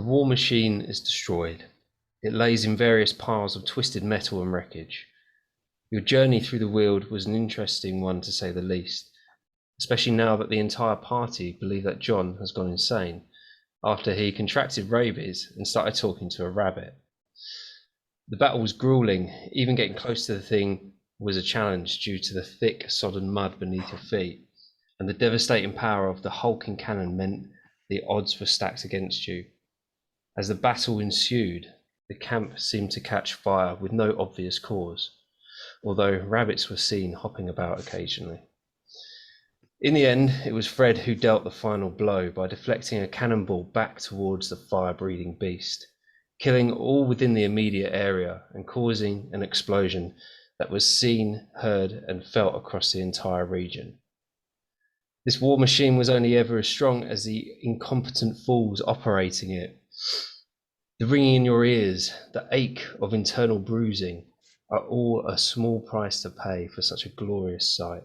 war machine is destroyed. It lays in various piles of twisted metal and wreckage. Your journey through the Weald was an interesting one, to say the least, especially now that the entire party believe that John has gone insane after he contracted rabies and started talking to a rabbit. The battle was grueling. Even getting close to the thing was a challenge due to the thick, sodden mud beneath your feet, and the devastating power of the hulking cannon meant the odds were stacked against you. As the battle ensued, the camp seemed to catch fire with no obvious cause, although rabbits were seen hopping about occasionally. In the end, it was Fred who dealt the final blow by deflecting a cannonball back towards the fire-breathing beast, killing all within the immediate area and causing an explosion that was seen, heard, and felt across the entire region. This war machine was only ever as strong as the incompetent fools operating it. The ringing in your ears, the ache of internal bruising, are all a small price to pay for such a glorious sight.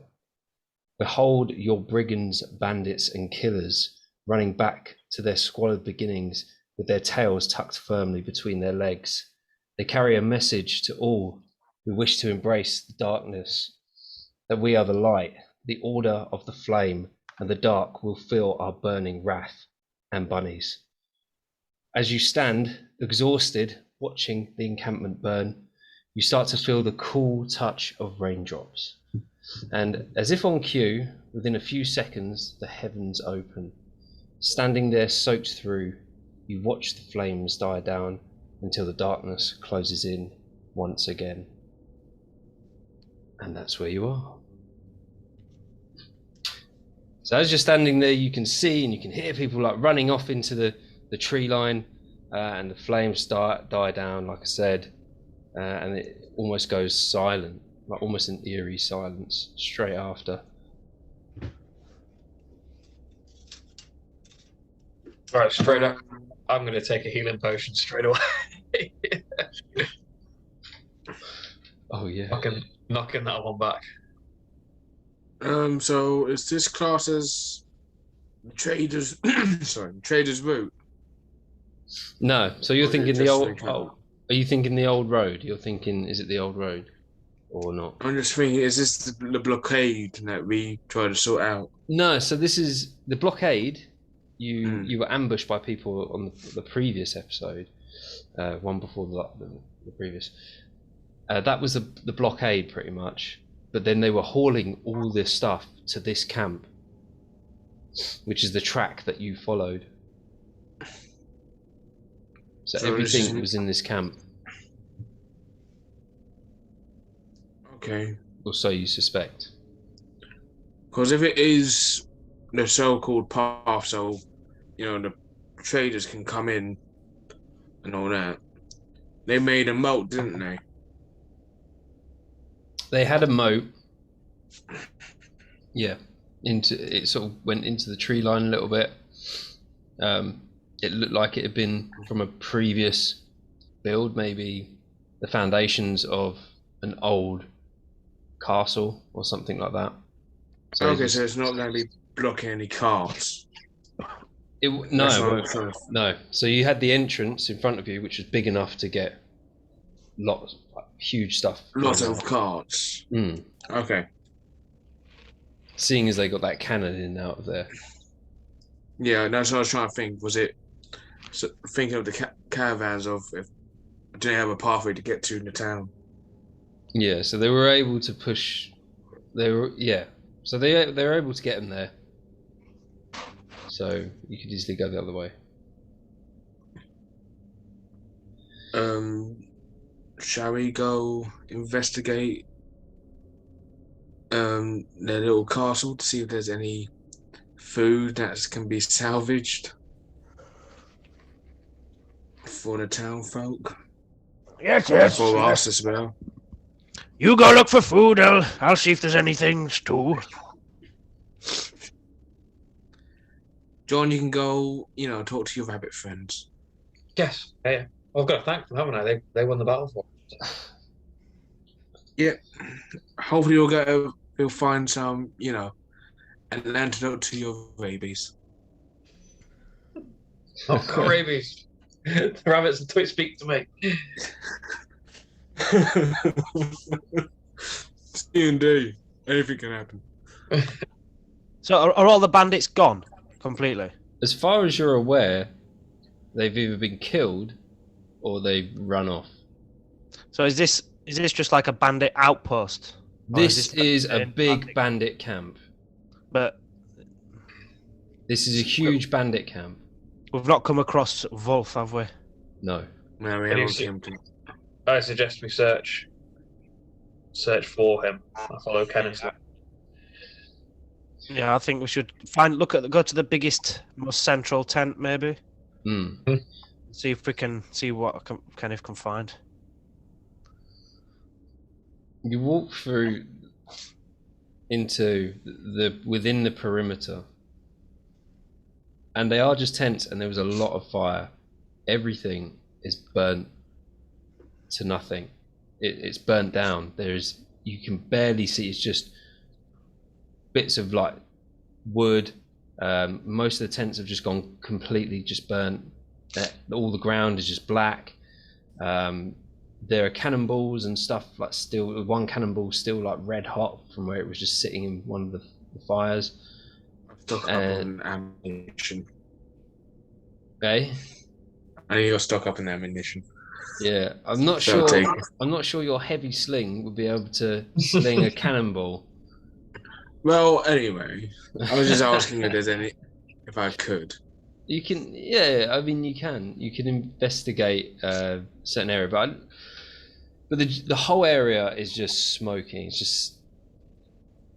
Behold your brigands, bandits, and killers running back to their squalid beginnings with their tails tucked firmly between their legs. They carry a message to all who wish to embrace the darkness, that we are the light, the order of the flame, and the dark will feel our burning wrath and bunnies. As you stand, exhausted, watching the encampment burn, you start to feel the cool touch of raindrops. And as if on cue, within a few seconds, the heavens open. Standing there soaked through, you watch the flames die down until the darkness closes in once again. And that's where you are. So as you're standing there, you can see and you can hear people like running off into the tree line, and the flames die down, like I said, and it almost goes silent, like almost an eerie silence straight after. Right, straight up, I'm going to take a healing potion straight away. Oh yeah. Knocking that one back. So is this class as traders? Sorry, traders route? No. So you're thinking the old? Oh, are you thinking the old road? You're thinking, is it the old road, or not? I'm just thinking, is this the blockade that we try to sort out? No. So this is the blockade. You were ambushed by people on the previous episode, one before the previous. That was the blockade, pretty much. But then they were hauling all this stuff to this camp, which is the track that you followed. So everything was in this camp. Okay. Or so you suspect. Because if it is the so-called path, so, you know, the traders can come in and all that, they made a moat, didn't they? They had a moat. Yeah. It sort of went into the tree line a little bit. It looked like it had been from a previous build, maybe the foundations of an old castle or something like that. So okay, so it's not going to be blocking any carts. No. So you had the entrance in front of you, which was big enough to get huge stuff. Lots of carts. Okay. Seeing as they got that cannon in out of there. Yeah, that's what I was trying to think. Was it thinking of the caravans of if do they have a pathway to get to the town? Yeah, so they were able to push. So they were able to get them there. So you could easily go the other way. Shall we go investigate their little castle to see if there's any food that can be salvaged for the town folk? Yes. For us as well. You go look for food. I'll see if there's anything to. John, you can go, talk to your rabbit friends. Yes. Yeah. Well, I've got to thank them, haven't I? They won the battle for us. Yeah. Hopefully you'll find some, an antidote to your rabies. I've got rabies. The rabbits and twits speak to me. C&D. Anything can happen. So are all the bandits gone completely? As far as you're aware, they've either been killed or they've run off. So is this just like a bandit outpost? Or This is a main big bandit camp. But This is a huge bandit camp. we've not come across Wolf, have we? No. No, we Can you haven't see- come to. I suggest we search for him. I follow Kenneth. Yeah, I think we should go to the biggest, most central tent, maybe. Hmm. See if we can see what Kenneth can find. You walk through into within the perimeter, and they are just tents, and there was a lot of fire. Everything is burnt to nothing. It's burnt down. You can barely see. It's just bits of like wood. Most of the tents have just gone completely just burnt. All the ground is just black. There are cannonballs and stuff like still. One cannonball still like red hot from where it was just sitting in one of the fires. Stock up on ammunition. Okay. I need to stock up on ammunition. Yeah, I'm not So sure. take- I'm not sure your heavy sling would be able to sling a cannonball. Well, anyway, I was just asking if I could. You can, yeah. I mean, you can investigate a certain area, but the whole area is just smoking. It's just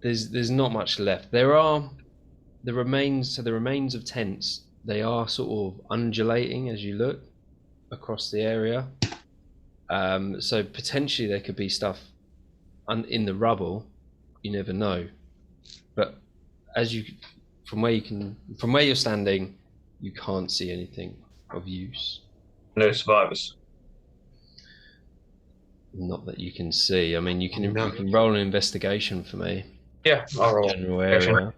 there's not much left. There are the remains. So the remains of tents. They are sort of undulating as you look across the area. So potentially there could be stuff in the rubble. You never know. But from where you're standing, you can't see anything of use. No survivors. Not that you can see. I mean, you can No. roll an investigation for me. Yeah, I'll roll. General area.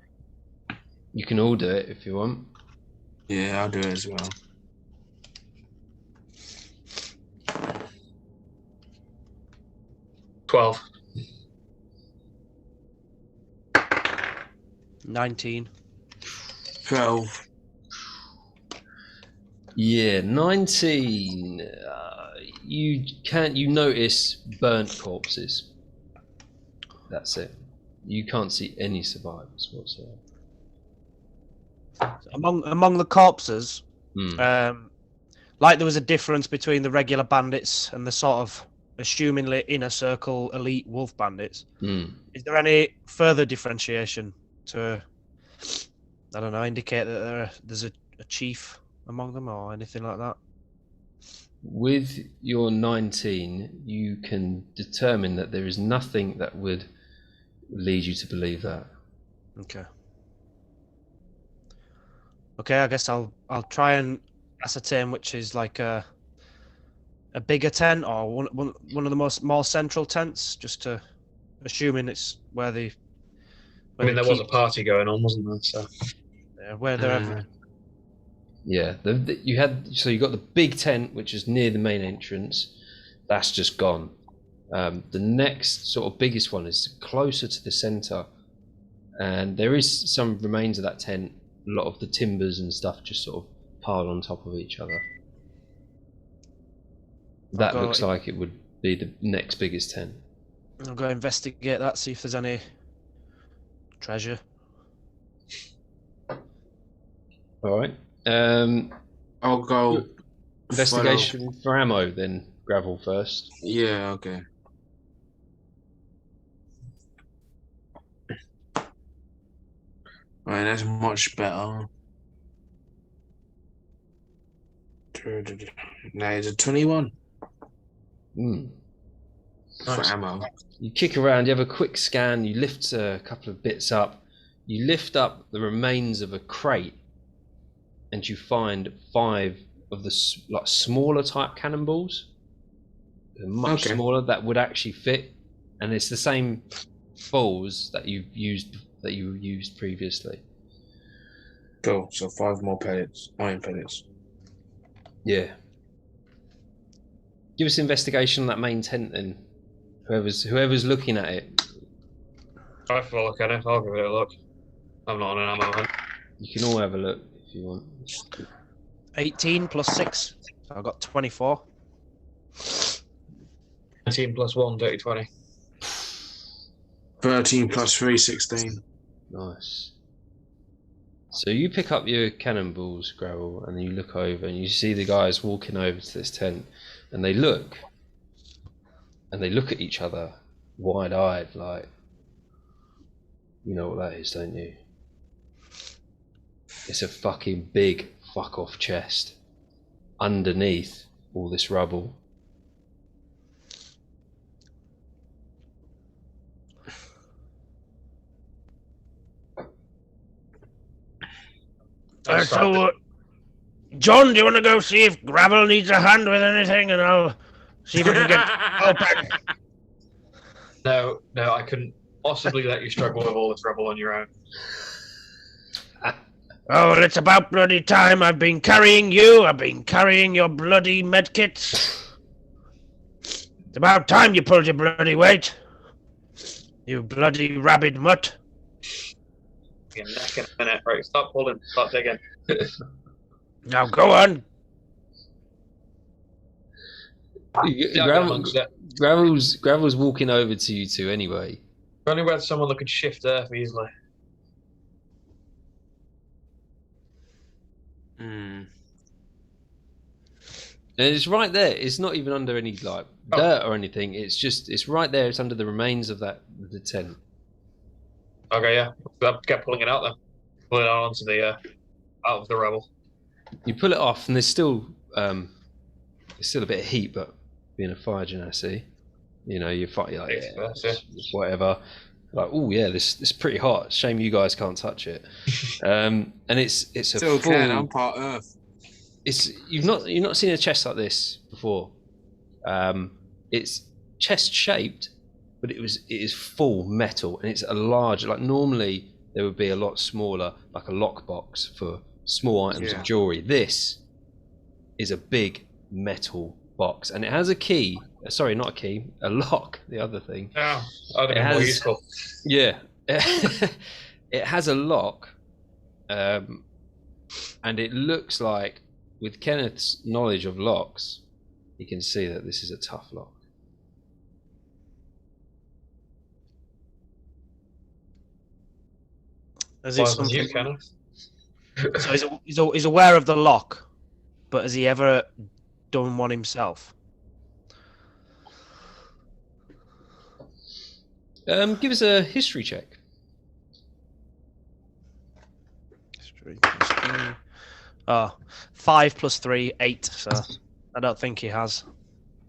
You can all do it if you want. Yeah, I'll do it as well. $12. 19. 12. Yeah, 19. You notice burnt corpses. That's it. You can't see any survivors whatsoever. Among the corpses, Hmm. like there was a difference between the regular bandits and the sort of assumingly inner circle elite wolf bandits. Hmm. Is there any further differentiation to, I don't know, indicate that there's a chief among them or anything like that? With your 19, you can determine that there is nothing that would lead you to believe that. Okay. Okay, I guess I'll try and ascertain which is like a bigger tent or one of the more central tents, just to assuming it's where the. I mean, there was a party going on, wasn't there? So where they're Yeah, you got the big tent, which is near the main entrance. That's just gone. The next sort of biggest one is closer to the center, and there is some remains of that tent. A lot of the timbers and stuff just sort of piled on top of each other. That looks like it would be the next biggest tent. I'll go investigate that, see if there's any treasure. All right. I'll go. Investigation for ammo, then gravel first. Yeah, okay. Right, that's much better. Now it's a 21 Mm. for Nice. ammo. You kick around, you have a quick scan, you lift a couple of bits up, you lift up the remains of a crate, and you find 5 of the smaller type cannonballs. They're much smaller that would actually fit, and it's the same balls that you used previously. Cool. So 5 more pellets, iron pellets. Yeah. Give us investigation on that main tent then. Whoever's looking at it. Try for a look at it. I'll give it a look. I'm not on an ammo hunt. You can all have a look if you want. 18 plus 6. So I got 24. 19 plus 1, dirty 20. 13 plus 3, 16. Nice. So you pick up your cannonballs, Gravel, and you look over and you see the guys walking over to this tent, and they look at each other, wide-eyed, like, you know what that is, don't you? It's a fucking big fuck-off chest underneath all this rubble. So, John, do you want to go see if Gravel needs a hand with anything, and I'll see if we can get open? No, I couldn't possibly let you struggle with all this rubble on your own. Oh, well, it's about bloody time. I've been carrying you. I've been carrying your bloody medkits. It's about time you pulled your bloody weight. You bloody rabid mutt. Your neck in a minute. Right, stop pulling. Stop digging. Now go on. Gravel's walking over to you two anyway. Only where someone that could shift earth easily. And it's right there. It's not even under any like dirt or anything. It's right there. It's under the remains of the tent. Okay, yeah. I'll get pulling it out then. Pull it out onto the out of the rubble. You pull it off, and there's still a bit of heat, but being a fire genasi, you know, you fight like it's whatever. Like, oh yeah, this is pretty hot. Shame you guys can't touch it. And it's a Still full. can. I'm part Earth. You've not seen a chest like this before. It's chest shaped, but it is full metal, and it's a large. Like normally there would be a lot smaller, like a lockbox for small items of jewelry. This is a big metal box, and it has a key. Sorry, not a key, a lock. The other thing. Oh, I think it's more useful. Yeah, it has a lock, and it looks like, with Kenneth's knowledge of locks, he can see that this is a tough lock. As if something... you, Kenneth? So he's aware of the lock, but has he ever done one himself? Give us a history check. History plus 3. Oh, 5 plus 3, 8. So I don't think he has.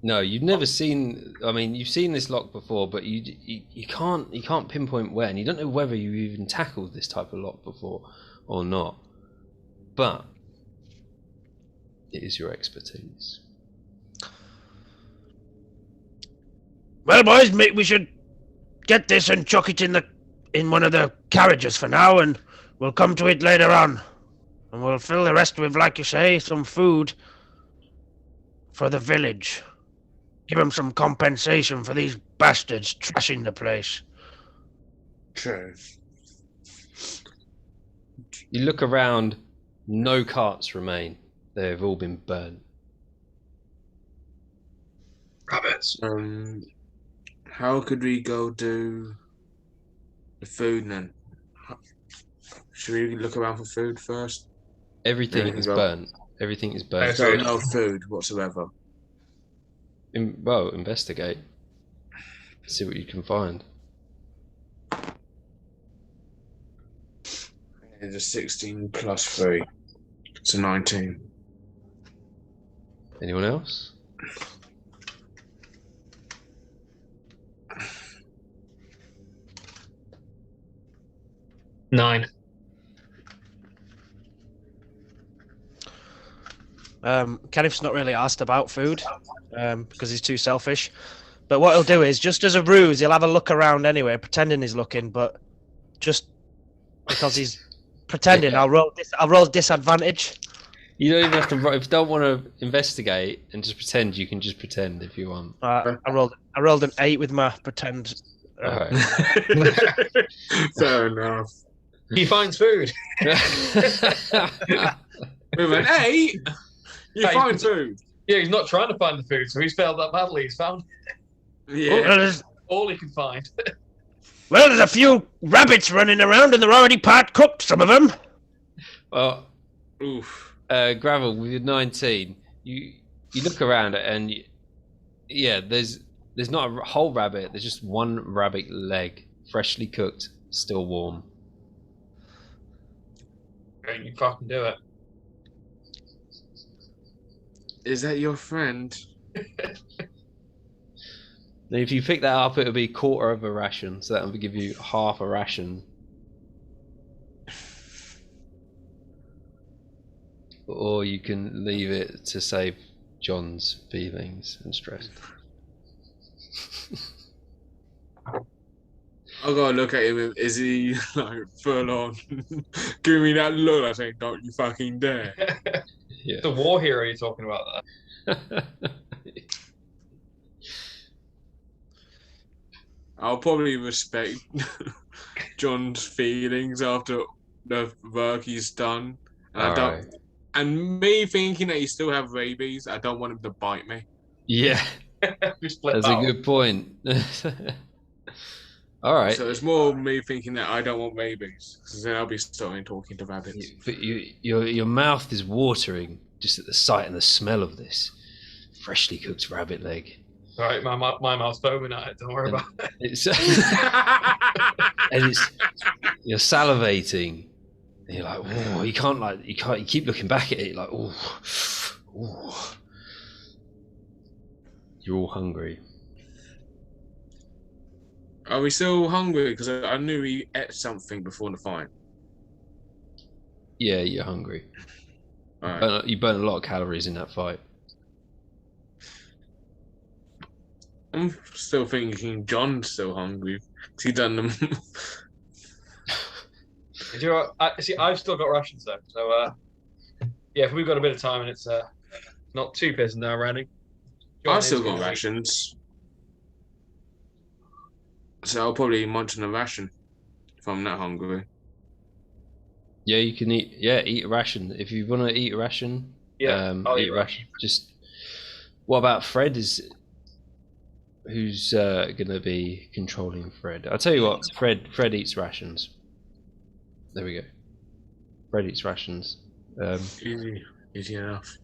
No, you've never seen. I mean, you've seen this lock before, but you can't pinpoint where, and you don't know whether you even tackled this type of lock before or not. But it is your expertise. Well, boys, we should get this and chuck it in one of the carriages for now, and we'll come to it later on. And we'll fill the rest with, like you say, some food for the village. Give them some compensation for these bastards trashing the place. True. You look around, no carts remain. They've all been burnt. Rabbits. How could we go do the food then? Should we look around for food first? Everything is burnt. Everything is burnt. So no food whatsoever. Well, investigate. See what you can find. It's a 16 plus 3. It's a 19. Anyone else? Nine. Kenneth's not really asked about food because he's too selfish. But what he'll do is, just as a ruse, he'll have a look around anyway, pretending he's looking. But just because he's pretending, I'll roll disadvantage. You don't even have to. If you don't want to investigate and just pretend, you can just pretend if you want. I rolled an 8 with my pretend. All right. Fair enough. He finds food. With an 8, you Hey, find food. Yeah, he's not trying to find the food, so he's failed that badly. He's found Yeah. all he can find. Well, there's a few rabbits running around, and they're already part cooked. Some of them. Well, Oof. Gravel, with your 19, you look around and there's not a whole rabbit. There's just one rabbit leg, freshly cooked, still warm. Don't you fucking do it. Is that your friend? And if you pick that up, it'll be a quarter of a ration, so that will give you half a ration. Or you can leave it to save John's feelings and stress. I gotta look at him. Is he like full on? Give me that look. I think, don't you fucking dare. Yeah. The war hero you're talking about there. I'll probably respect John's feelings after the work he's done. And I don't. Alright. And me thinking that he still have rabies, I don't want him to bite me. Yeah, We split that's that a good point. Alright. So it's more me thinking that I don't want rabies, because then I'll be starting talking to rabbits. But your mouth is watering just at the sight and the smell of this freshly cooked rabbit leg. All right, my mouth's foaming at it. Don't worry about it. It's and you're salivating. And you're like, oh, you can't. You keep looking back at it, like, oh. You're all hungry. Are we still hungry? Because I knew he ate something before the fight. Yeah, you're hungry. Alright. You burn a lot of calories in that fight. I'm still thinking John's still hungry. 'Cause he done them. Do you know what? See, I've still got rations though. So, yeah, if we've got a bit of time and it's not too pissing now, Randy. I still got rations. So I'll probably munch on a ration if I'm not hungry. Yeah, you can eat. Yeah, eat a ration if you want to eat a ration. Yeah, I'll eat a ration. Just what about Fred? Who's going to be controlling Fred? I'll tell you what. Fred eats rations. There we go. Fred eats rations. Easy enough.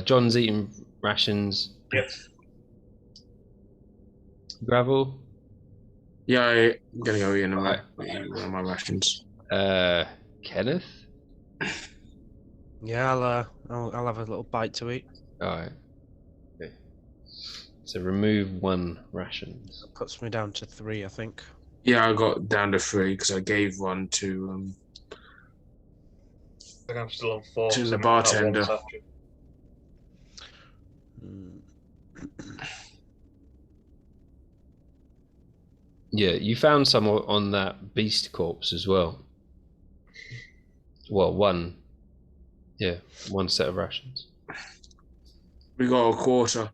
John's eating rations. Yep. Gravel. Yeah, I'm gonna go eat Right. one of my rations. Kenneth. Yeah, I'll have a little bite to eat. All right. Okay. So remove one ration. That puts me down to 3, I think. Yeah, I got down to 3 because I gave one to I think I'm still on 4. To the so I'm bartender. at 1 after. Yeah, you found some on that beast corpse as well. Well, one. Yeah, one set of rations. we got a quarter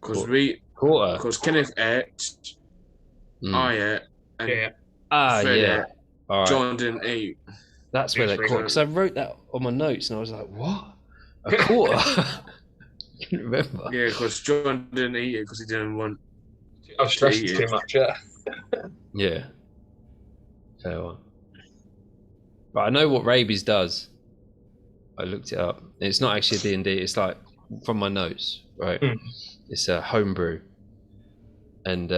because Quarter. because Kenneth ate, I ate, and Yeah. Fred Yeah. ate. All right. John didn't eat. That's where that quarter. Because I wrote that on my notes and I was like, what? A quarter? I can't remember. Yeah, because John didn't eat it because he didn't want. I've stressed Yeah. too much. Yeah. Yeah. Fair one. But I know what rabies does. I looked it up. It's not actually a D&D. It's like from my notes, right? Mm. It's a homebrew, and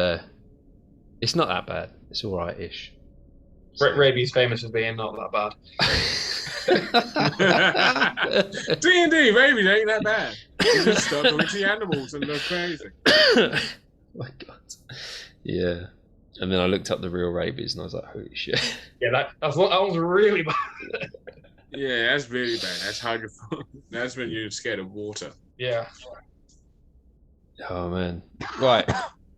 it's not that bad. It's all right-ish. Rabies famous as being not that bad. D&D, baby, ain't that bad. You just start talking to the animals and they're crazy. My God. Yeah. And then I looked up the real rabies and I was like, holy shit. Yeah, that was really bad. Yeah, that's really bad. That's that's when you're scared of water. Yeah. Oh man. Right.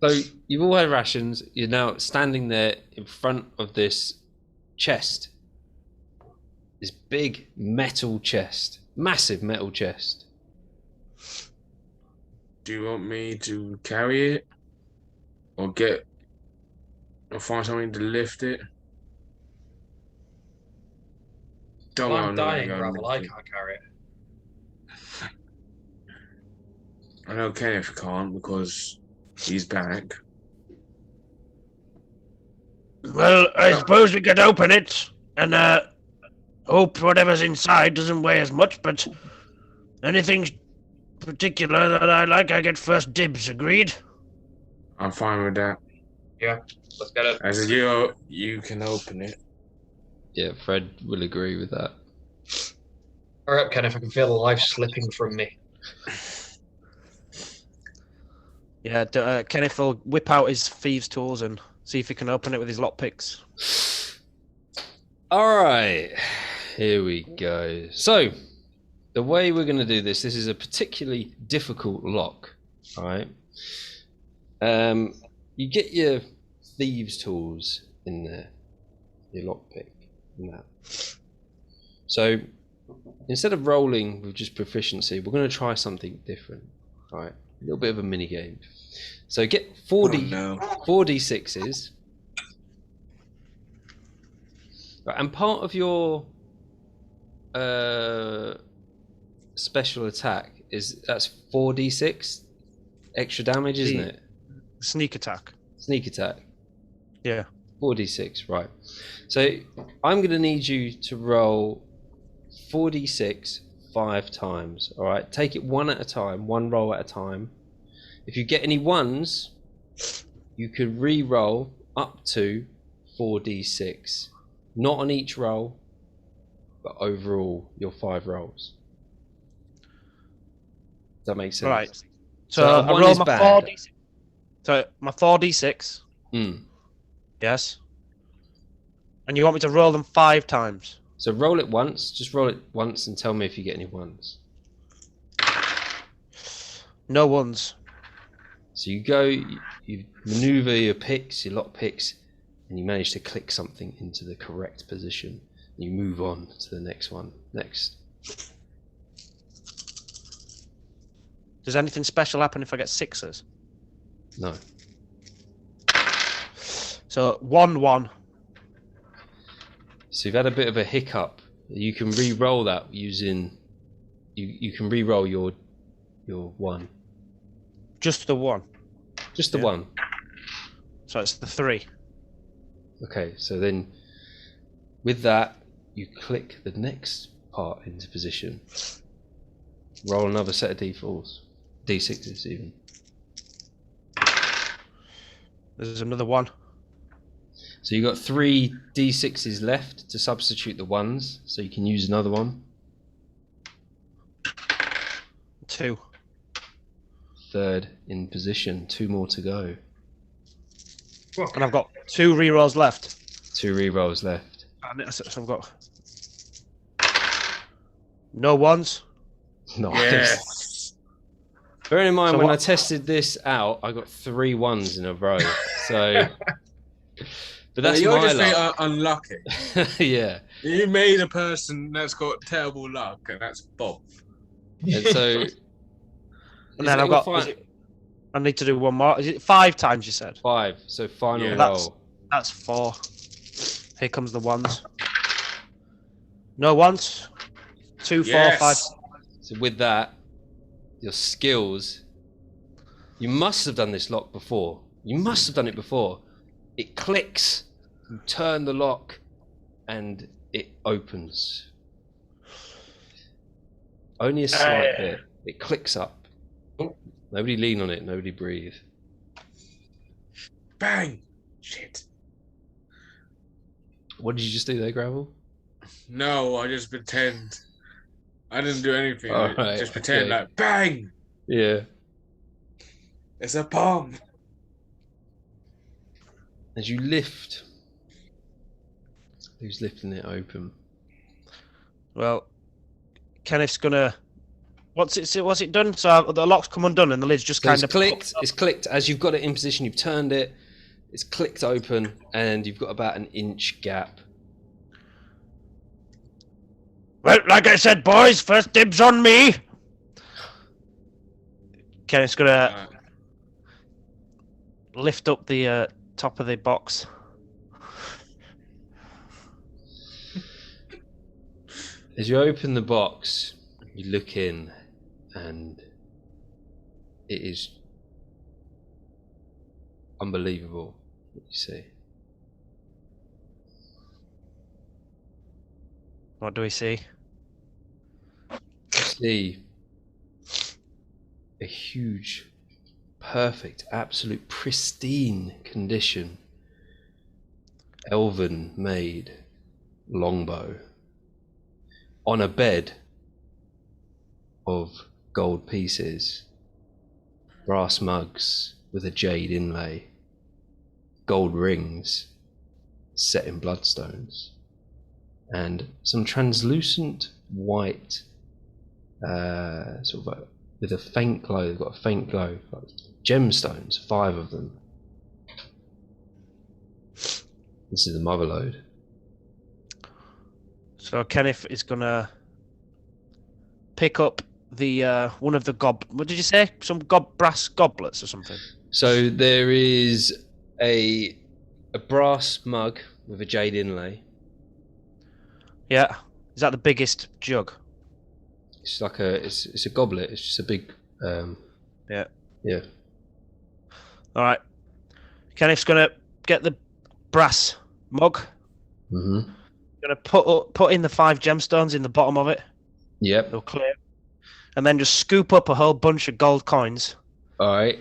So you've all had rations. You're now standing there in front of this chest. this big metal chest, massive metal chest. Do you want me to carry it? Or find something to lift it? Don't Well, worry, I'm I'm not gonna dying, go and Gravel. I lift it. can't carry it. I know Kenneth can't because he's back. Well, I suppose we could open it and hope whatever's inside doesn't weigh as much, but anything particular that I like, I get first dibs, agreed? I'm fine with that. Yeah, let's get it. As a you can open it. Yeah, Fred will agree with that. Hurry up, Kenneth. I can feel the life slipping from me. Yeah, Kenneth will whip out his thieves' tools and see if he can open it with his lockpicks. All right, here we go. So, the way we're going to do this is a particularly difficult lock. All right. You get your thieves' tools in there, your lockpick, and that. So, instead of rolling with just proficiency, we're going to try something different. All right, a little bit of a mini game. So get 4d6s. Right, and part of your special attack that's 4d6 extra damage, isn't it? Sneak attack. Sneak attack. Yeah. 4d6, right. So I'm going to need you to roll 4d6 5 times. All right, take it one at a time, one roll at a time. If you get any ones, you could re-roll up to 4d6. Not on each roll, but overall your 5 rolls. Does that make sense? Right. So So I one roll is my bad. 4d6. So my 4d6. Yes. And you want me to roll them 5 times? So roll it once. Just roll it once and tell me if you get any ones. No ones. So you go, you maneuver your picks, your lock picks, and you manage to click something into the correct position. And you move on to the next one. Next. Does anything special happen if I get 6s? No. So 1-1. So you've had a bit of a hiccup. You can re-roll that using. You can re-roll your 1. Just the 1. Just the Yeah. 1. So it's the 3. Okay, so then with that, you click the next part into position. Roll another set of d4s. D6s even. There's another 1. So you got 3 d6s left to substitute the 1s, so you can use another one. 2. Third in position, 2 more to go. And I've got 2 rerolls left. 2 re-rolls left. And so I've got no ones. Nice. Yes. Bearing in mind, So when what- I tested this out, I got 3 1s in a row. So, but that's You're my just very luck. unlucky. Yeah. You made a person that's got terrible luck, and that's Bob. And so, And then I've got. I need to do one more. Is it 5 times? You said. 5. So final Yeah. roll. That's 4. Here comes the ones. No ones. 2, 4, Yes. 5. So with that, your skills. You must have done this lock before. You must have done it before. It clicks. You turn the lock, and it opens. Only a slight bit. It clicks up. Oh. Nobody lean on it. Nobody breathe. Bang! Shit. What did you just do there, Gravel? No, I just pretend. I didn't do anything. All I right, just pretend okay. like bang! Yeah. It's a bomb. As you lift. Who's lifting it open? Well, Kenneth's gonna. What's it done? So the lock's come undone and the lid's just So kind it's of clicked. It's clicked as you've got it in position. You've turned it. It's clicked open, and you've got about an inch gap. Well, like I said, boys, first dibs on me. Kenneth's gonna lift up the top of the box. As you open the box, you look in, and it is unbelievable what you see. What do we see? You see a huge, perfect, absolute pristine condition elven made longbow on a bed of gold pieces, brass mugs with a jade inlay, gold rings set in bloodstones, and some translucent white sort of like, with a faint glow. They've got a faint glow, like gemstones, 5 of them. This is the motherlode. So Kenneth is gonna pick up the one of the what did you say? Some brass goblets or something? So there is a brass mug with a jade inlay. Yeah. Is that the biggest jug? It's like it's a goblet. It's just a big Yeah. Yeah. All right. Kenneth's gonna get the brass mug. Mm-hmm. Gonna put in the 5 gemstones in the bottom of it. Yep. They'll clear. And then just scoop up a whole bunch of gold coins. All right.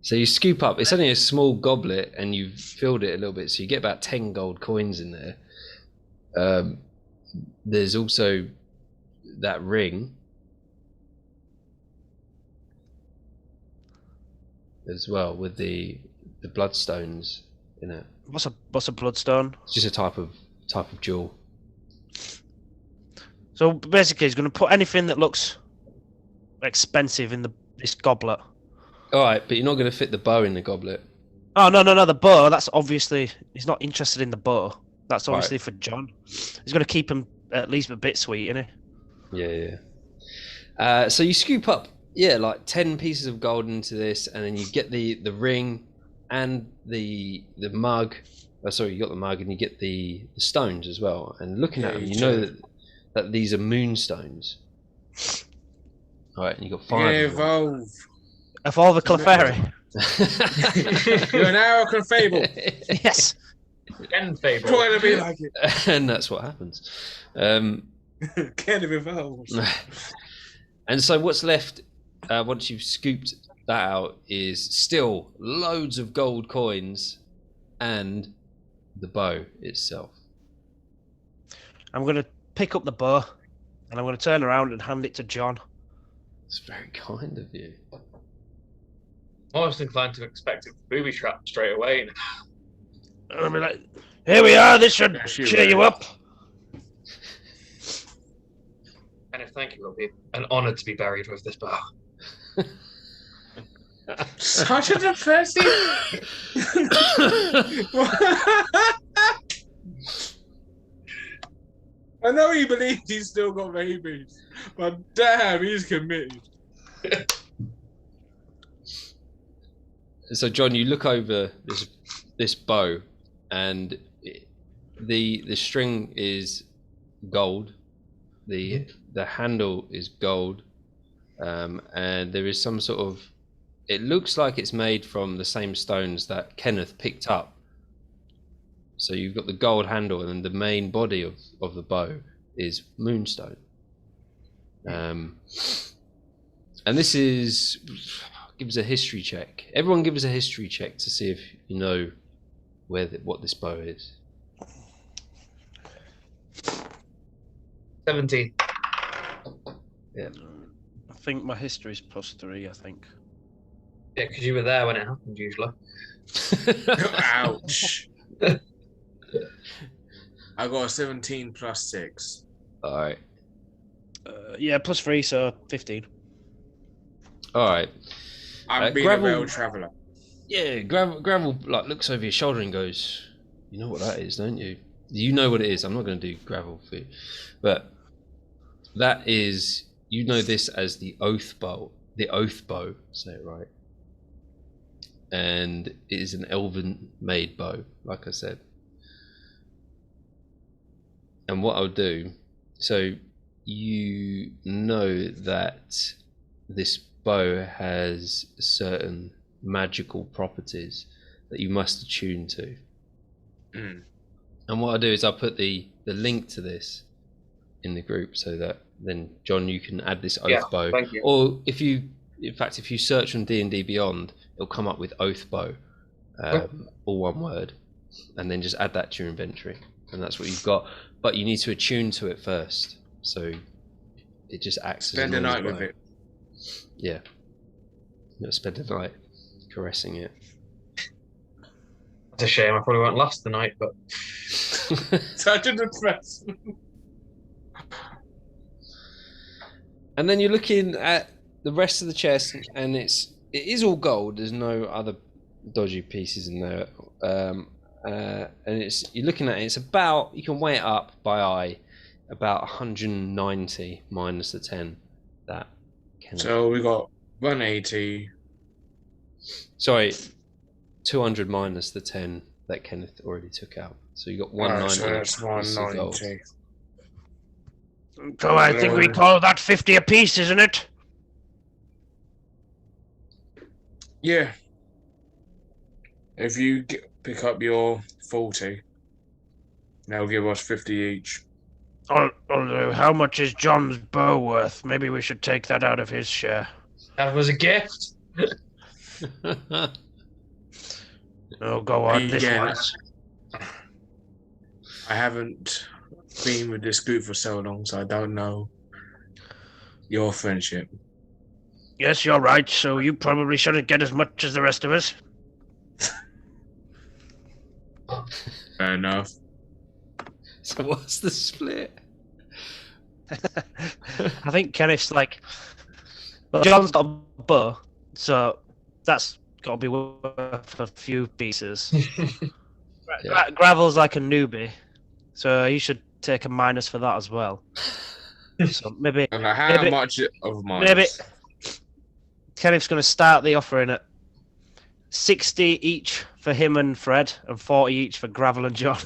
So you scoop up. It's only a small goblet, and you've filled it a little bit, so you get about 10 gold coins in there. There's also that ring as well with the bloodstones in it. What's a bloodstone? It's just a type of jewel. So basically, he's going to put anything that looks expensive in this goblet. All right, but you're not going to fit the bow in the goblet. Oh no! The bow. That's obviously he's not interested in the bow. That's obviously for John. He's going to keep him at least a bit sweet, isn't he? Yeah. So you scoop up, like 10 pieces of gold into this, and then you get the ring and the mug. Oh, sorry, you got the mug, and you get the stones as well. And looking at them, you know that these are moonstones. All right, and you got 5. Evolve. Evolve a Clefairy. You're an Arakan Fable. Yes. Again, Fable. Trying to be like it. And that's what happens. Kind of evolves. And so what's left once you've scooped that out is still loads of gold coins and the bow itself. I'm going to pick up the bow and I'm going to turn around and hand it to John. It's very kind of you. I was inclined to expect a booby trap straight away. I'll be like, here we are, this should cheer you up. And thank you, it'll be an honour to be buried with this bow. Such a thirsty. I know he believes he's still got babies, but damn, he's committed. So John, you look over this bow, and the string is gold, the handle is gold, and there is some sort of. It looks like it's made from the same stones that Kenneth picked up. So you've got the gold handle, and the main body of the bow is moonstone. And this is. Give us a history check. Everyone give us a history check to see if you know what this bow is. 17. Yeah. I think my history's +3, I think. Yeah, because you were there when it happened, usually. Ouch. I got a 17 plus 6. All right. Yeah, +3, so 15. All right. I'm being Gravel, a rail traveller. Yeah, Gravel like looks over your shoulder and goes, "You know what that is, don't you? You know what it is. I'm not going to do Gravel for you, but That is, you know this as the oath bow. The oath bow, say it right. And it is an elven-made bow, like I said. And what I'll do, so you know that this bow has certain magical properties that you must attune to. Mm. And what I'll do is I'll put the link to this in the group so that then John, you can add this oath bow. Thank you. Or if you search on D&D Beyond, it'll come up with oath bow, all one word, and then just add that to your inventory, and that's what you've got. But you need to attune to it first, so it just acts Spend as a a night bow. with it. Yeah, you'll spend a night caressing it. That's a shame. I probably won't last the night, but Such a depress. And then you're looking at the rest of the chest, and it is all gold. There's no other dodgy pieces in there. And you're looking at it. It's about, you can weigh it up by eye, about 190 minus the 10 that. So we got 180. Sorry, 200 minus the 10 that Kenneth already took out. So you got 190. So that's plus the gold. 190. So I think we call that 50 apiece, isn't it? Yeah. If you pick up your 40, they'll give us 50 each. Although, how much is John's bow worth? Maybe we should take that out of his share. that was a gift. Oh, go on. This Again, was. I haven't been with this group for so long, so I don't know your friendship. Yes, you're right. So you probably shouldn't get as much as the rest of us. Fair enough. So what's the split? I think Kenneth's like, well, John's got a bow, so that's got to be worth a few pieces. Yeah. Gravel's like a newbie, so you should take a minus for that as well. So maybe And how Maybe- much of mine? maybe Kenneth's going to start the offering at 60 each for him and Fred, and 40 each for Gravel and John.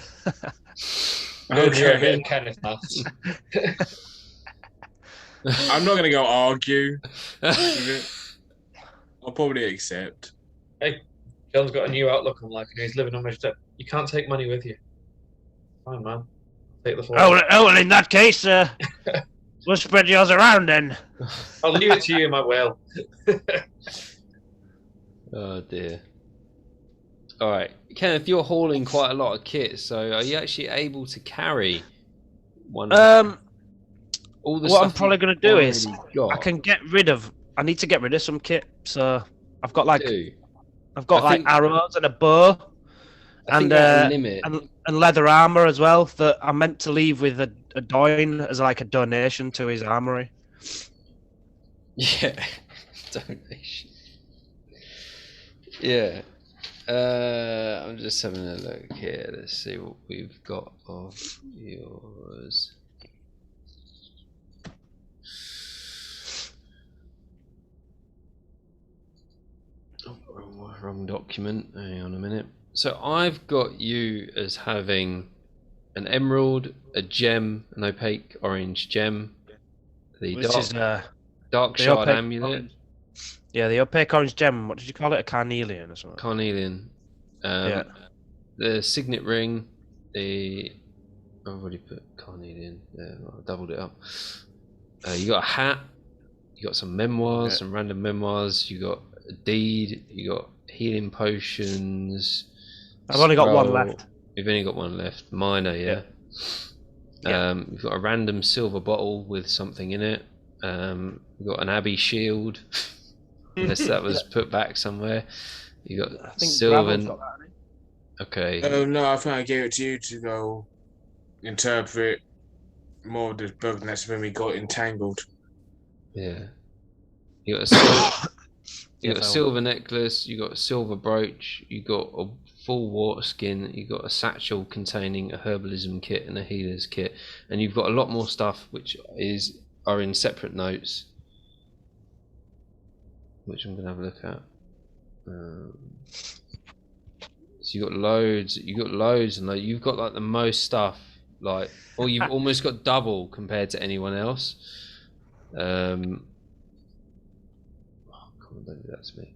Okay. Kenneth maths. I'm not going to go argue with it. I'll probably accept. John's got a new outlook on life. He's living on my step. You can't take money with you. Fine, man. Take the 40. Well, in that case, we'll spread yours around then. I'll leave it to you in my will. Oh dear. All right, Kenneth, you're hauling quite a lot of kit, so are you actually able to carry one? All the What I'm stuff probably you've going to do is already got? I can get rid of. I need to get rid of some kit. So I've got like do. I've got I like think- arrows and a bow I think and, you're at a limit. and leather armor as well that I meant to leave with a Doyne as like a donation to his armory. Yeah, donation. Yeah. I'm just having a look here. Let's see what we've got of yours. Oh, wrong document. Hang on a minute. So I've got you as having an emerald, a gem, an opaque orange gem, the Which is dark the shard opaque amulet. orange. Yeah, the opaque orange gem. What did you call it? A carnelian or something? Carnelian. Yeah. The signet ring. I've already put carnelian. Yeah, I doubled it up. You got a hat. You got some memoirs, Yeah. some random memoirs. You got a deed. You got healing potions. I've only got one scroll. left. You've only got one left. Minor, yeah. You've got a random silver bottle with something in it. You've got an abbey shield. Unless that was put back somewhere. You got I think silver. Gravel's got that, hasn't Okay. Oh no, I think I gave it to you to go interpret more of this book, and that's when we got entangled. Yeah. You got a silver, you Yeah, got a so- silver necklace. You got a silver brooch. You got a full water skin. You got a satchel containing a herbalism kit and a healer's kit, and you've got a lot more stuff which is are in separate notes, which I'm gonna have a look at. So you got loads. You got loads, and you've got like the most stuff. Like, or you've almost got double compared to anyone else. Oh, come on, don't do that to me.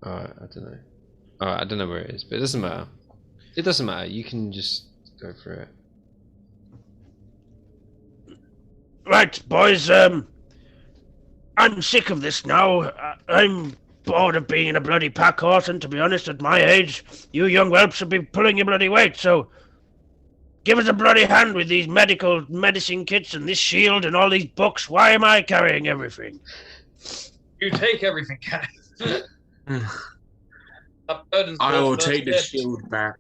Alright, I don't know. Alright, I don't know where it is, but it doesn't matter. It doesn't matter. You can just go through it. Right, boys. I'm sick of this now. I'm bored of being a bloody pack horse, and to be honest, at my age, you young whelps should be pulling your bloody weight, so give us a bloody hand with these medicine kits and this shield and all these books. Why am I carrying everything? You take everything, Kenneth. That burden's I will first take the hit. shield back.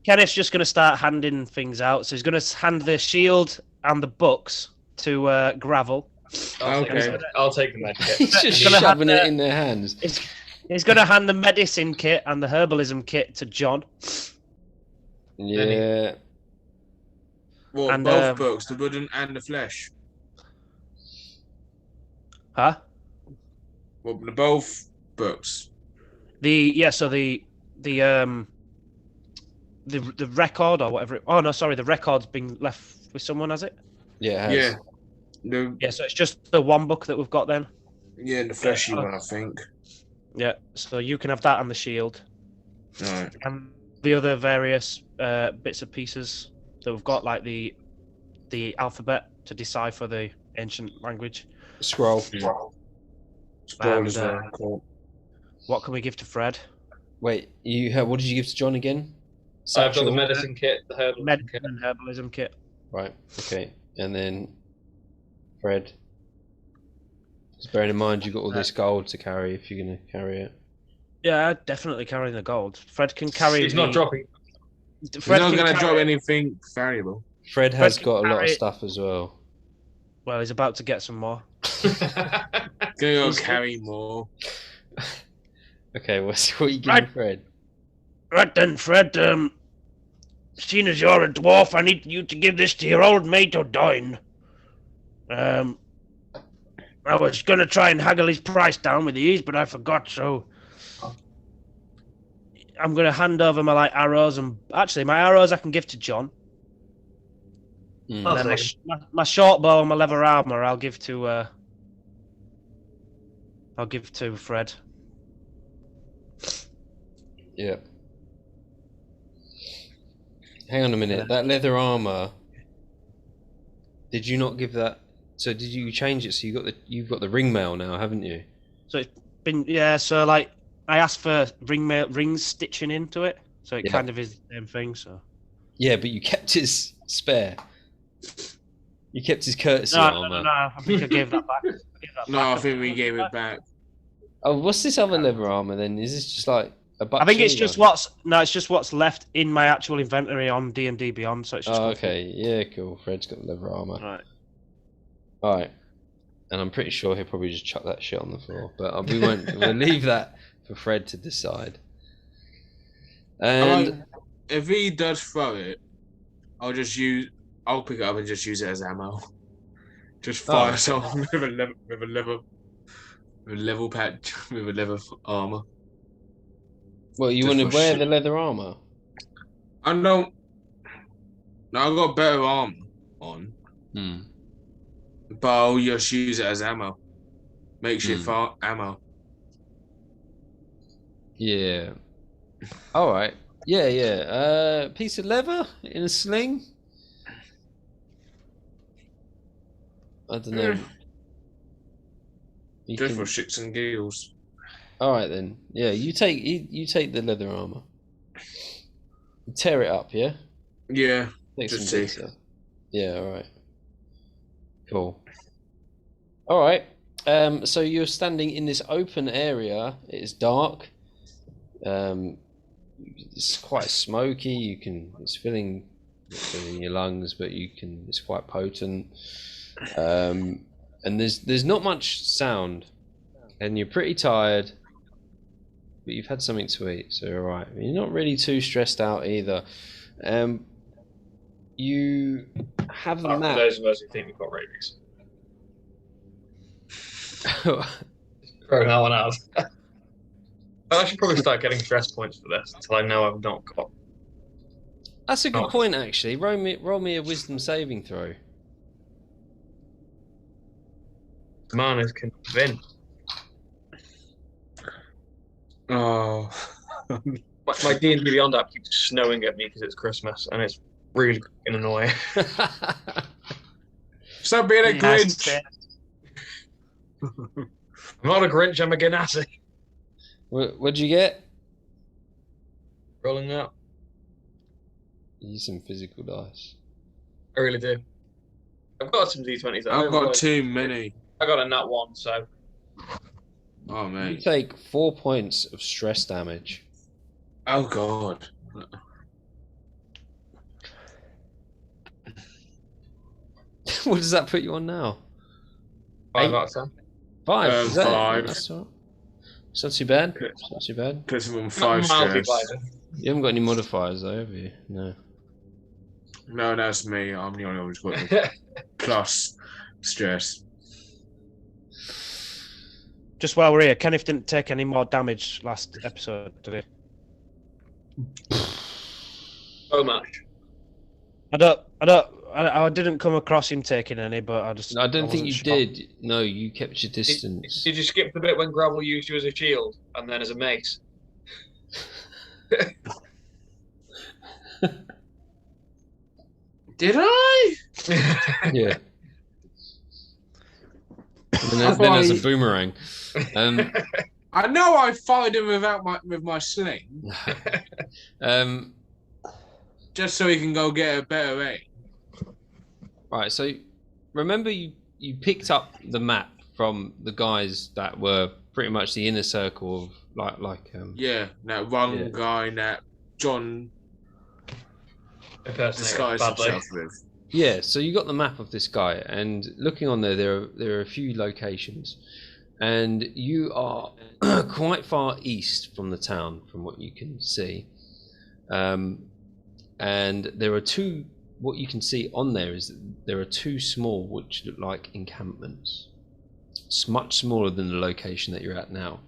Kenneth's just going to start handing things out. So he's going to hand the shield and the books to Gravel. Okay. I'll take the med kit. He's just gonna shoving have it to- in their hands. He's going to hand the medicine kit and the herbalism kit to John. Yeah. Well, And, both books, the blood and the flesh. Huh? Well, the both books. The record or whatever. Oh no, sorry, the record's been left with someone, has it? Yeah. It has. Yeah. The Yeah, so it's just the one book that we've got then. the fleshy one, I think. Yeah, so you can have that and the shield, Alright. and the other various bits and pieces that we've got, like the alphabet to decipher the ancient language. Scroll. Scroll And, as well. Cool. What can we give to Fred? Wait, what did you give to John again? I've got the Satchel? medicine kit, the herbal Med kit. and herbalism kit. Right. Okay. And then Fred. Just bearing in mind you've got all this gold to carry if you're going to carry it. Yeah, definitely carrying the gold. Fred can carry. He's not dropping. We're Fred not can going to carry- drop anything valuable. Fred has can got a lot of carry- stuff as well. Well, he's about to get some more. Gonna go carry more. Okay, what are you giving Right. Fred? Right then, Fred. Seeing as you're a dwarf, I need you to give this to your old mate O'Doyne. I was gonna try and haggle his price down with ease, but I forgot, so I'm gonna hand over my arrows, and actually my arrows I can give to John. Mm. I'll And then take my short bow and my leather armor I'll give to Fred. Yeah. Hang on a minute. That leather armor. Did you not give that? So did you change it? So you've got the ring mail now, haven't you? So it's been so like I asked for rings stitching into it, so it Yeah. kind of is the same thing. So Yeah, but you kept his spare. You kept his courtesy no, armor. I think I gave that back. No, I think we gave it back. Oh, what's this other leather armor then? Is this just like a buck? I think it's just shotgun? it's just what's left in my actual inventory on D&D Beyond. So it's just Oh, okay. Yeah, cool. Fred's got the leather armor. Right. All right. And I'm pretty sure he'll probably just chuck that shit on the floor, but we won't. We'll leave that for Fred to decide. And If he does throw it, I'll pick it up and just use it as ammo. Just fire Oh. someone with a level patch with a leather armor. well, you just want to for wear shit. the leather armor? I don't. No, I got better armor on, Hmm. but I'll just use it as ammo. Makeshift ammo. Yeah. All right. Yeah, yeah. Piece of leather in a sling. I don't know. You Just can- for shits and giggles. All right then. Yeah, you take the leather armor. Tear it up, yeah. Yeah. Take Just some see. bits out. Yeah. All right. Cool. All right. So you're standing in this open area. It is dark. It's quite smoky. It's filling your lungs, but it's quite potent. And there's not much sound, and you're pretty tired, but you've had something to eat, so you're all right. You're not really too stressed out either. You have the For map. those of us who think we've got rabies. Throwing that one out. I should probably start getting stress points for this until I know I've not got. That's a good Oh. point, actually. Roll me a wisdom saving throw. Man is convinced. Oh. My D&D Beyond app keeps snowing at me because it's Christmas and it's really annoying. Stop being a Yes, Grinch. I'm not a Grinch, I'm a Ganassi. What'd you get? Rolling out. Use some physical dice. I really do. I've got some D20s. I've got too many. I got a nat 1, so. Oh, You mate. take 4 points of stress damage. Oh, God. What does that put you on now? 5 Eight? out of 10. 5. Is that it? 5. That's all right. It's not too bad. It's not too bad. Puts him on Not 5 mildly stress. violent. You haven't got any modifiers though, have you? No. No, that's me. I'm the only one who's got the plus stress. Just while we're here, Kenneth didn't take any more damage last episode, did he? So much. I didn't come across him taking any, but I don't think wasn't you sure. did. No, you kept your distance. Did you skip the bit when Gravel used you as a shield and then as a mace? Did I? Yeah. And then as a boomerang. I know I fired him with my sling, just so he can go get a better aim. Right, so remember you picked up the map from the guys that were pretty much the inner circle of Yeah, that one Yeah. guy that John disguised Badly. himself with. Yeah, so you got the map of this guy, and looking on there are a few locations, and you are quite far east from the town, from what you can see. And there are two. What you can see on there is that there are two small, which look like encampments. It's much smaller than the location that you're at now.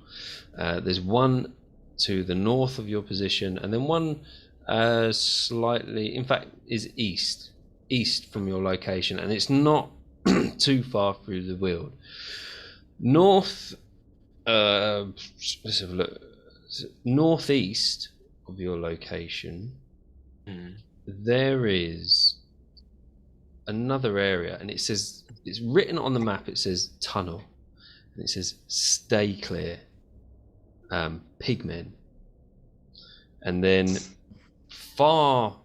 There's one to the north of your position, and then one slightly, in fact, is east from your location, and it's not too far through the Weald. North, let's have a look. Northeast of your location, there is another area, and it says, it's written on the map, it says tunnel, and it says stay clear, pigmen. And then far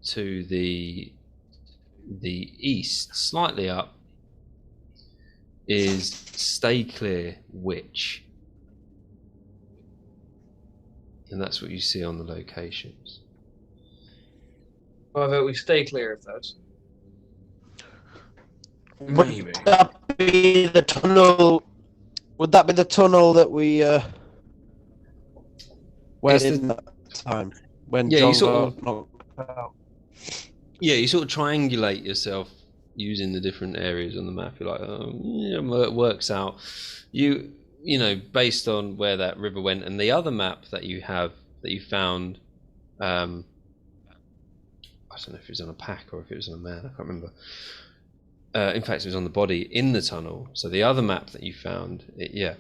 to the east, slightly up, is stay clear witch. And that's what you see on the locations. However, we stay clear of those. Maybe. Would that be the tunnel? Would that be the tunnel that we went It's in that time when Yeah, John you sort of- got knocked out? Yeah, you sort of triangulate yourself using the different areas on the map. You're like, it works out. You know, based on where that river went, and the other map that you have that you found, I don't know if it was on a pack or if it was on a man. I can't remember. In fact, it was on the body in the tunnel. So the other map that you found, it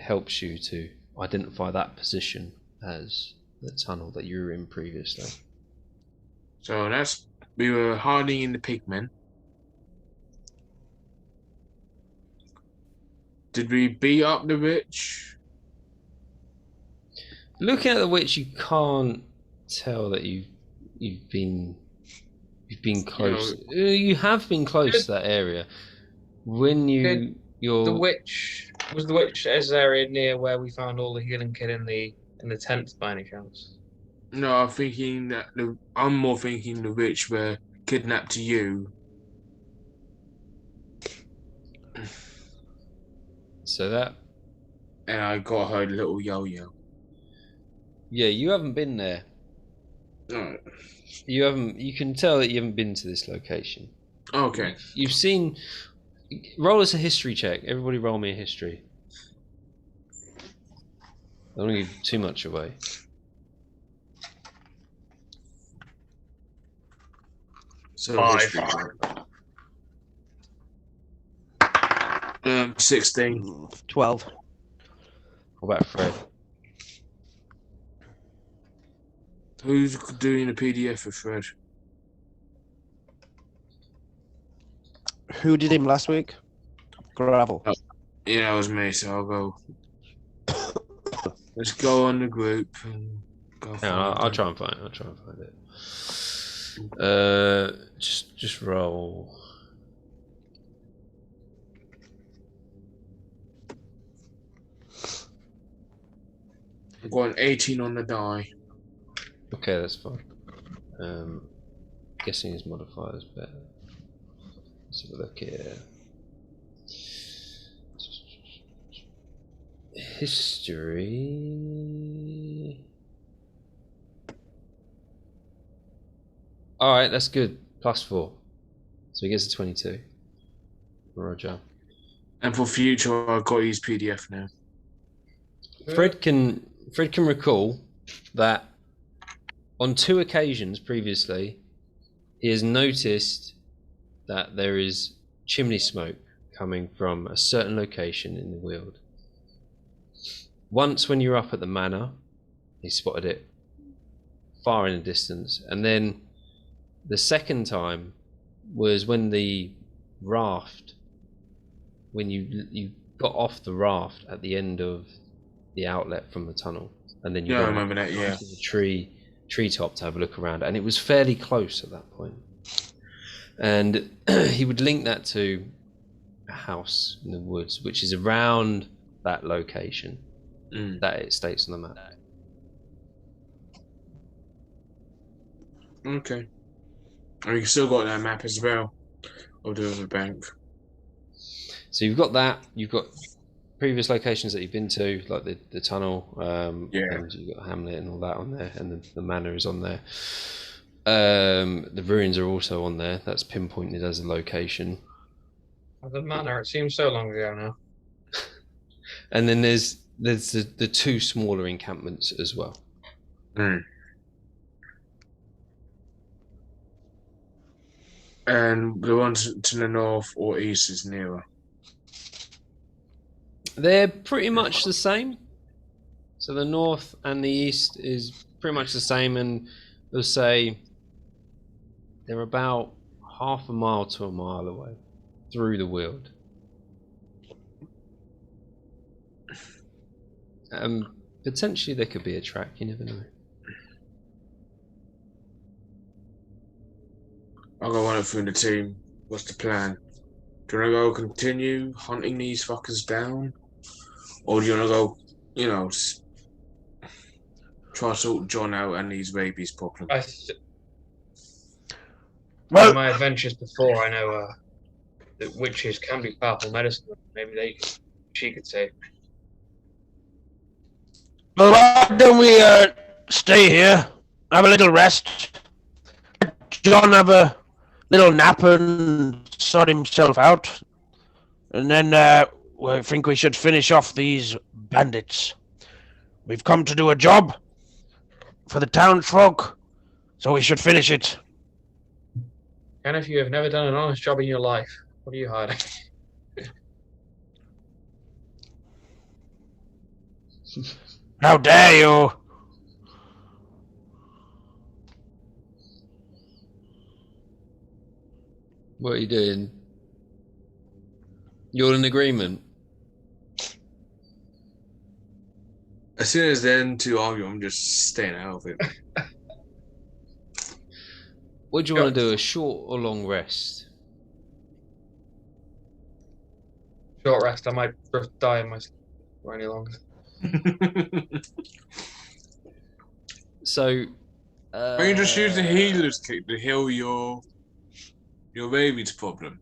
helps you to identify that position as the tunnel that you were in previously. So we were hiding in the pigmen. Did we beat up the witch? Looking at the witch, you can't tell that you've been close. You have been close to that area. When The you're witch was the witch's area near where we found all the healing kit in the tent by any chance? No, I'm more thinking the witch were kidnapped to you. so that And I got her little yo-yo. yeah, you haven't been there. Alright. You can tell that you haven't been to this location. Okay. You've seen. Roll us a history check. Everybody, roll me a history. I don't want to give too much away. So 5. history check. 16. 12. What about Fred? Who's doing the PDF for Fred? Who did him last week? Gravel. Yeah, it was me, so I'll go. Let's go on the group and go. Yeah, I'll try and find it. Just roll. I'm going 18 on the die. Okay, that's fine. Guessing his modifier is better. Let's have a look here. History. Alright, that's good. +4. So he gets a 22. Roger. And for future, I've got to use PDF now. Fred can recall that on 2 occasions previously, he has noticed that there is chimney smoke coming from a certain location in the Weald. Once when you were up at the manor, he spotted it far in the distance, and then the second time was when the raft, when you got off the raft at the end of the outlet from the tunnel, and then you Yeah, I went remember that, yeah. to the treetop to have a look around, and it was fairly close at that point. And he would link that to a house in the woods, which is around that location that it states on the map. Okay. And you still got that map as well of the other bank. So you've got that. You've got previous locations that you've been to, like the tunnel, Yeah. and you've got Hamlet and all that on there, and the manor is on there. The ruins are also on there. That's pinpointed as a location. The manor, it seems so long ago now. And then there's the 2 smaller encampments as well. And the ones to the north or east is nearer. They're pretty much the same. So the north and the east is pretty much the same, and they'll say they're about half a mile to a mile away through the Weald. Potentially there could be a track, you never know. I'll go on it through the team. What's the plan? Do you want to go continue hunting these fuckers down? Or do you want to go, try to sort John out and these rabies problem? Well, in my adventures before, I know that witches can be powerful medicine. Maybe she could save me. Well, why don't we stay here, have a little rest, John have a little nap and sort himself out, and then I think we should finish off these bandits. We've come to do a job for the townsfolk, so we should finish it. And if you have never done an honest job in your life, what are you hiding? How dare you! What are you doing? You're in agreement? As soon as then to argue, I'm just staying out of it. What do you want to do, a short or long rest? Short rest, I might just die in my sleep for any longer. So, Why you just use the healer's kit to heal your rabies problem?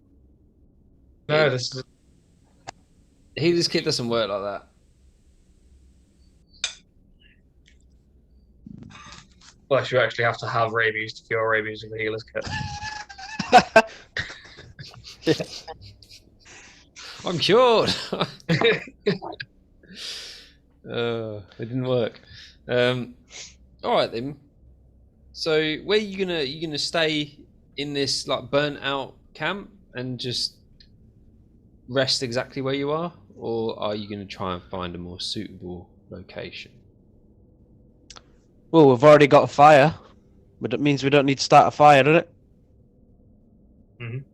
No, this is Healer's kit doesn't work like that. Plus, you actually have to have rabies to cure rabies with the healer's kit. I'm cured. It didn't work. All right then. So where you gonna stay in this like burnt out camp and just rest exactly where you are, or are you gonna try and find a more suitable location? Well, we've already got a fire, but it means we don't need to start a fire, doesn't it?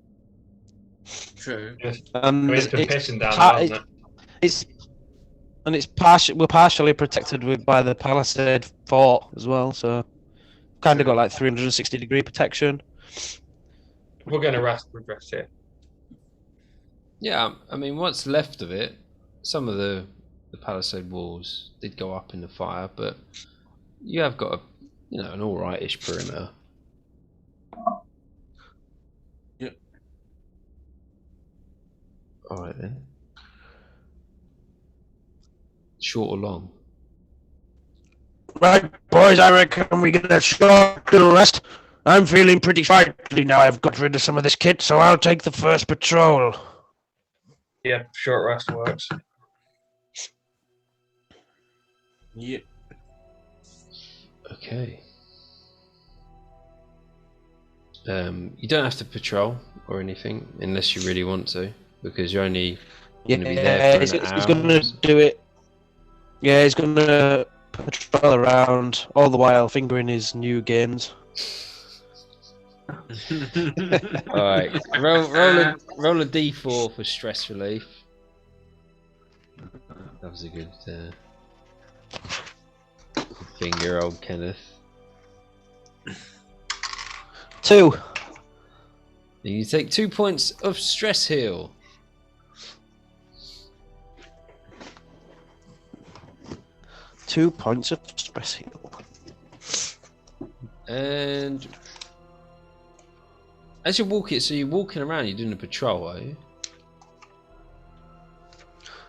True. I mean, it's been It's pissing down, pa- hasn't it? we're partially protected by the palisade fort as well, so kind of got like 360-degree protection. We're going to rest here. Yeah, I mean, what's left of it, some of the palisade walls did go up in the fire, but you have got an all right-ish perimeter. Yep. All right then. Short or long? Right, boys, I reckon we get a short little rest. I'm feeling pretty sprightly now I've got rid of some of this kit, so I'll take the first patrol. Yeah, short rest works. Yep. Okay. You don't have to patrol or anything unless you really want to, because you're only going to be there for an hour. He's going to do it. Yeah, he's going to patrol around all the while fingering his new gains. Alright, roll a d4 for stress relief. That was a good finger, old Kenneth. 2. You take 2 points of stress heal. Two points of stress heal. And as you're walking, so you're walking around, you're doing a patrol, are you?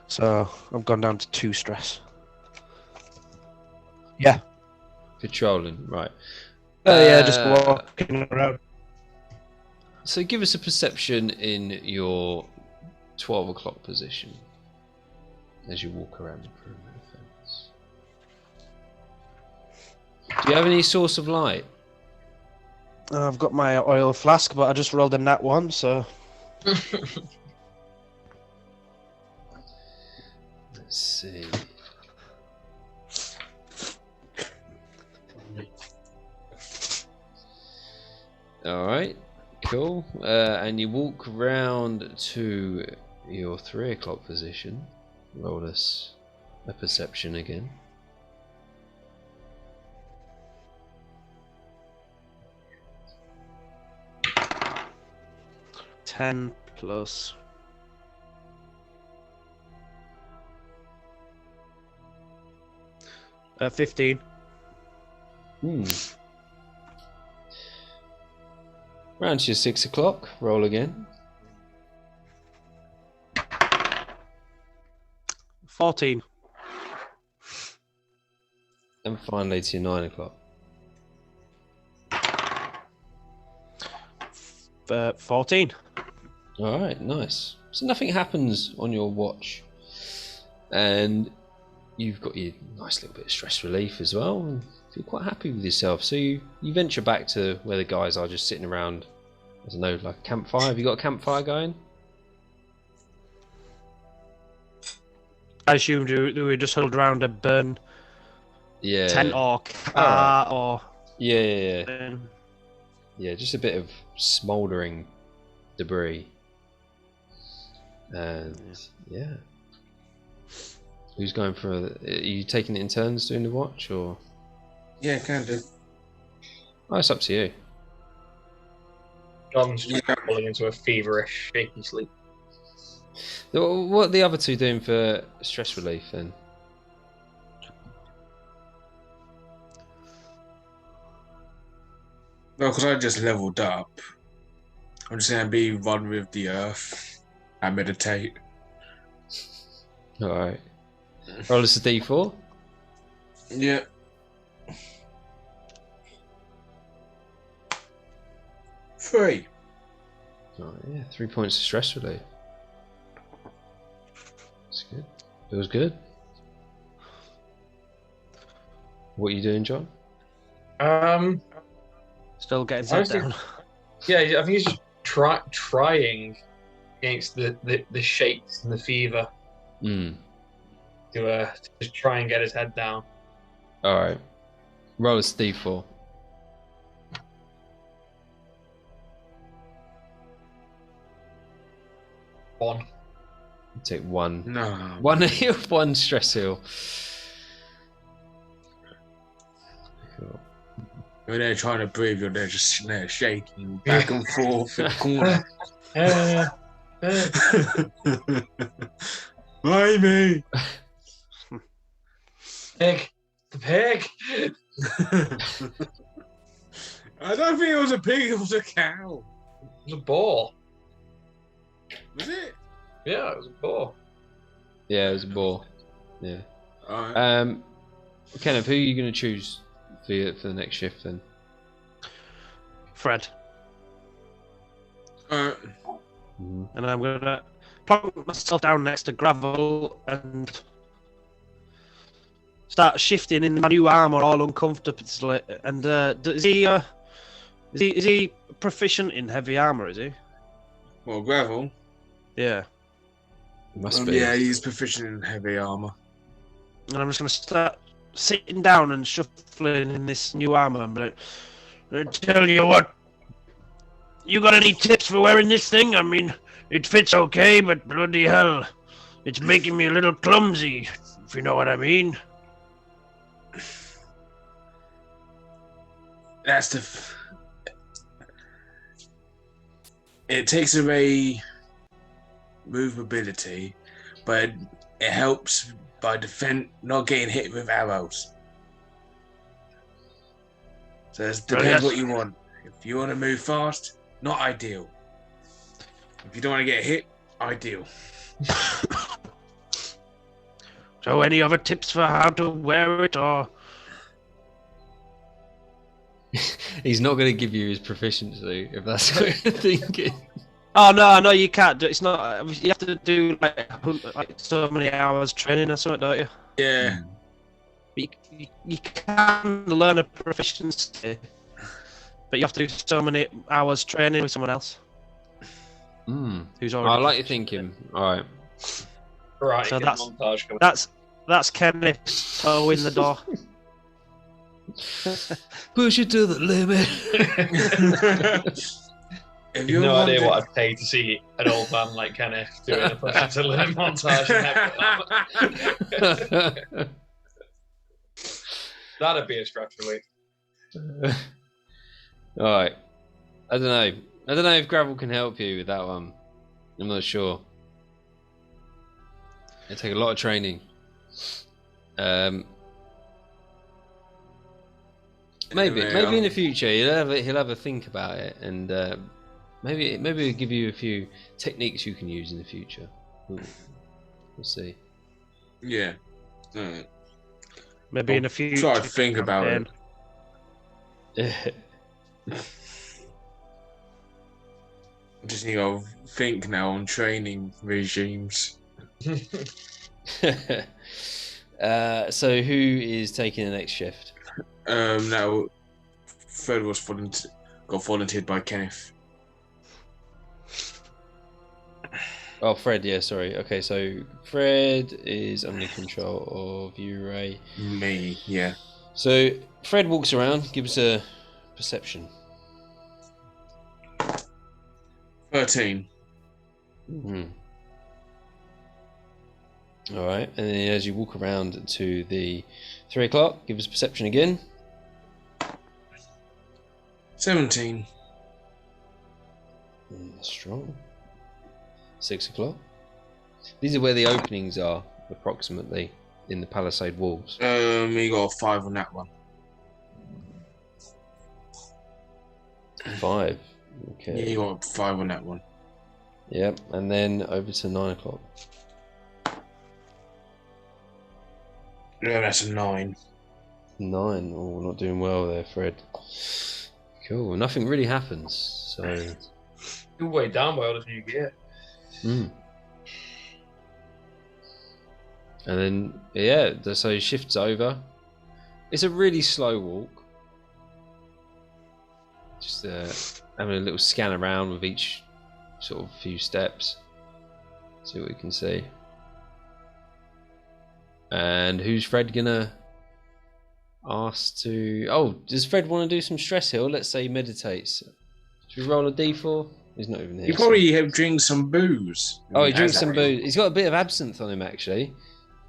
So I've gone down to 2 stress. Yeah. Patrolling, right. Yeah, just walking around. So give us a perception in your 12 o'clock position as you walk around the perimeter fence. Do you have any source of light? I've got my oil flask, but I just rolled a nat 1, so... Let's see. Alright, cool. And you walk round to your 3 o'clock position. Roll us a perception again. +10. 15. Round to your 6 o'clock, roll again. 14. And finally to your 9 o'clock. 14. Alright, nice. So nothing happens on your watch. And you've got your nice little bit of stress relief as well. And feel quite happy with yourself. So you venture back to where the guys are just sitting around, I don't know, like a campfire. Have you got a campfire going? I assumed we were just huddled around a burn tent or car or... Yeah. Yeah, just a bit of smouldering debris. And yeah. Who's going for... Are you taking it in turns doing the watch, or...? Yeah, can do. Oh, it's up to you. John's just falling into a feverish, shaky sleep. What are the other two doing for stress relief then? No, because I just leveled up. I'm just going to be one with the earth. I meditate. Alright. Roll us a d4. Yeah. 3. Oh, yeah, 3 points of stress relief. That's good. Feels good. What are you doing, John? Still getting his Honestly- head down. Yeah, I think he's just trying against the shakes and the fever Hmm. to just try and get his head down. Alright. Roll a D4. One. Take one. No. One stress heal. Cool. When they're trying to breathe, you're there just there shaking back and forth in the corner. Why me? Pig. The pig. I don't think it was a pig, it was a cow. It was a boar. Was it? Yeah, it was a boar. Yeah, it was a boar. Yeah. Alright. Kenneth, who are you going to choose for the next shift then? Fred. Alright. And I'm gonna plonk myself down next to Gravel and start shifting in my new armor all uncomfortably. And is he proficient in heavy armor? Is he? Well, Gravel. Yeah. Must be. Yeah, he's proficient in heavy armor. And I'm just gonna start sitting down and shuffling in this new armor. And be like, I tell you what. You got any tips for wearing this thing? I mean, it fits okay, but bloody hell, it's making me a little clumsy, if you know what I mean. That's it takes away movability, but it helps by not getting hit with arrows. So it depends what you want. If you want to move fast, not ideal. If you don't want to get hit, ideal. So, any other tips for how to wear it, or He's not going to give you his proficiency, if that's what you're thinking. Oh no, you can't do. It's not. You have to do like so many hours training or something, don't you? Yeah. You can learn a proficiency, but you have to do so many hours training with someone else who's already. I like your thinking. All right. Right. So get a montage going. that's Kenneth toe in the door. Push it to the limit. If You've no idea wondering- what I'd pay to see an old man like Kenneth doing a push to limit montage. That'd be a stretch relief. All right. I don't know if Gravel can help you with that one. I'm not sure. It'll take a lot of training. Maybe in the future he'll have a think about it, and maybe he'll give you a few techniques you can use in the future. We'll see. Yeah. Alright. Maybe in a few. Try to think about it. Just need to think now on training regimes. So who is taking the next shift? Now Fred was got volunteered by Kenneth. Oh, Fred. Yeah, sorry. Okay, so Fred is under control of you, Ray. Me, yeah. So Fred walks around. Give us a perception. 13. All right, and then as you walk around to the 3 o'clock, give us perception again. 17. Strong. 6 o'clock. These are where the openings are, approximately, in the palisade walls. He got a 5 on that one. 5. Yeah, Okay. he got a 5 on that one. Yep, and then over to 9 o'clock. Yeah, that's a 9. 9. Oh, we're not doing well there, Fred. Cool. Nothing really happens. So. You're way down by all this new gear. And then yeah, so he shifts over. It's a really slow walk. Just having a little scan around with each sort of few steps. See what we can see. And who's Fred gonna ask to? Oh, does Fred want to do some stress heal? Let's say he meditates. Should we roll a d4? He's not even here. He probably have drinks some booze. Oh, he drinks some booze. He's got a bit of absinthe on him actually.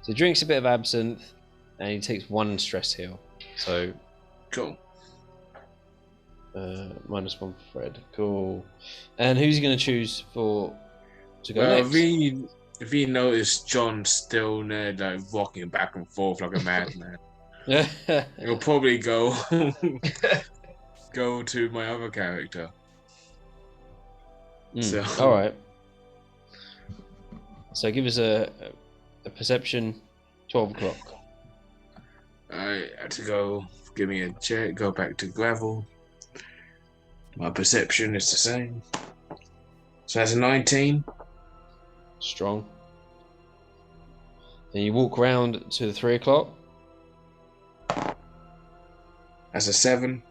So he drinks a bit of absinthe, and he takes 1 stress heal. So Cool. -1 for Fred. Cool. And who's he going to choose to go Well, next? if he noticed John still there, like walking back and forth like a madman, he'll probably go to my other character. So. All right. So give us a perception. 12 o'clock. I had to go. Give me a check. Go back to gravel. My perception is the same. So that's a 19. Strong. And you walk round to the 3 o'clock. That's a 7.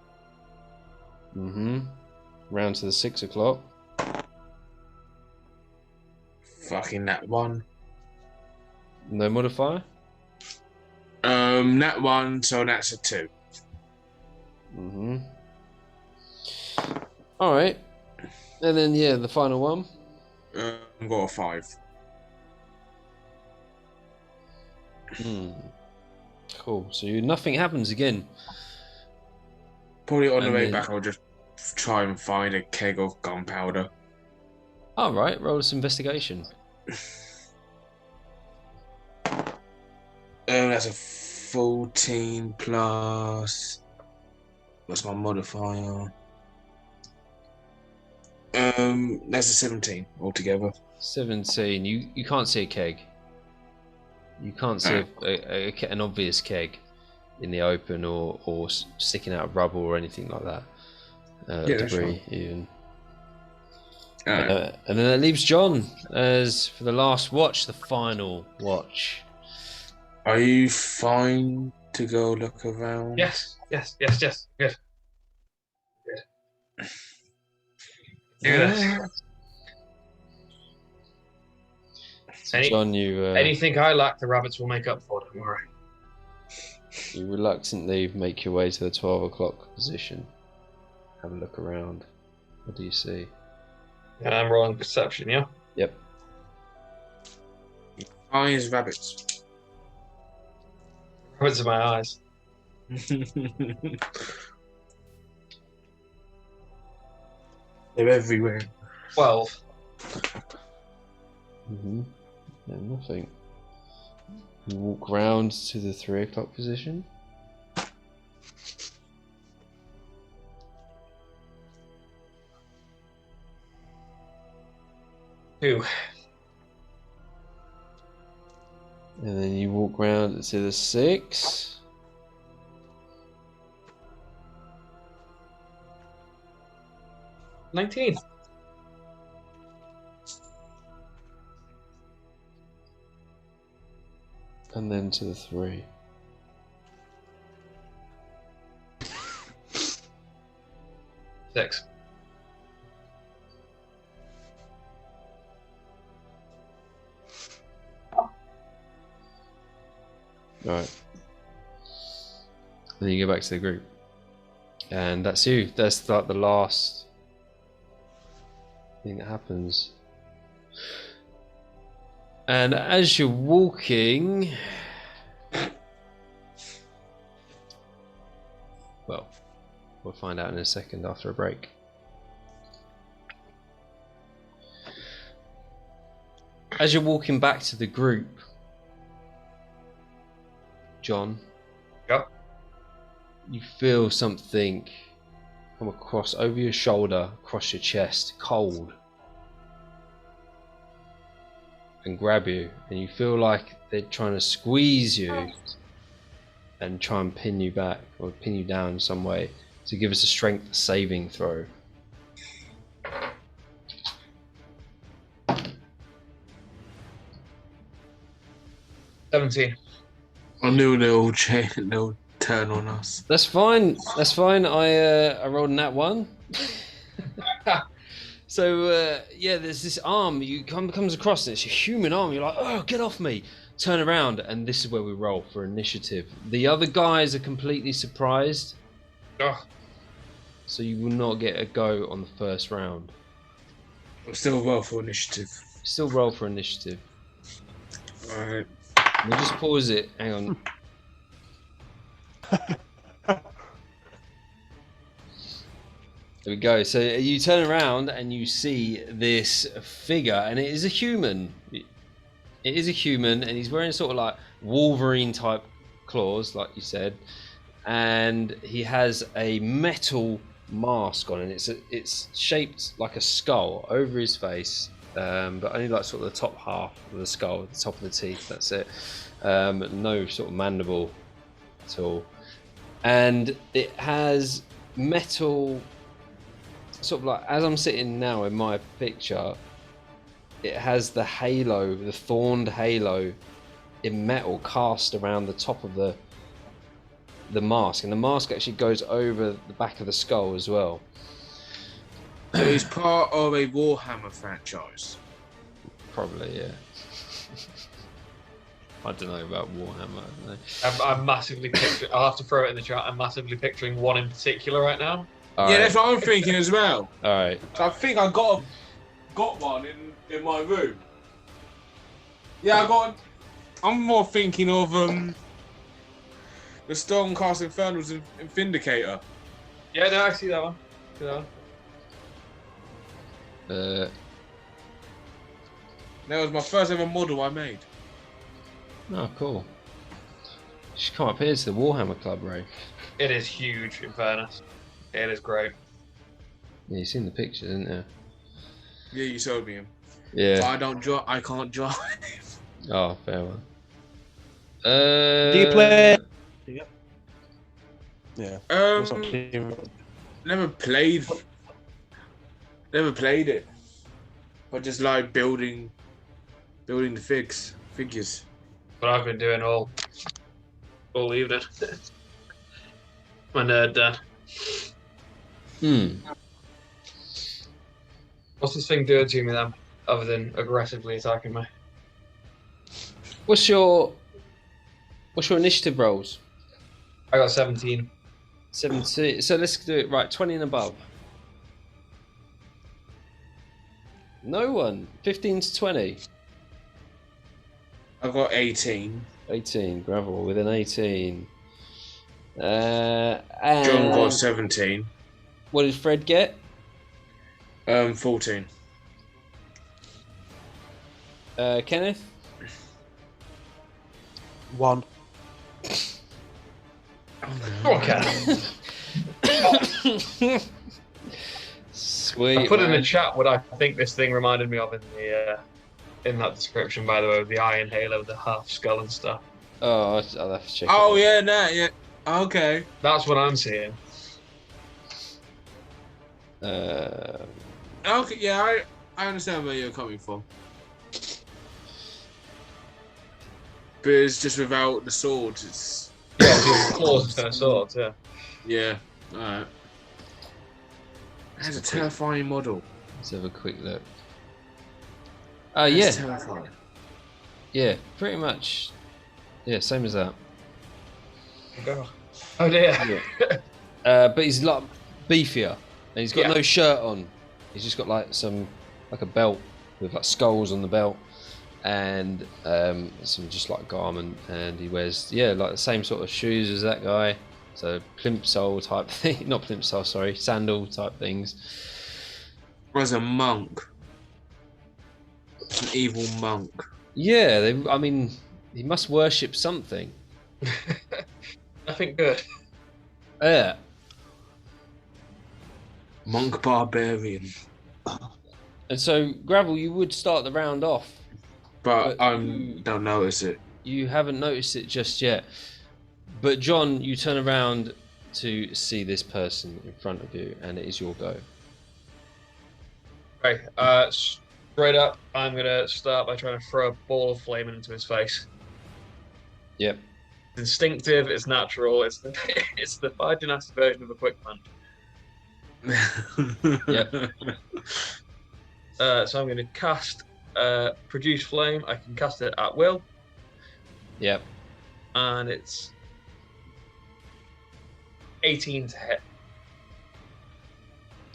Round to the 6 o'clock. Fucking that 1. No modifier. That 1. So that's a 2. All right. And then yeah, the final one. I've got a 5. Cool. So nothing happens again. Probably on the And way then- back, I'll just try and find a keg of gunpowder. All right. Roll us investigation. That's a 14 plus. What's my modifier? That's a 17 altogether. 17. You can't see a keg. You can't see an obvious keg in the open or sticking out of rubble or anything like that. Yeah, that's debris even. Alright. And then that leaves John as for the last watch, the final watch. Are you fine to go look around? Yes. Good. Do this. So Any- John, you Anything I lack, the rabbits will make up for. Don't worry. you reluctantly make your way to the 12 o'clock position. Have a look around. What do you see? And I'm rolling perception. Yeah. Yep. Eyes rabbits. Rabbits in my eyes. They're everywhere. 12. Yeah, nothing. You walk round to the 3 o'clock position. Two. And then you walk round to the 6. $19. And then to the 3. $6. Right. And then you go back to the group. And that's you. That's like the last thing that happens. And as you're walking, well, we'll find out in a second after a break. As you're walking back to the group, John, Yep. you feel something come across over your shoulder, across your chest, cold, and grab you, and you feel like they're trying to squeeze you and try and pin you back or pin you down in some way. So give us a strength saving throw. 17. I knew they'll turn on us. That's fine. That's fine. I rolled in that one. So yeah, there's this arm comes across, and it's a human arm. You're like, oh, get off me! Turn around, and this is where we roll for initiative. The other guys are completely surprised, Oh, so you will not get a go on the first round. Still well for initiative. Still roll for initiative. Alright. We'll just pause it. Hang on. There we go. So you turn around and you see this figure, and it is a human. It is a human, and he's wearing sort of like Wolverine type claws, like you said, and he has a metal mask on, and it's shaped like a skull over his face, but only like sort of the top half of the skull, the top of the teeth. That's it. No sort of mandible at all, and it has metal. Sort of like as I'm sitting now in my picture, it has the halo, the thorned halo in metal cast around the top of the mask, and the mask actually goes over the back of the skull as well. So he's part of a Warhammer franchise. Probably, yeah. I don't know about Warhammer. I don't know. I'm massively picturing. I'll have to throw it in the chat. I'm massively picturing one in particular right now. All Yeah, right. that's what I'm thinking as well. All right. So I think I got one in my room. Yeah, I'm more thinking of the Stormcast Infernals and Vindicator. Yeah, no, I see that one. That was my first ever model I made. Oh, cool. You should come up here to the Warhammer Club, Ray. It is huge, in fairness. It is great. Yeah, you've seen the picture, didn't you? Yeah, you showed me him. Yeah. So I can't drive. Oh, fair one. Do you play? Yeah. Never played it. But just like building the figures. But I've been doing all evening. My nerd dad. What's this thing doing to me then, other than aggressively attacking me? What's your initiative rolls? I got 17. 17. So let's do it right. 20 and above. No one. 15 to 20. I got 18. 18. Gravel with an 18. And John got 17. what did Fred get? 14. Kenneth? 1. Okay. Sweet. I put in man. the chat what I think this thing reminded me of in that description, by the way, with the iron halo, the half skull and stuff. Oh, I'll have to check. Oh it out. yeah, nah, yeah. Okay. That's what I'm seeing. Okay, yeah, I understand where you're coming from. But it's just without the sword. It's Yeah, it's claws and swords, yeah. yeah. Alright. That's a terrifying model. Let's have a quick look. Oh That's yeah, terrifying. yeah, pretty much. Yeah, same as that. Oh dear. But he's like beefier, and he's got Yeah. no shirt on. He's just got like a belt with like skulls on the belt, and some just like garment, and he wears like the same sort of shoes as that guy. So plimp sole type thing, not plimp sole, sorry, sandal type things. As a monk. It's an evil monk. Yeah, I mean, he must worship something. Nothing good. Yeah. Monk barbarian. And so, Gravel, you would start the round off. But But don't notice it. You haven't noticed it just yet. But John, you turn around, to see this person in front of you, and it is your go. Okay. Straight up, I'm gonna start by trying to throw a ball of flame into his face. Yep. It's instinctive. It's natural. It's the it's the fire dynasty version of a quick punch. Yep. So I'm going to cast Produce Flame. I can cast it at will, Yep. and it's 18 to hit.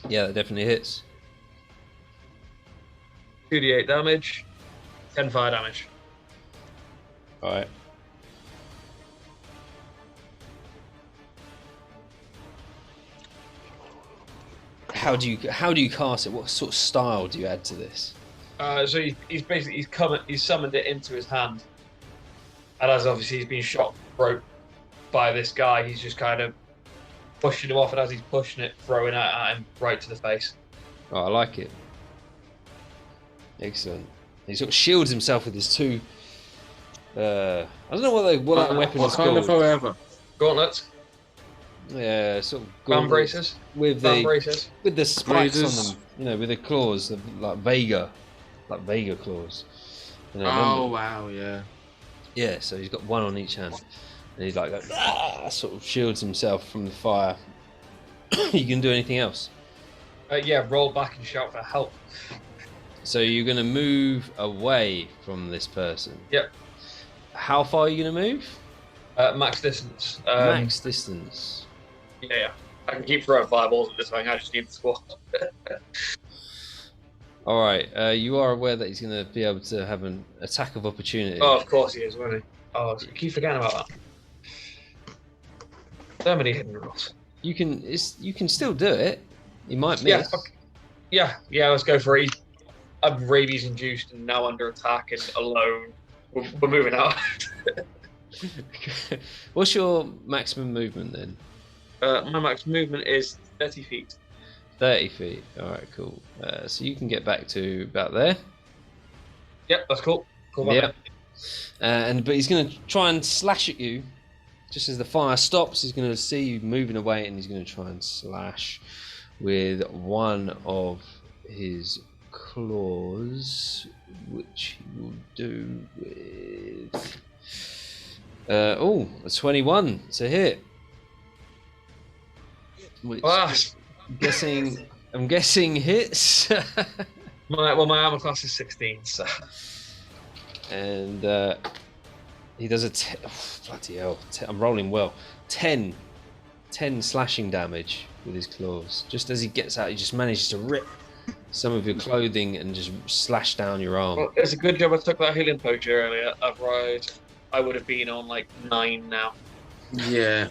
Yeah, that definitely hits. 2d8 damage, 10 fire damage. All right. How do you cast it? What sort of style do you add to this? So he's summoned it into his hand, and as obviously he's been shot broke by this guy, he's just kind of pushing him off, and as he's pushing it, throwing it at him right to the face. Oh, I like it. Excellent. He sort of shields himself with his two. I don't know what that weapon is called. Forever. Gauntlets, Yeah, sort of band braces, with band the braces. with the spikes Braces. on them. You know, with the claws, like Vega claws. You know, Oh remember? wow, yeah. Yeah, so he's got one on each hand, and he's like sort of shields himself from the fire. You can do anything else. Yeah, roll back and shout for help. So you're going to move away from this person. Yep. How far are you going to move? Max distance. Max distance. Yeah. I can keep throwing fireballs at this thing. I just need the squad. All right. You are aware that he's going to be able to have an attack of opportunity. Oh, of course he is, won't he? Oh, I keep forgetting about that. So many hidden rules. You can still do it. You might miss. Yeah. Let's go for it. I'm rabies induced and now under attack and alone. We're moving out. What's your maximum movement then? My max movement is 30 feet. 30 feet. All right, cool. So you can get back to about there. Yep, that's cool. Cool. Yep. But he's going to try and slash at you. Just as the fire stops, he's going to see you moving away, and he's going to try and slash with one of his claws, which he will do with a 21 to hit. Which I'm guessing hits. My armor class is 16, so. And he does bloody hell! I'm rolling well. 10 slashing damage with his claws. Just as he gets out, he just manages to rip some of your clothing and just slash down your arm. Well, it's a good job I took that healing potion earlier. Otherwise, I would have been on like 9 now. Yeah.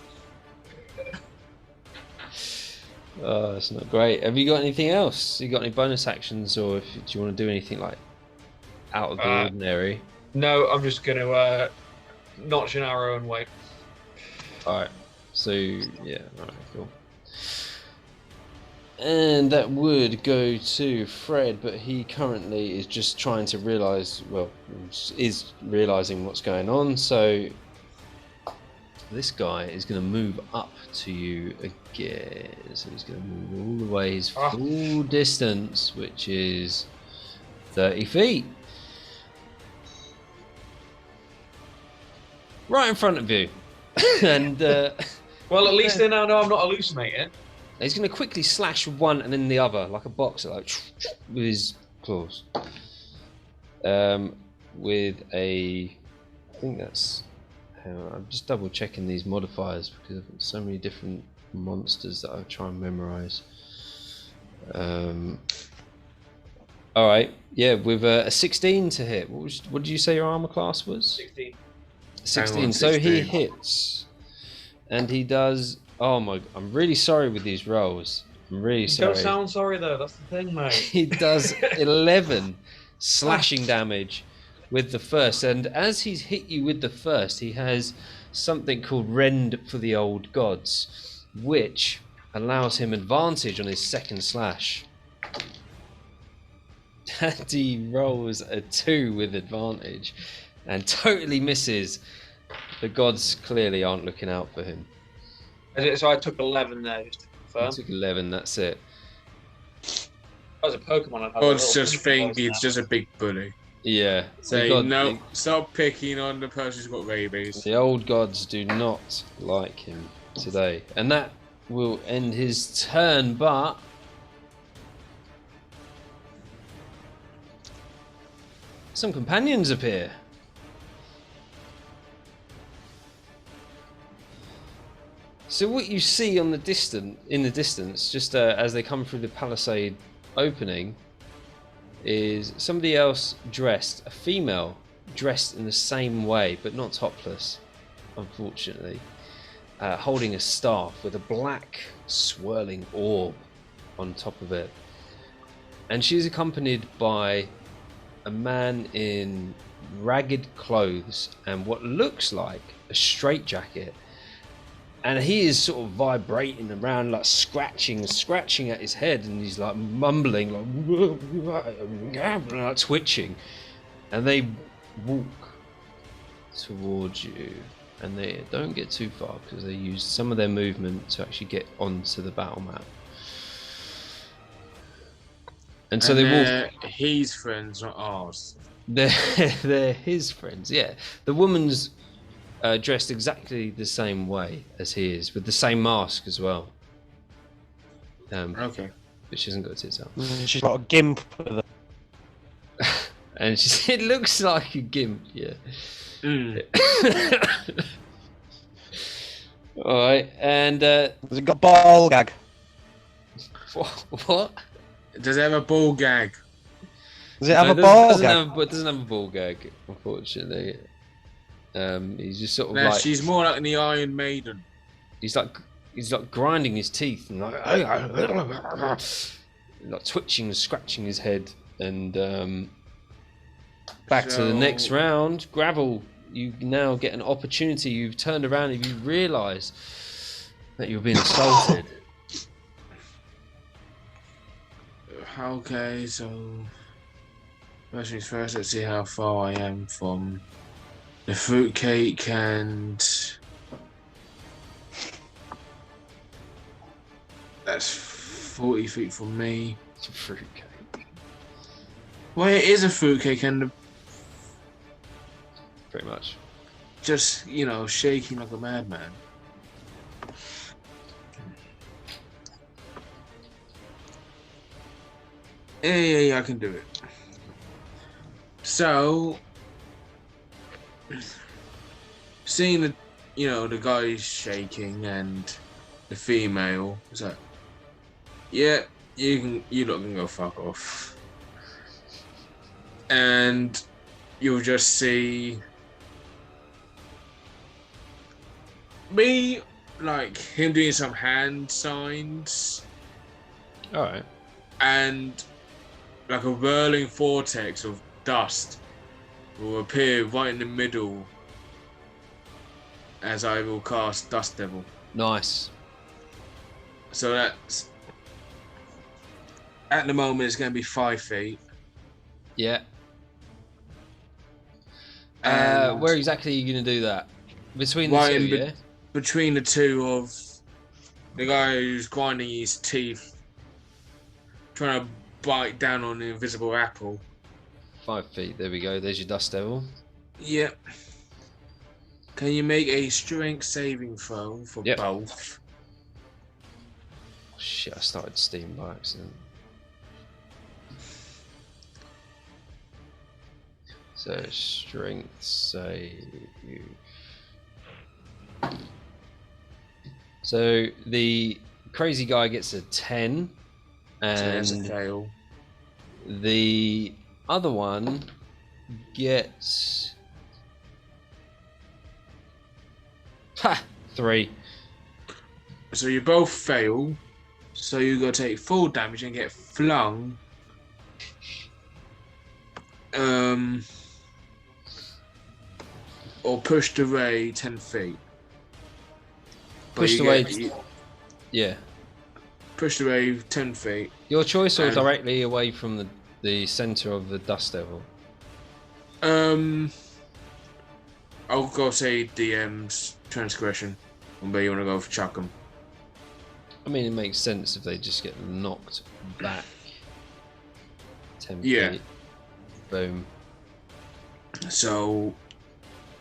Oh, that's not great. Have you got anything else? You got any bonus actions, or do you want to do anything like out of the ordinary? No, I'm just going to notch an arrow and wait. Alright, so yeah, alright, cool. And that would go to Fred, but he currently is just trying to is realising what's going on, so this guy is going to move up to you again. So he's going to move all the way his full distance, which is 30 feet. Right in front of you. And well, at least they now know I'm not hallucinating. He's going to quickly slash one and then the other, like a boxer, like with his claws. With a, I think that's. I'm just double checking these modifiers because I've got so many different monsters that I try and memorize. All right, yeah, with a 16 to hit. What did you say your armor class was? 16. 16. So he hits, and he does. Oh my! I'm really sorry with these rolls. I'm really sorry. Don't sound sorry though. That's the thing, mate. He does 11 slashing damage with the first, and as he's hit you with the first, he has something called Rend for the Old Gods, which allows him advantage on his second slash. And he rolls a 2 with advantage and totally misses. The gods clearly aren't looking out for him. So I took 11 there, just to You confirm. took 11. That's it. If I was a Pokemon, I'd have a Gods little just thing think of those he's just a big bully. Yeah. Say, the, god, no, stop picking on the person who's got rabies. the old gods do not like him today, and that will end his turn. But some companions appear. So what you see in the distance, just as they come through the palisade opening, is somebody else dressed, a female dressed in the same way, but not topless, unfortunately, holding a staff with a black swirling orb on top of it. And she's accompanied by a man in ragged clothes and what looks like a straitjacket. And he is sort of vibrating around, like scratching at his head, and he's like mumbling, like twitching. And they walk towards you, and they don't get too far because they use some of their movement to actually get onto the battle map. And so they walk. His friends, not ours. They're his friends. Yeah, the woman's dressed exactly the same way as he is, with the same mask as well. Okay. But she hasn't got tits out. She's got a gimp with her. And it looks like a gimp, yeah. Alright, and Has it got ball gag? what? Does it have a ball gag? Does it have No, a ball doesn't gag? have, doesn't have a ball gag, unfortunately. He's just sort of No, like she's more like the Iron Maiden. he's like grinding his teeth and like twitching and scratching his head. And back to the next round. Gravel, you now get an opportunity. You've turned around and you realise that you're being assaulted. Okay, so first things first, let's see how far I am from the fruitcake, and that's 40 feet from me. It's a fruitcake. Well, it is a fruitcake, and Pretty much. just, you know, shaking like a madman. Yeah, I can do it. So, seeing the, you know, the guy shaking and the female, is like, yeah, you lot can go fuck off. And you'll just see me, like, him doing some hand signs, Alright. and like a whirling vortex of dust will appear right in the middle as I will cast Dust Devil. Nice. So that's, at the moment, it's going to be 5 feet. Yeah. And Where exactly are you going to do that? Between the Right two, in be- yeah? between the two of the guy who's grinding his teeth, trying to bite down on the invisible apple. 5 feet. There we go. There's your Dust Devil. Yep. Can you make a strength saving throw for Yep. both? Oh, shit, I started Steam by accident. So, strength save. So, the crazy guy gets a 10. So that's a And fail. the other one gets 3. So you both fail. So you got to take full damage and get flung. Or pushed away 10 feet. But Pushed you away. get- Yeah. pushed away 10 feet. Your choice, or And- directly away from the center of the Dust Devil. I'll go say DM's transgression. And where you want to go for chuck 'em. I mean, it makes sense if they just get knocked back 10 Yeah. feet. Boom. So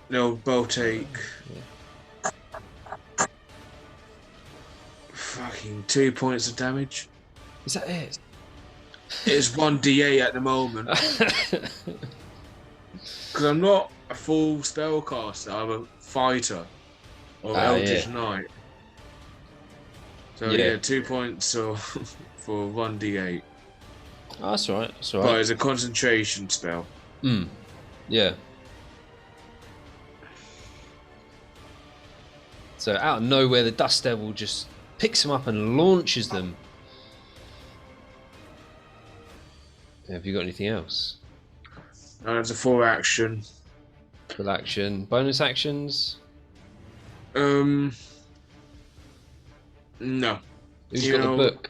they'll both take fucking 2 points of damage. Is that it? It's 1d8 at the moment. Because I'm not a full spellcaster, I'm a fighter. Or Eldritch Knight. So yeah, 2 points for 1d8. Oh, that's all right. That's all But right. it's a concentration spell. Yeah. So out of nowhere, the Dust Devil just picks them up and launches them. Have you got anything else? It's a full action. Full action. Bonus actions? No. Who's got the book?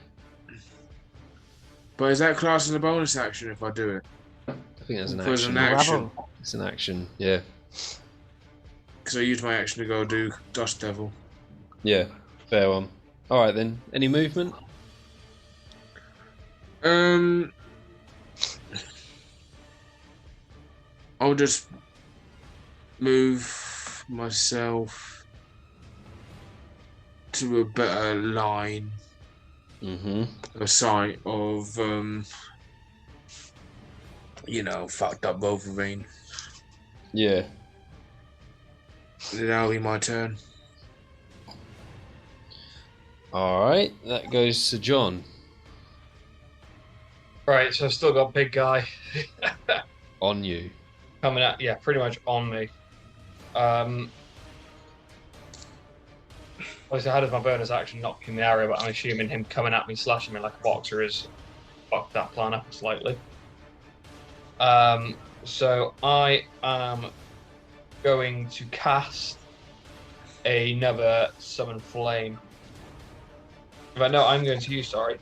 But is that class as a bonus action if I do it? I think that's an Because action. an action. It's an action, yeah. Because I use my action to go do Dust Devil. Yeah, fair one. Alright then, any movement? I'll just move myself to a better line, a sight of, fucked up Wolverine. Yeah. That'll be my turn. Alright, that goes to John. Right, so I've still got big guy On you. coming at, yeah, pretty much on me. Obviously, I had as my bonus action knocking the area, but I'm assuming him coming at me, slashing me like a boxer is fucked that plan up slightly. So I am going to cast another Summon Flame. No, I'm going to use, sorry.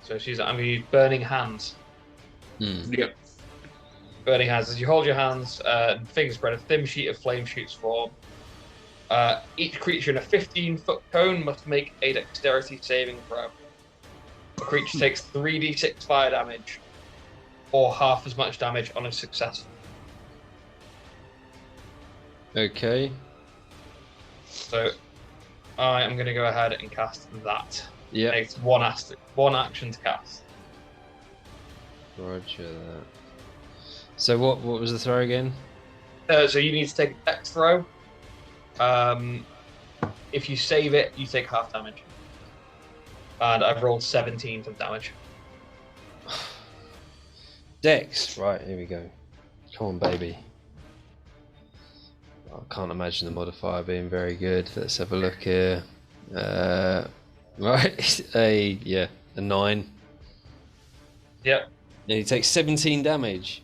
So I'm going to use Burning Hands. Yep. Burning Hands. As you hold your hands and fingers spread, a thin sheet of flame shoots form. Each creature in a 15-foot cone must make a dexterity saving throw. The creature takes 3d6 fire damage, or half as much damage on a success. Okay. So I am going to go ahead and cast that. Yeah. It's one action to cast. Roger that. So what was the throw again? So you need to take a dex throw. If you save it, you take half damage. And I've rolled 17 for damage. Dex. Right, here we go. Come on, baby. I can't imagine the modifier being very good. Let's have a look here. Right, a 9. Yep. And he takes 17 damage.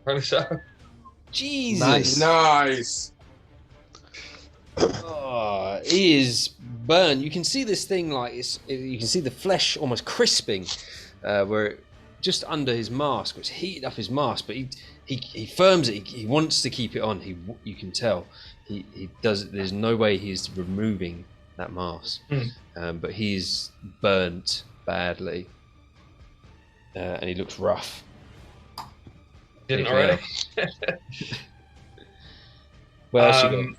Really so. Jesus. Nice. Oh, he is burned. You can see this thing you can see the flesh almost crisping, where it, just under his mask, it's heated up his mask, but he firms it. He wants to keep it on. You can tell he does. There's no way he's removing that mask, but he's burnt badly, and he looks rough. Didn't Anything already. else? What else you got?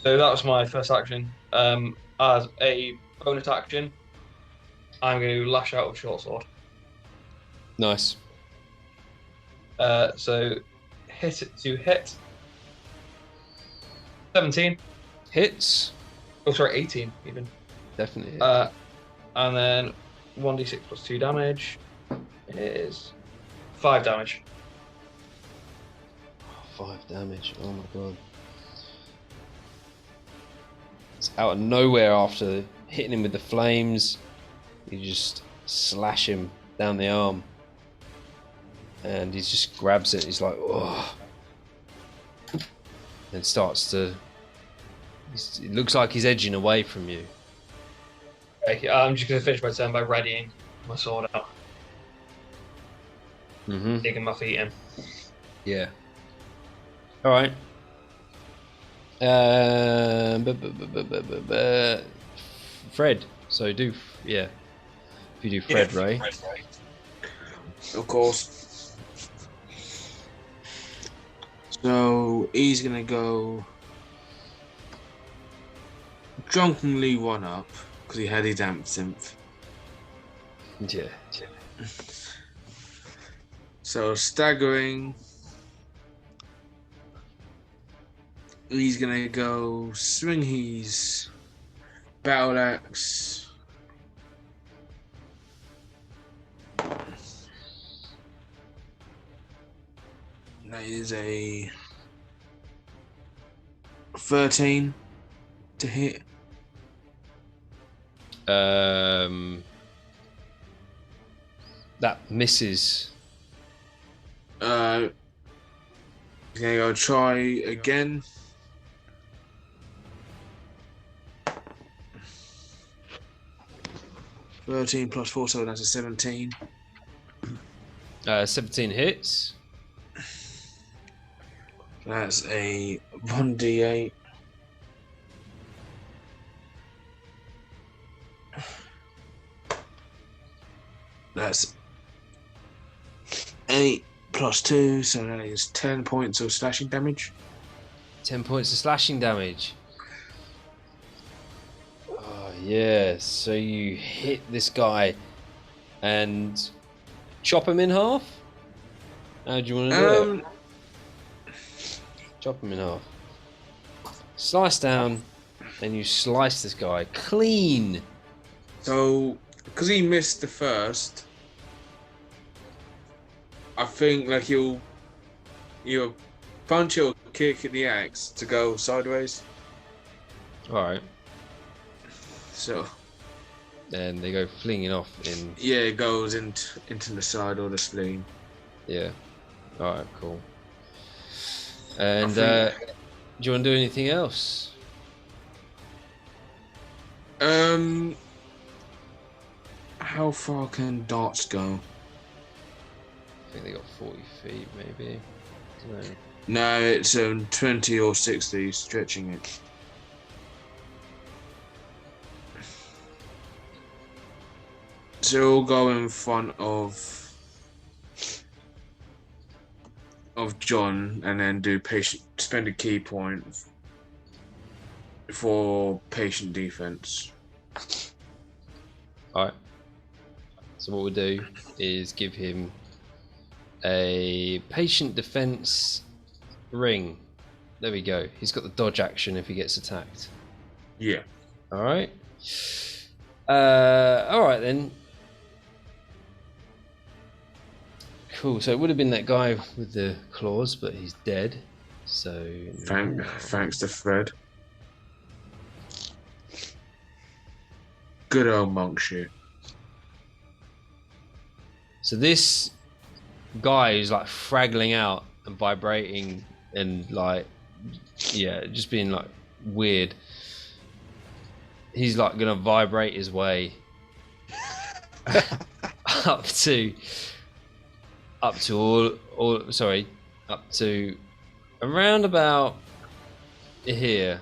So that was my first action. As a bonus action, I'm going to lash out with short sword. Nice. So hit it to hit. 17. Hits. Oh, sorry, 18 even. Definitely. Hit. And then 1d6 plus 2 damage is 5 damage. 5 damage. Oh my god. It's out of nowhere after hitting him with the flames. You just slash him down the arm. And he just grabs it. He's like, oh. And starts to. It looks like he's edging away from you. Okay, I'm just going to finish my turn by readying my sword out. Digging my feet in. Yeah. Alright. Fred. So do yeah. If you do Fred, Ray. Of course. So he's gonna go drunkenly one up because he had his absinthe. Yeah. So staggering, he's gonna go swing his battle axe. That is a 13 to hit. That misses. He's gonna go try again. (13 + 4), so that's a 17. 17 hits. That's a 1d8. That's 8 + 2, so that is 10 points of slashing damage. 10 points of slashing damage. Oh, yeah. So you hit this guy and chop him in half? How do you want to do it? Chop him in half. Slice down, and you slice this guy clean. So, because he missed the first, I think like he'll punch or kick at the axe to go sideways. Alright. So Then they go flinging off in. yeah, it goes into the side or the spleen. Yeah. Alright, cool. And think- do you want to do anything else? How far can darts go? I think they got 40 feet, maybe. I don't know. No, it's 20 or 60, stretching it. So we'll go in front of John and then do spend a key point for patient defense. Alright. So what we'll do is give him a patient defense ring. There we go. He's got the dodge action if he gets attacked. Yeah. Alright. Alright then. Cool. So it would have been that guy with the claws, but he's dead. So Thanks to Fred. Good old monk shit. So this guy is like fraggling out and vibrating and like, yeah, just being like weird. He's like gonna vibrate his way up to around about here,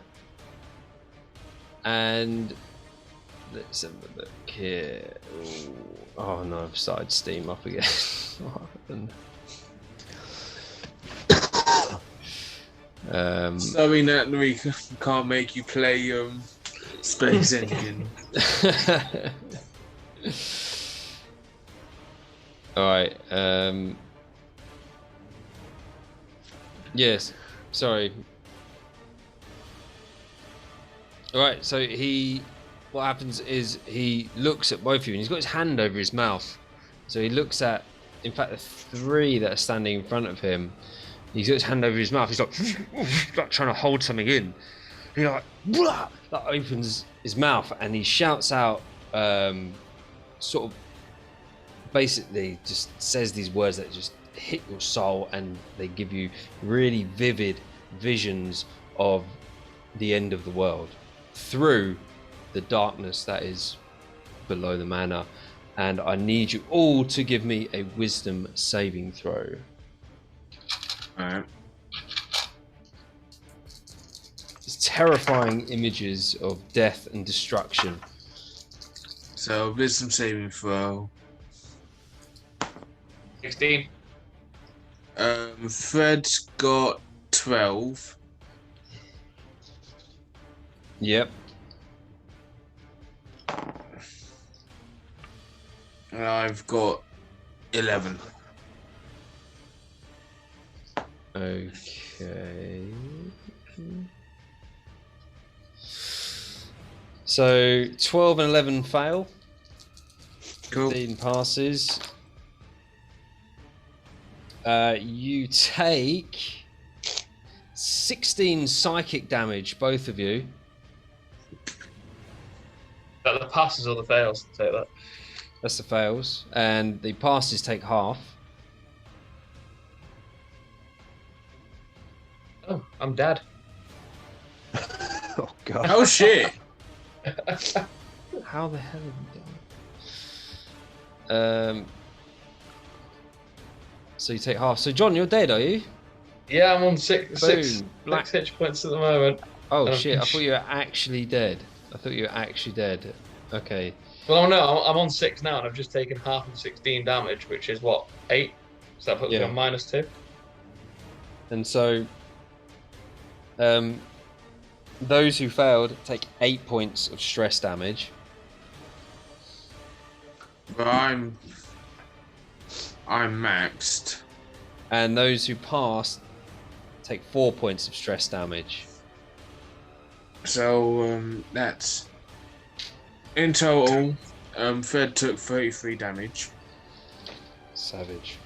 and let's have a look here. Ooh. Oh no, I've started Steam up again. What happened? Sorry, Nat, we can't make you play Space Engine. Alright, yes, sorry. Alright, so what happens is he looks at both of you and he's got his hand over his mouth. So he looks at, in fact, the three that are standing in front of him. He's got his hand over his mouth. He's like trying to hold something in. He like opens his mouth and he shouts out, sort of basically just says these words that just hit your soul, and they give you really vivid visions of the end of the world through the darkness that is below the manor. And I need you all to give me a wisdom saving throw. Alright. terrifying images of death and destruction. So wisdom saving throw. 16. Fred's got 12. Yep. And I've got 11. Okay. So 12 and 11 fail. Cool. 15 passes. You take 16 psychic damage, both of you. That the passes or the fails? Take that. That's the fails. And the passes take half. Oh, I'm dead. Oh god. Oh shit! How the hell have you done? So you take half. So John, you're dead, are you? Yeah, I'm on six Black- hit points at the moment. Oh shit! I thought you were actually dead. Okay. Well, no, I'm on 6 now, and I've just taken half of 16 damage, which is what, 8? So that puts me Yeah. on -2. And so, those who failed take 8 points of stress damage. But I'm maxed. And those who passed take 4 points of stress damage. So that's in total. Fred took 33 damage, Savage.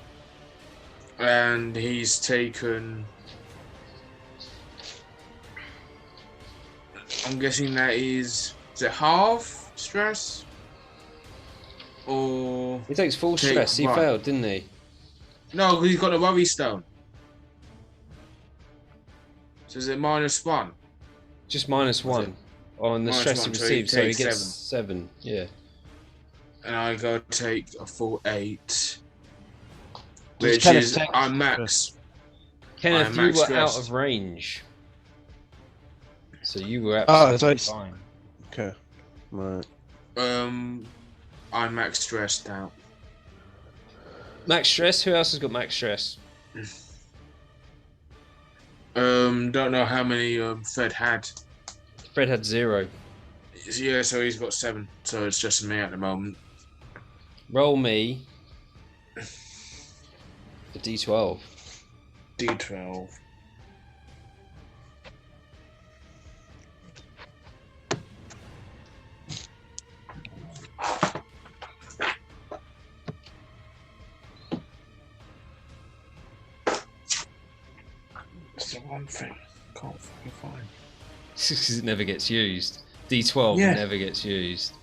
and he's taken. I'm guessing that is it half stress, or He takes full Take stress. He one. failed, didn't he? no? Because he's got a worry stone. So is it -1? Just -1 on the Minus stress he one, so he received, so he takes gets 7. 7. Yeah. And I go take a full 8, Just which kind of is take- I'm max. Kenneth, I'm you max were stressed. out of range, so you were Oh, absolutely so fine. Okay. Right. I'm max stressed out. Max stress. Who else has got max stress? Don't know how many Fred had. Fred had 0. Yeah, so he's got 7. So it's just me at the moment. Roll me the d12. D12. It's the one thing I can't fucking find. Because it never gets used. D12 Yeah. never gets used.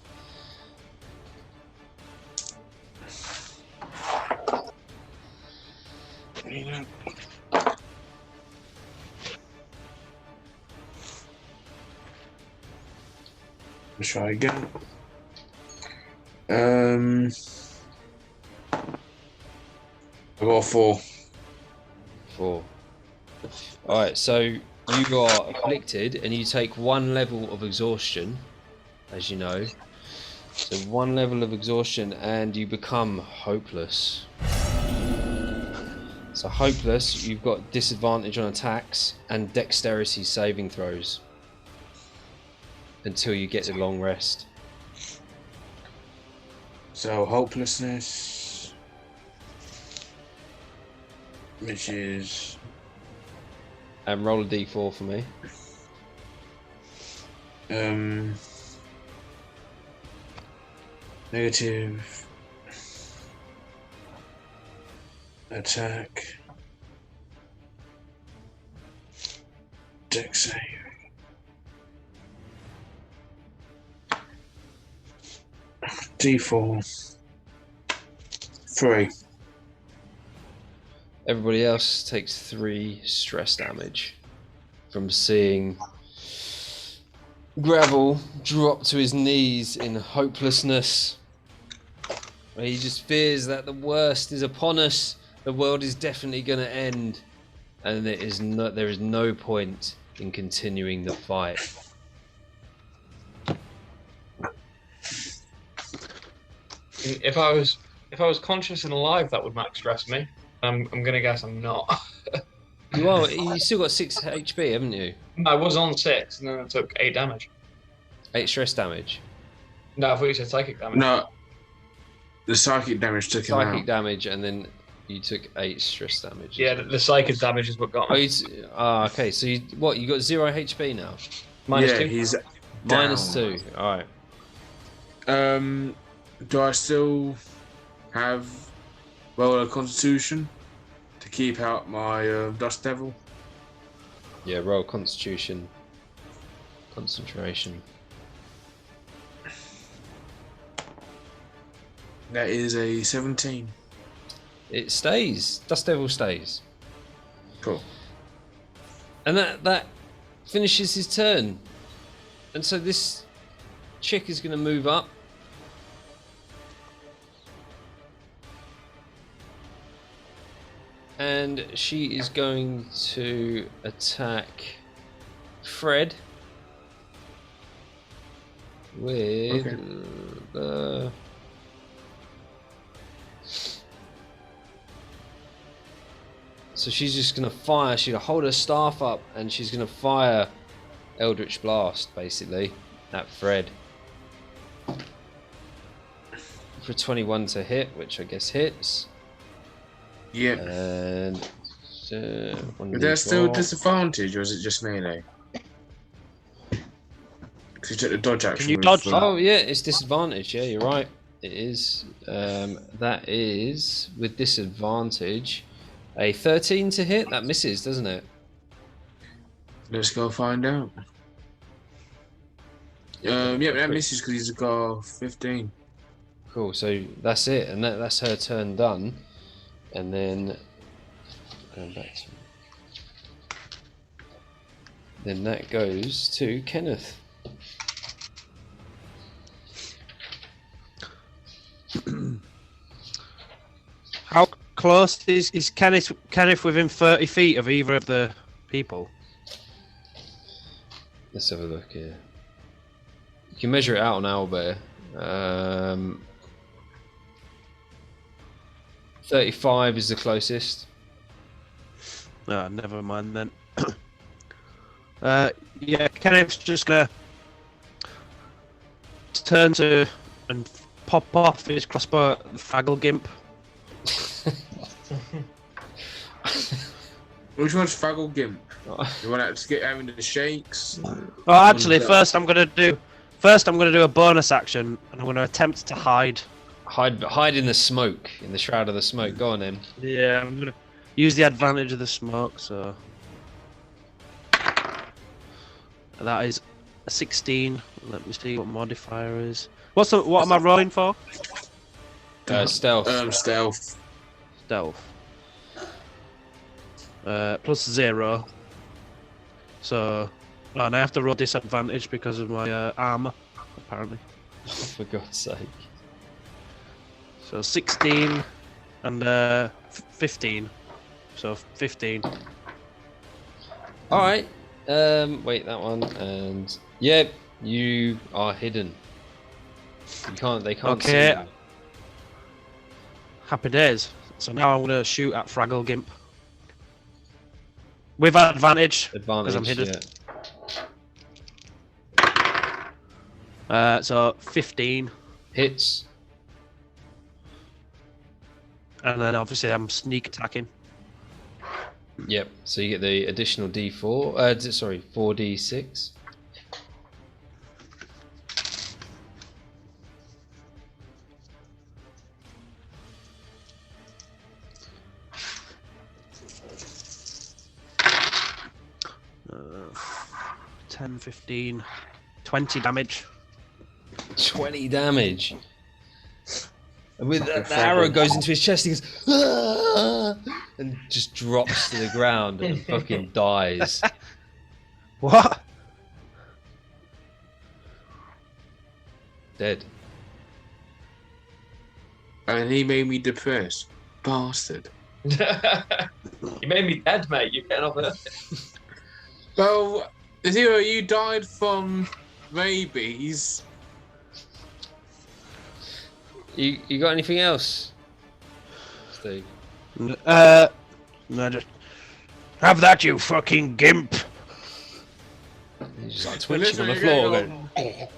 You know. Let's try again. I got a 4. 4. Alright, so you are afflicted and you take 1 level of exhaustion, as you know. So 1 level of exhaustion and you become hopeless. So hopeless, you've got disadvantage on attacks and dexterity saving throws until you get the long rest. So hopelessness, which is And roll a d4 for me. negative attack, dex save. D4 3. Everybody else takes 3 stress damage from seeing Gravel drop to his knees in hopelessness. He just fears that the worst is upon us. The world is definitely going to end, and there is no point in continuing the fight. If I was conscious and alive, that would max stress me. I'm gonna guess I'm not. You still got 6 HP, haven't you? I was on 6, and then I took 8 damage. 8 stress damage. No, I thought you said psychic damage. No, the psychic damage took him Psychic out. damage, and then you took 8 stress damage. Yeah, the psychic damage is what got me. Okay. So you got 0 HP now? -2. He's -2. All right. Do I still have a Constitution to keep out my Dust Devil? Yeah. Roll Constitution. Concentration. That is a 17. It stays. Dust Devil stays. Cool. And that finishes his turn. And so this chick is going to move up. And she is going to attack Fred with the... So she's just going to fire. She'll hold her staff up and she's going to fire Eldritch Blast, basically, at Fred. For 21 to hit, which I guess hits. Yep. And... Is there still disadvantage, or is it just melee? Because you took the dodge action. Can you dodge that? Oh, yeah, it's disadvantage. Yeah, you're right. It is. That is, with disadvantage, a 13 to hit. That misses, doesn't it? Let's go find out. Yeah, that misses because he's got 15. Cool, so that's it, and that's her turn done. And then going back to then that goes to Kenneth. How close is Kenneth within 30 feet of either of the people? Let's have a look here. You can measure it out on owlbear. 35 is the closest. Ah, never mind then. Yeah, Kenneth's just gonna turn to and pop off his crossbow at the Fraggle Gimp. Which one's Fraggle Gimp? You want to get having the shakes? Oh, actually, first I'm gonna do a bonus action, and I'm gonna attempt to hide. Hide in the smoke, in the shroud of the smoke. Go on then. Yeah, I'm gonna use the advantage of the smoke. So that is a 16. Let me see what modifier is. What am I rolling for? Stealth. Stealth. Stealth. Plus 0. So, and I have to roll disadvantage because of my armor, apparently. For God's sake. So 16 and 15. So 15. All right. Wait, that one. And yep, you are hidden. They can't see Okay. you. Happy days. So now I'm gonna shoot at Fraggle Gimp. With advantage. Advantage. I'm hidden. Yeah. So 15. Hits. And then obviously I'm sneak attacking. Yep. So you get the additional D4. Sorry, 4D6. Uh, 10, 15, 20 damage. 20 damage. And with the arrow goes into his chest, he goes, "Ah!" and just drops to the ground and fucking dies. What? Dead. And he made me depressed. Bastard. You made me dead, mate. You're getting off it. Well, Zero, you died from rabies. You got anything else, Steve? No, just have that, you fucking gimp. He's just like Well, twitching on the listen, floor. you're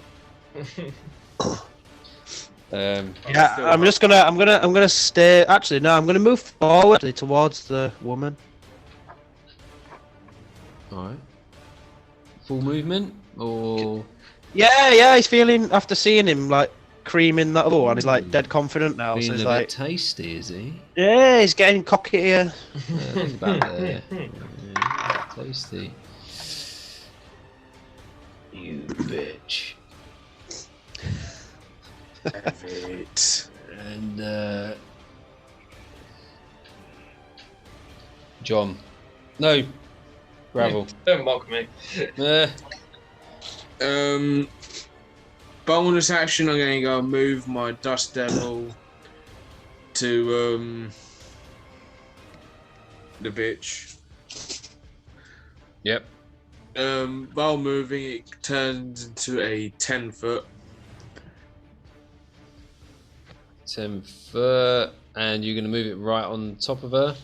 Going, Yeah, I'm gonna stay. Actually, no, I'm gonna move forward towards the woman. all right. Full movement or Yeah, he's feeling after seeing him like creaming that other one. He's like dead confident now. So being he's a like, bit tasty, is he? yeah, he's getting cocky here. Think about that. Yeah, tasty. You bitch. Have it. And John. No. Gravel. Don't mock me. Bonus action. I'm gonna go move my Dust Devil to the bitch. Yep. While moving, it turns into a 10-foot. 10 foot, and you're going to move it right on top of her.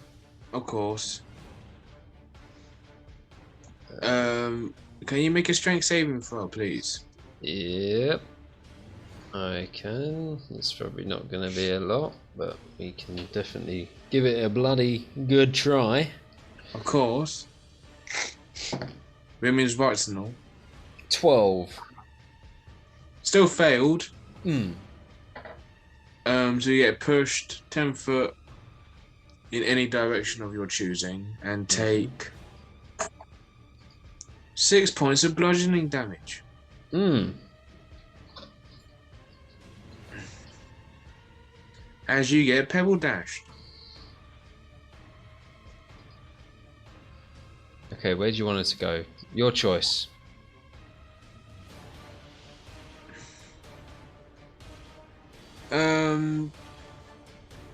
Of course. Can you make a strength saving throw, please? Yep. I can. It's probably not going to be a lot, but we can definitely give it a bloody good try. Of course. Women's rights and all. 12. Still failed. Hmm. So you get pushed 10 foot in any direction of your choosing and take 6 points of bludgeoning damage. Hmm. As you get pebble dashed. Okay, where do you want it to go? Your choice.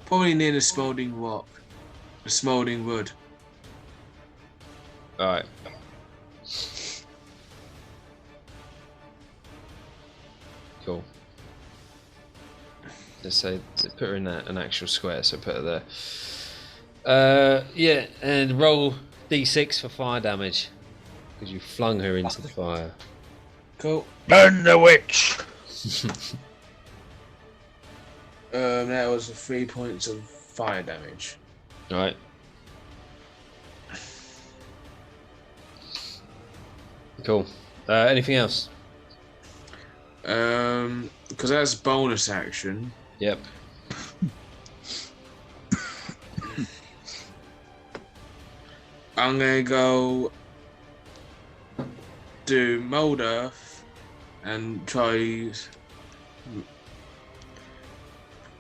Probably near the smouldering rock. The smouldering wood. Alright. Cool. Let's say put her in an actual square, so put her there. Yeah, and roll d6 for fire damage because you flung her into the fire. Cool. Burn the witch. That was 3 points of fire damage. Alright. Cool. Anything else? Because that's bonus action. Yep. I'm gonna go do mold earth and try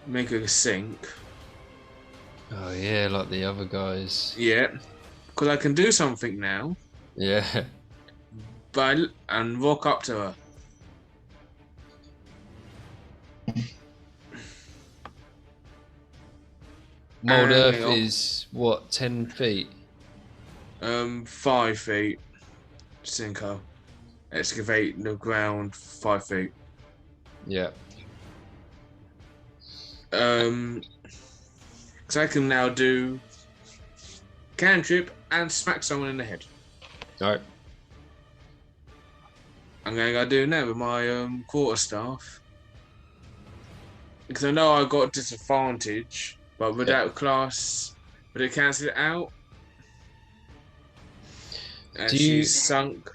make a sink. Oh yeah, like the other guys. Yeah, because I can do something now. Yeah. And walk up to her. Mold Earth hang on. is what, 10 feet? 5 feet. Sinker. Excavate the ground 5 feet. Yeah. Because I can now do cantrip and smack someone in the head. Alright. I'm gonna go do that with my quarterstaff. Because I know I got disadvantage, but without class, would it cancel it out? And Do you- she's sunk.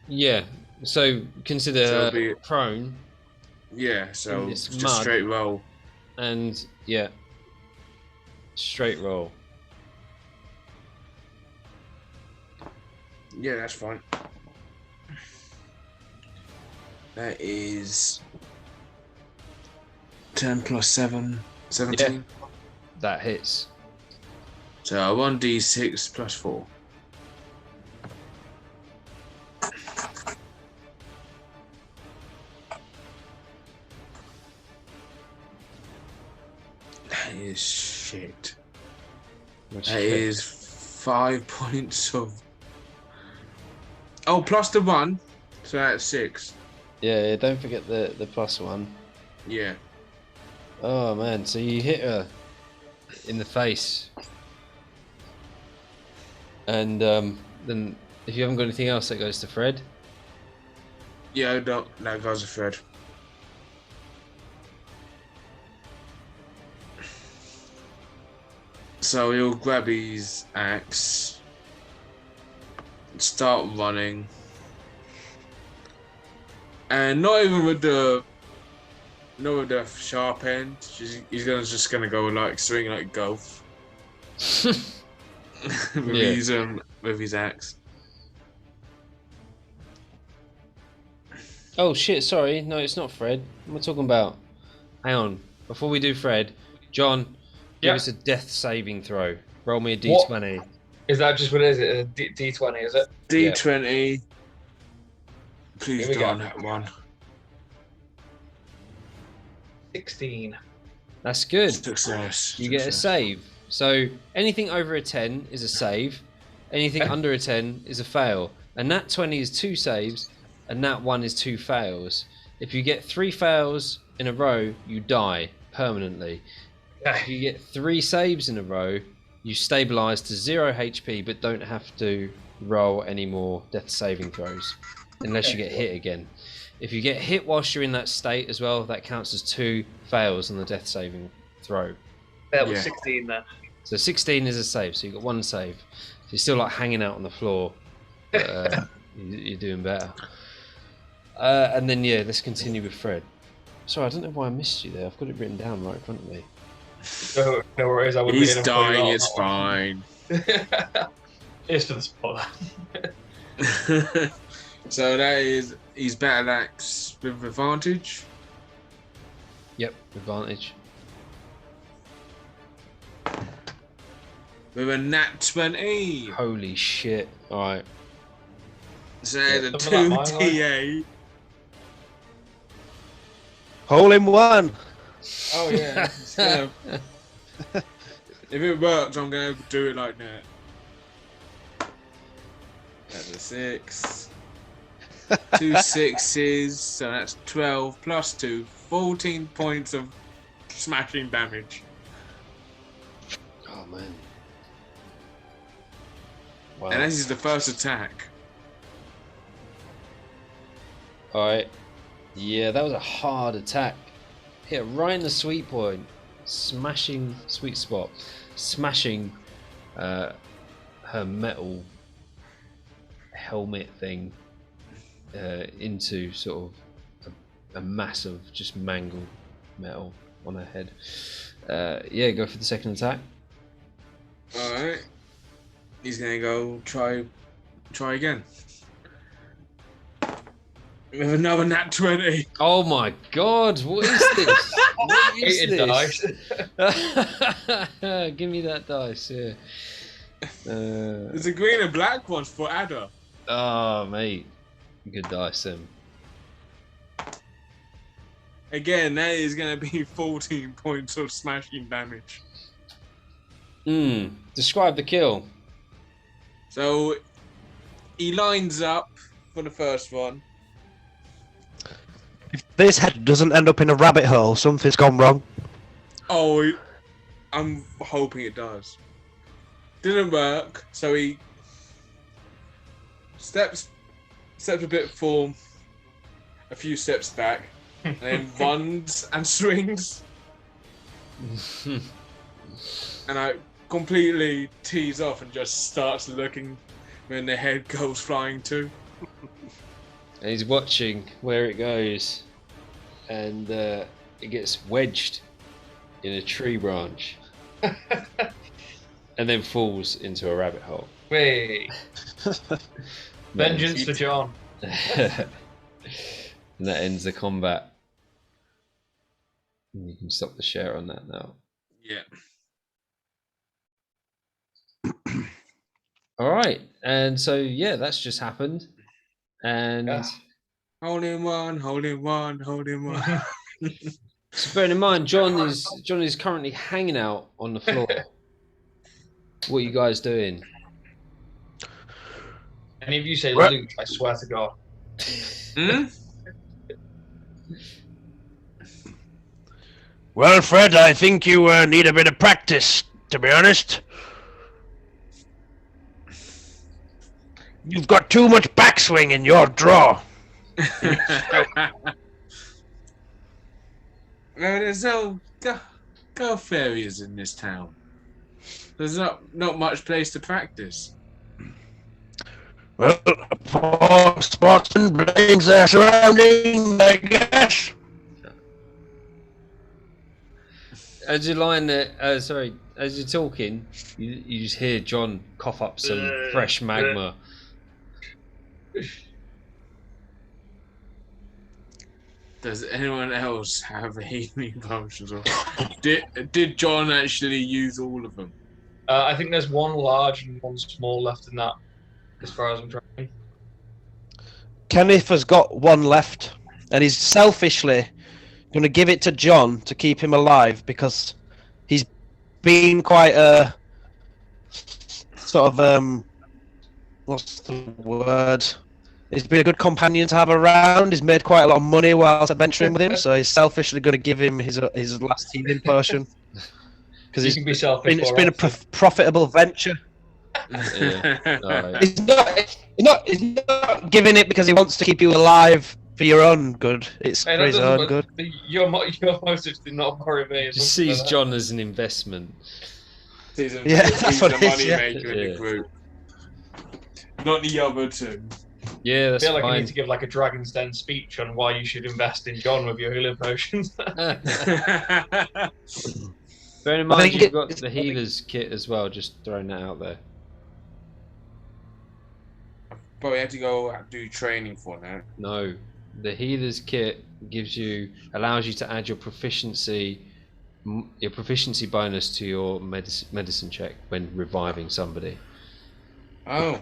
Yeah. So consider So her be- prone Yeah, so It's just mud. straight roll. and yeah. Straight roll. Yeah, that's fine. That is 10 plus 7, 17. That hits. So 1d6 plus 4. That is shit. Which That is 5 points of Oh, plus the 1. So that's 6. Yeah, don't forget the +1. Yeah. Oh man, so you hit her in the face, and then if you haven't got anything else, that goes to Fred. Yeah, that goes to Fred. So he'll grab his axe, start running, and not even with the sharp end. He's just gonna go like swing like golf with his axe. Oh shit! Sorry, no, it's not Fred. What am I talking about? Hang on. Before we do Fred, John, give us a death saving throw. Roll me a d20. Is that just what it is? A D20, is it? D20. Yeah. Please Here we die go. on that one. 16. That's good. Success. You get a save. So anything over a 10 is a save. Anything under a 10 is a fail. And nat 20 is 2 saves, and nat 1 is 2 fails. If you get 3 fails in a row, you die permanently. If you get 3 saves in a row, you stabilize to 0 HP, but don't have to roll any more death saving throws unless you get hit again. If you get hit whilst you're in that state as well, that counts as 2 fails on the death saving throw. That was 16 then. So 16 is a save, so you've got 1 save. So you're still like hanging out on the floor, but you're doing better. And then let's continue with Fred. Sorry, I don't know why I missed you there. I've got it written down right in front of me. No worries, I wouldn't. He's dying, it's fine. It's for the spot. So that is his battle axe with advantage. Yep, advantage. With a nat 20. Holy shit. Alright. So there's a 2d8. Hole in one. Oh yeah. If it works, I'm gonna do it like that. That's a 6. 2 6s, so that's 12 plus 2, 14 points of smashing damage. Oh man. Wow. And this is the first attack. Alright. Yeah, that was a hard attack. Hit right in the sweet point. Smashing sweet spot. Smashing her metal helmet thing into sort of a mass of just mangled metal on her head. Go for the second attack. Alright. He's gonna go try again. With another nat 20. Oh my god, what is this? What is this? Give me that dice, yeah. There's a green and black one for Adder. Oh, mate. Good dice, Sim. Again, that is going to be 14 points of smashing damage. Describe the kill. So, he lines up for the first one. If this head doesn't end up in a rabbit hole, something's gone wrong. Oh, I'm hoping it does. Didn't work, so he steps a bit forward, a few steps back, and then runs and swings. And I completely tease off and just starts looking when the head goes flying too. And he's watching where it goes, and it gets wedged in a tree branch, and then falls into a rabbit hole. Wait. Vengeance for John. And that ends the combat. And you can stop the share on that now. Yeah. All right, and so that's just happened. And hole in one, hole in one, hole in one. So bearing in mind, John is currently hanging out on the floor. What are you guys doing? Any of you say What? loot, I swear to God. Hmm? Well, Fred, I think you need a bit of practice, to be honest. You've got too much backswing in your draw. There's no go fairies in this town. There's not much place to practice. Well, poor sportsman blames their surroundings, I guess. As you're lying there, as you're talking, you just hear John cough up some fresh magma. Does anyone else have healing potions? Or did John actually use all of them? I think there's one large and one small left in that, as far as I'm trying. Kenneth has got one left, and he's selfishly going to give it to John to keep him alive because he's been quite a sort of what's the word? He's been a good companion to have around. He's made quite a lot of money whilst adventuring with him, so he's selfishly going to give him his last healing potion because You can be selfish. it's been a profitable venture. Yeah. Alright. He's not giving it because he wants to keep you alive for your own good. It's Hey, for his own good. Your motives do not worry me. Just sees John as an investment. He's That's what the it is, money yeah. maker in Yeah. the group. Not the other two. Yeah, I that's feel like I fine. need to give like a Dragon's Den speech on why you should invest in John with your healing potions. Bearing in I mind think you've got it's- the healer's kit as well, just throwing that out there. But we had to go do training for that. No, the healer's kit allows you to add your proficiency bonus to your medicine check when reviving somebody. Oh.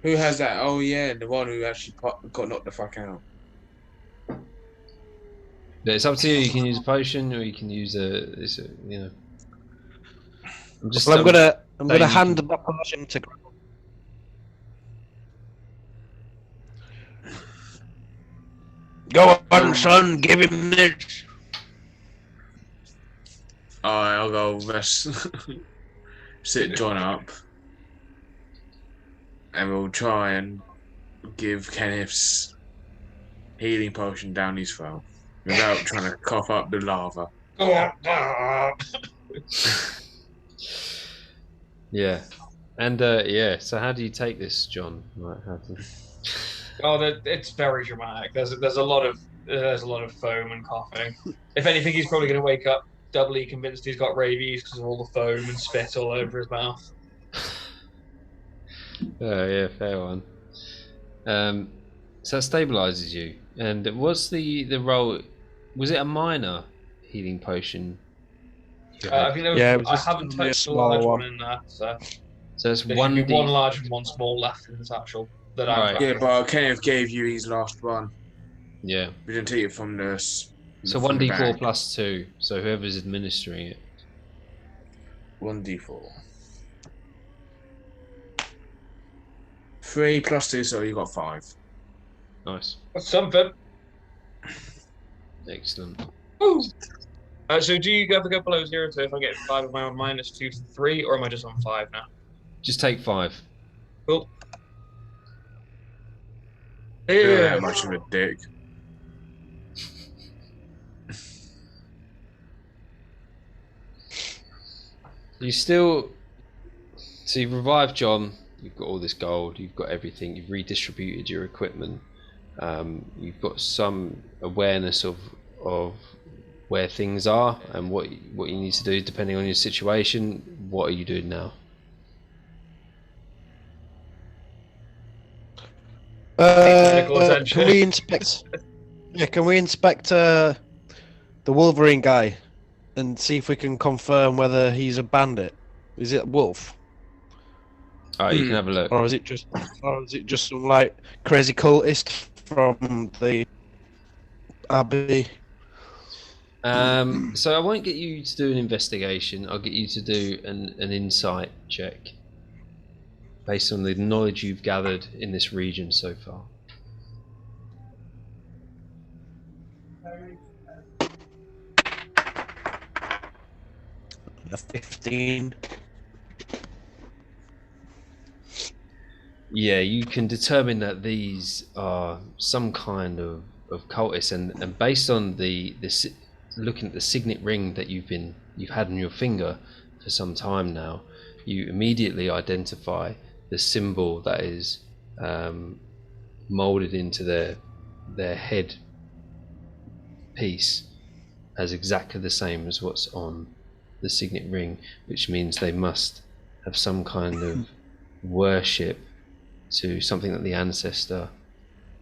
Who has that? Oh yeah, the one who actually got knocked the fuck out. But it's up to you. You can use a potion, or you can use you know. I'm just. Well, I'm gonna saying you hand can- the potion to. Go on, son, give him this. Alright, I'll go rest. Sit John up. And we'll try and give Kenneth's healing potion down his throat. Without trying to cough up the lava. Yeah, and yeah. So how do you take this, John? Right, how do... It's very dramatic. There's a lot of foam and coughing. If anything, he's probably going to wake up doubly convinced he's got rabies because of all the foam and spit all over his mouth. Yeah, fair one. So that stabilizes you. And was the roll? Was it a minor healing potion? I think there was, Yeah, it was I just haven't only a touched the small large one. one in there, so So it's there one should be d. one large and one small left in the satchel that I'm Right. tracking. Yeah, but Kenneth gave you his last one. Yeah. We didn't take it from the. So from the 1d4 bag. plus 2. So whoever's administering it. 1d4. 3 plus 2, so you got 5. Nice. That's something. Excellent. Woo. So do you ever go below 0? So if I get 5, am I on -2 to 3, or am I just on 5 now? Just take 5. Cool. You're Yeah. that much of a dick. You still. So you've revived John. You've got all this gold. You've got everything. You've redistributed your equipment. You've got some awareness of where things are and what you need to do depending on your situation. What are you doing now? Medical attention. Can we inspect? Yeah, can we inspect the Wolverine guy and see if we can confirm whether he's a bandit? Is it a wolf, Alright, you can have a look. or is it just some like crazy cultist from the abbey? So I won't get you to do an investigation. I'll get you to do an insight check. based on the knowledge you've gathered in this region so far? A 15. Yeah, you can determine that these are some kind of cultists, and based on looking at the signet ring that you've had on your finger for some time now, you immediately identify the symbol that is molded into their head piece as exactly the same as what's on the signet ring, which means they must have some kind of worship to something that the ancestor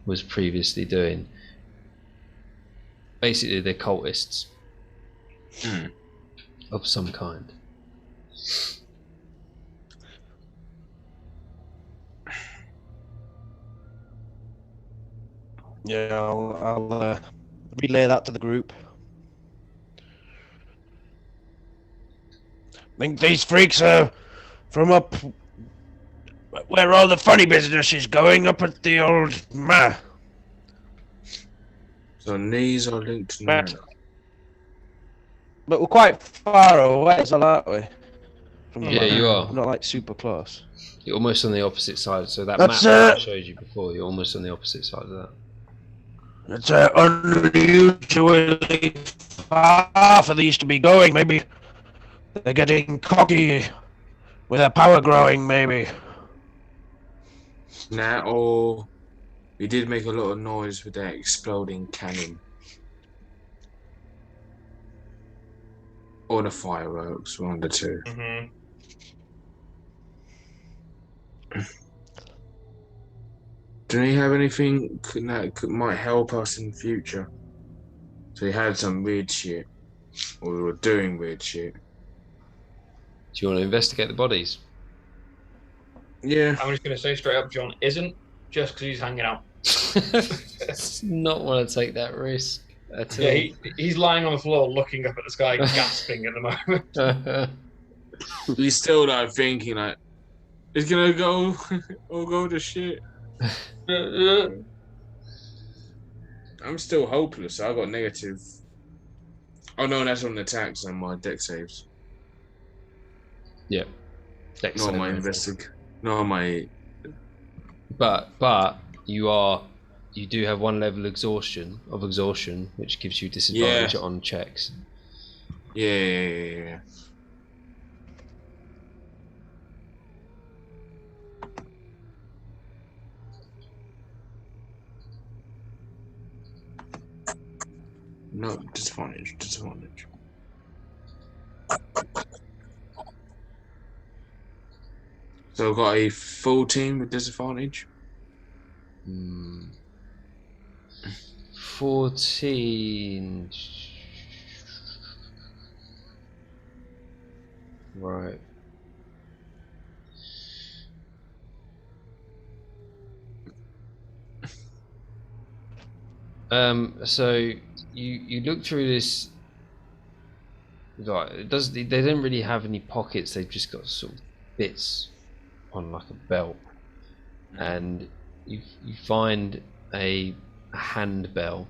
was previously doing. Basically, they're cultists of some kind. Yeah, I'll relay that to the group. I think these freaks are from up where all the funny business is going, up at the old ma. So knees are linked to But, now. but we're quite far away as well, aren't we? From the Yeah, map. you are. Not like super close. You're almost on the opposite side. So that That's, map that I showed you before, you're almost on the opposite side of that. It's unusually far for these to be going. Maybe they're getting cocky with their power growing, maybe. Nah, or we did make a lot of noise with that exploding cannon. Or the fireworks, one of the two. Mm-hmm. Do you have anything might help us in the future? So we had some weird shit. Or we were doing weird shit. Do you want to investigate the bodies? Yeah. I'm just going to say straight up, John isn't just because he's hanging out. Does not want to take that risk at all. Yeah, he's lying on the floor looking up at the sky, gasping at the moment. We still like thinking like it's gonna go or go to shit. I'm still hopeless. I got negative. Oh no, that's on the attacks and my deck saves. Yeah. Not on my Not on my. But you do have one level of exhaustion, which gives you disadvantage on checks. Yeah. No, disadvantage. So I've got a full team with disadvantage. 14. Right. So you look through this. Right, they don't really have any pockets. They've just got sort of bits on like a belt, and you find a hand bell.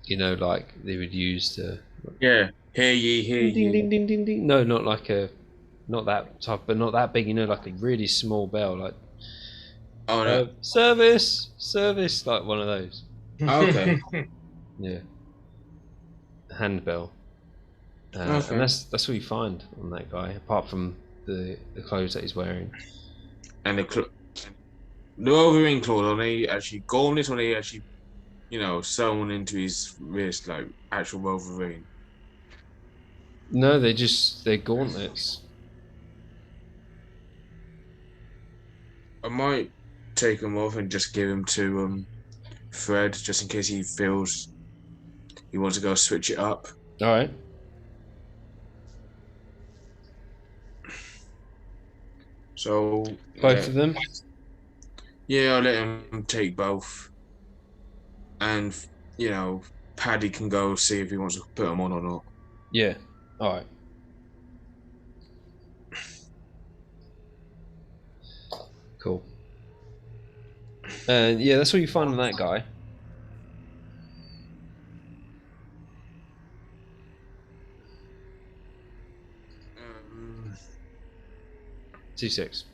You know, like they would use to. Yeah, hear ye. Ding ding ding ding ding. No, not that type, but not that big. You know, like a really small bell, like. Oh no. Service, like one of those. Okay. Yeah. Handbell. Okay. And that's what you find on that guy, apart from the clothes that he's wearing. And the Wolverine claws, are they actually gauntlets or are they actually, sewn into his wrist like actual Wolverine? No, they're gauntlets. I might take them off and just give them to Fred, just in case he feels he wants to go switch it up. All right. So Both of them? Yeah, I'll let him take both. And, Paddy can go see if he wants to put them on or not. Yeah. All right. Cool. And yeah, that's what you find on that guy. Um, 2-6.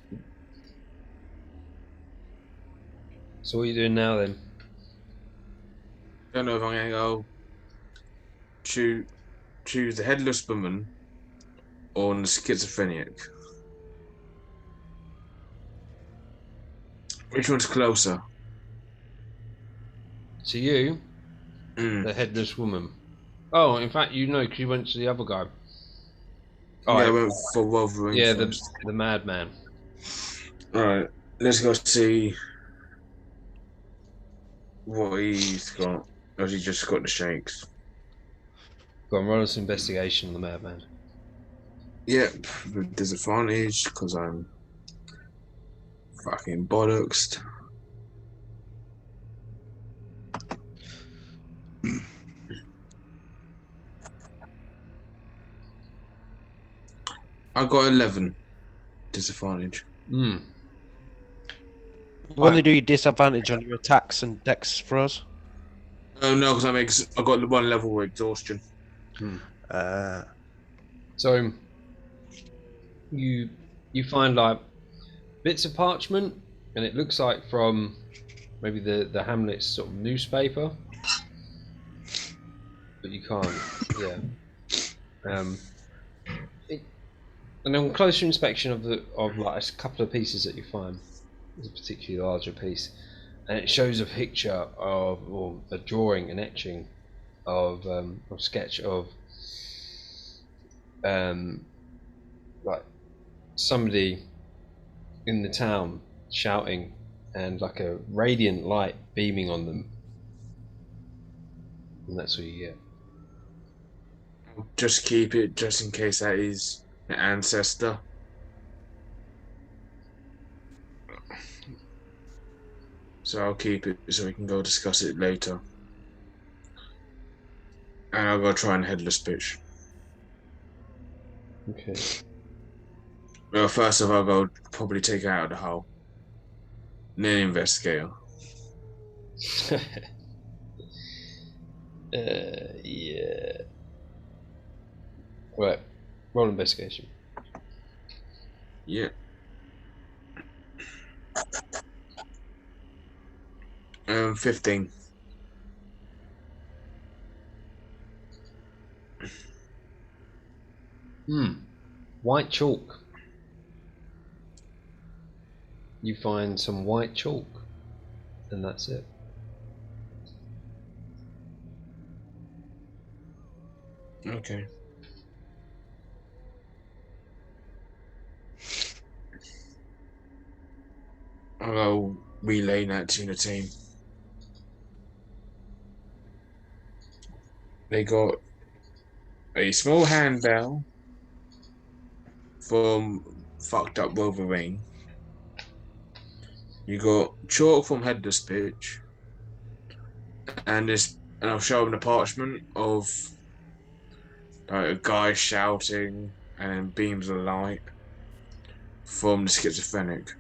So what are you doing now then? don't know if I'm gonna go choose the headless woman or the schizophrenic. Which one's closer? To you, Mm. the headless woman. Oh, in fact, you know, because you went to the other guy. All Yeah, I right. went for Wolverine Yeah, first. the madman. Alright, let's go see what he's got. Or has he just got the shakes? Go on, roll us investigation on the madman. Yep, with disadvantage because I'm fucking bollocks. I got 11 disadvantage. Hmm. You only do your disadvantage on your attacks and dex throws. Oh no, because I got the one level with exhaustion. So you find like bits of parchment, and it looks like from maybe the Hamlet's sort of newspaper, but you can't. Yeah. And on closer inspection of like a couple of pieces that you find, there's a particularly larger piece, and it shows a picture of, or a drawing, an etching of a sketch of like somebody in the town shouting, and like a radiant light beaming on them, and that's what you get. I'll just keep it just in case that is an ancestor. So I'll keep it so we can go discuss it later. And I'll go try and headless bitch. Okay. Well, first of all, I'll go probably take it out of the hole. And then investigate her. Yeah. Right. Roll investigation. Yeah. 15. White chalk. You find some white chalk, and that's it. Okay. I'll go relay that to the team. They got a small handbell from fucked up Wolverine. You got chalk from Headless Bitch, and I'll show them the parchment of like a guy shouting and then beams of light from the schizophrenic.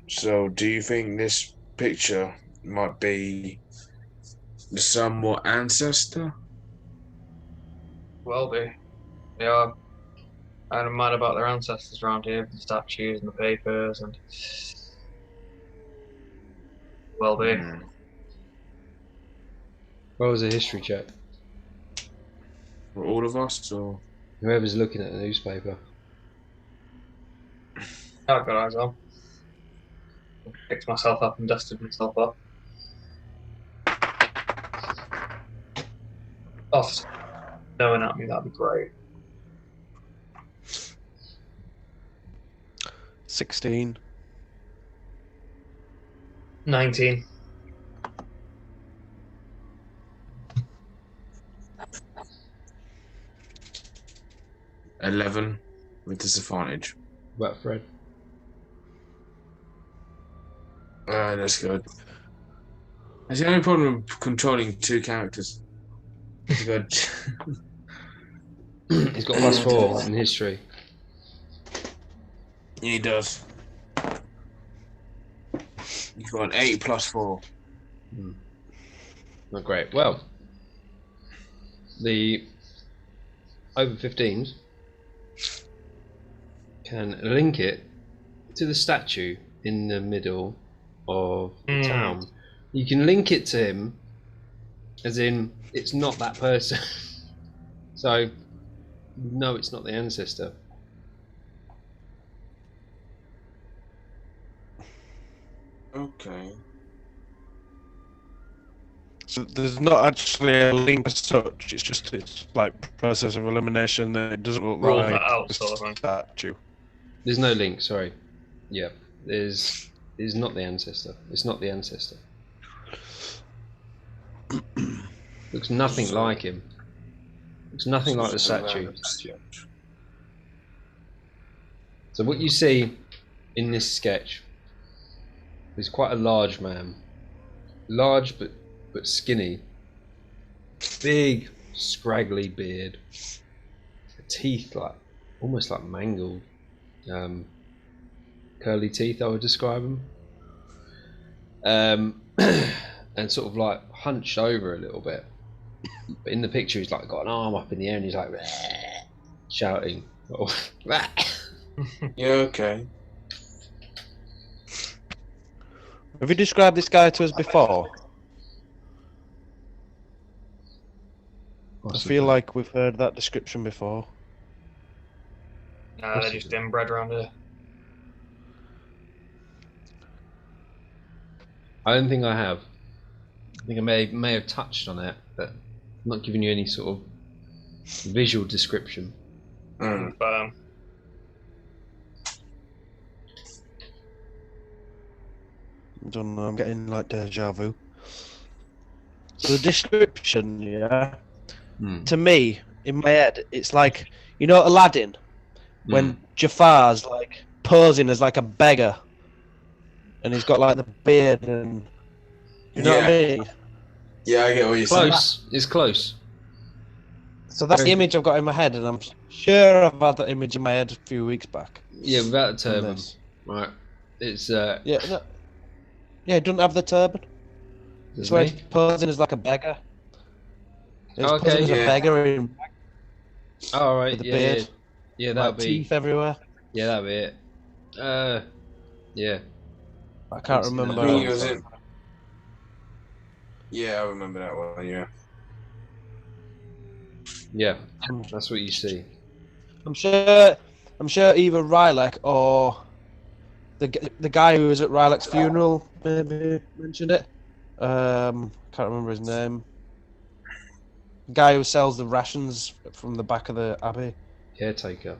So, do you think this picture might be the somewhat ancestor? Well be. They are kind of mad about their ancestors around here, the statues and the papers, and well be. What was a history check? For all of us, or Whoever's looking at the newspaper. I've got eyes on. Picked myself up and dusted myself up. Off knowing at me, that'd be great. 16. 19. $11 with disadvantage. What about Fred? That's good. That's the only problem with controlling two characters. It's good. He's got +4 in history. He does. He's got an 8 plus 4. Not great. Well, the over 15s can link it to the statue in the middle of the town. You can link it to him, as in it's not that person. So, no, it's not the ancestor. Okay. So there's not actually a link as such. It's like process of elimination. That it doesn't look Roll like that out, the sort of thing. statue. There's no link. Sorry. Yeah, there's not the ancestor. It's not the ancestor. Looks nothing like him. Looks nothing like the statue. So what you see in this sketch is quite a large man, large but skinny, big scraggly beard, teeth like almost like mangled, curly teeth I would describe them, and sort of like hunched over a little bit. But in the picture, he's like got an arm up in the air and he's like shouting. Yeah, okay. Have you described this guy to us before? I feel like we've heard that description before. Nah, they're just inbred around here. I don't think I have. I think I may have touched on it, but I'm not giving you any sort of visual description. But, I don't know, I'm getting like deja vu. So the description, yeah, to me, in my head, it's like, you know Aladdin? When Jafar's like posing as like a beggar and he's got like the beard and you know what I mean? Yeah, I get what you're saying. Close. It's close. So that's the image I've got in my head, and I'm sure I've had that image in my head a few weeks back. Yeah, without the From turban. this. Right. It's Yeah, no, yeah, he doesn't have the turban. doesn't So he? he's posing as like a beggar. He's Okay, posing as yeah. a beggar in, All right. with the Yeah, beard, yeah. Yeah, that'll like be. teeth everywhere. Yeah, that'll be it. Yeah. I can't It's in remember. I think he was in. Yeah, I remember that one. Yeah. Yeah. That's what you see. I'm sure either Rylek or the guy who was at Rylek's funeral maybe mentioned it. Can't remember his name. The guy who sells the rations from the back of the abbey. Caretaker.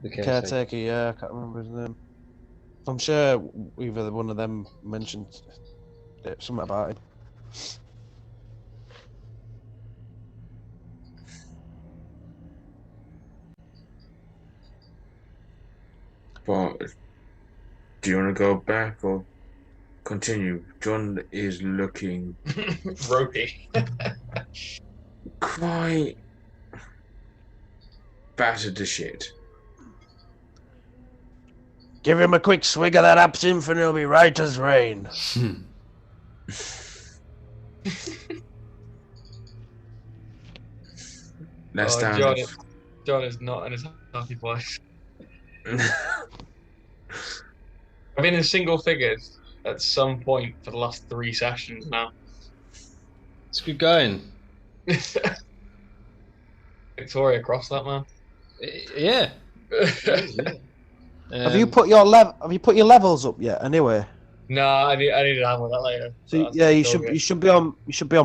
The Caretaker, yeah, I can't remember his name. I'm sure either one of them mentioned something about him. But do you want to go back or continue? John is looking ropey. quite battered to shit. Give him a quick swig of that absinthe and he'll be right as rain. That's Oh, down. John is not in his happy place. I've been in single figures at some point for the last 3 sessions now. It's good going. Victoria crossed that, man. Yeah. Have you put your levels up yet? Anyway. No, I need to handle that later. So yeah, you should be on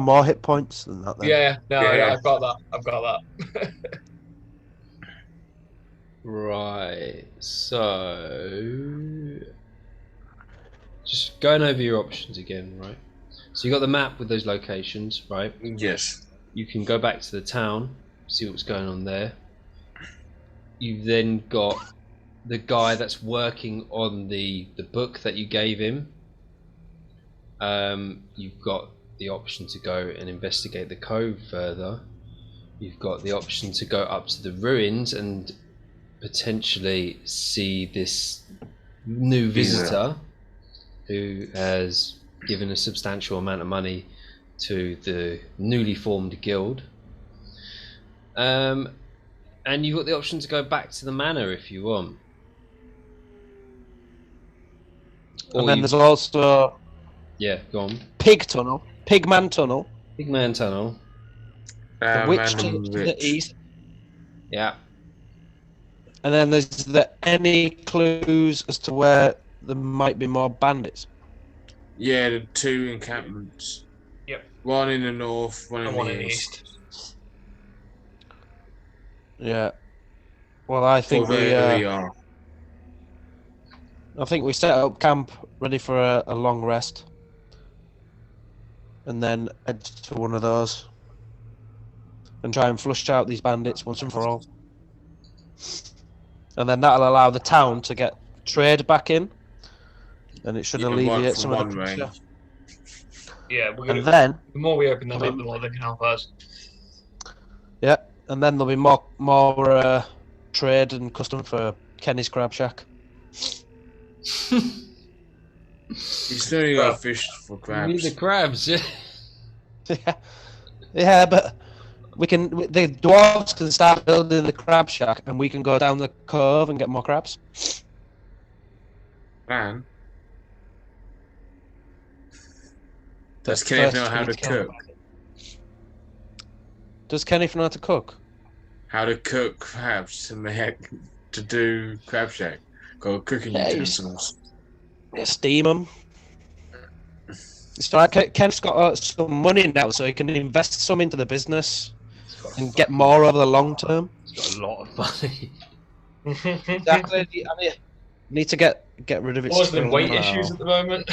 more hit points than that. Then. Yeah, no, Yeah. I've got that. Right. So just going over your options again, right? So you got the map with those locations, right? Yes. You can go back to the town, see what's going on there. You've then got the guy that's working on the book that you gave him. You've got the option to go and investigate the cove further. You've got the option to go up to the ruins and potentially see this new visitor who has given a substantial amount of money to the newly formed guild. And you've got the option to go back to the manor if you want. And then there's also go on. Pigman Tunnel, Big Man Tunnel. the Witch to the east, Yeah. and then there's any clues as to where there might be more bandits? Yeah, the 2 encampments. Yep. One in the north, one in And one the in the east. east. Yeah. Well, I think we are. I think we set up camp ready for a long rest, and then head to one of those and try and flush out these bandits once and for all. And then that'll allow the town to get trade back in, and it should alleviate some of the pressure. Yeah, we're gonna. And then, The more we open them up, the more they can help us. yeah, and then there'll be more trade and custom for Kenny's Crab Shack. He's only got fish for You crabs. need the crabs, yeah. Yeah, but the dwarves can start building the crab shack, and we can go down the cove and get more crabs. Man. Does Kenneth know how to cook? Does Kenneth know how to cook? How to cook crabs to do crab shack? Got cooking utensils. Yeah, steam them. It's like Ken's got some money now, so he can invest some into the business and get more over the long term. He's got a lot of money. Exactly. I mean, need to get rid of it. Wasn't in weight issues at the moment.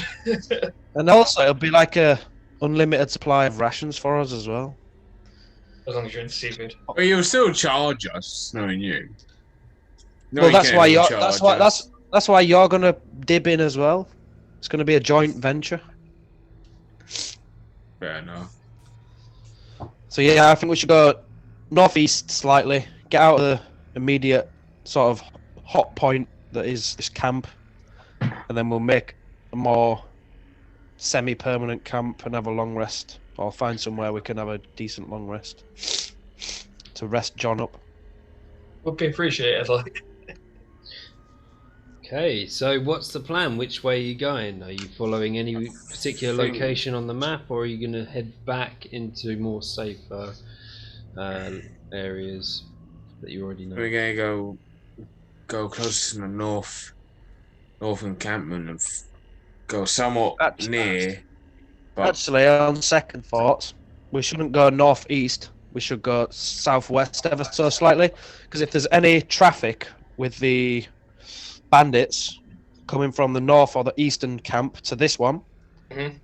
And also, it'll be like a unlimited supply of rations for us as well. As long as you're into seafood. But you'll still charge us, knowing you. Well, that's why you're gonna dib in as well. It's gonna be a joint venture. Fair enough. So yeah, I think we should go northeast slightly, get out of the immediate sort of hot point that is this camp, and then we'll make a more semi-permanent camp and have a long rest, or find somewhere we can have a decent long rest to rest John up. Would be appreciated, like. Okay, so what's the plan? Which way are you going? Are you following any particular location on the map, or are you going to head back into more safer areas that you already know? We're gonna go close to the north encampment and go somewhat near. But Actually, on second thoughts, we shouldn't go northeast. We should go southwest ever so slightly, because if there's any traffic with the bandits coming from the north or the eastern camp to this one,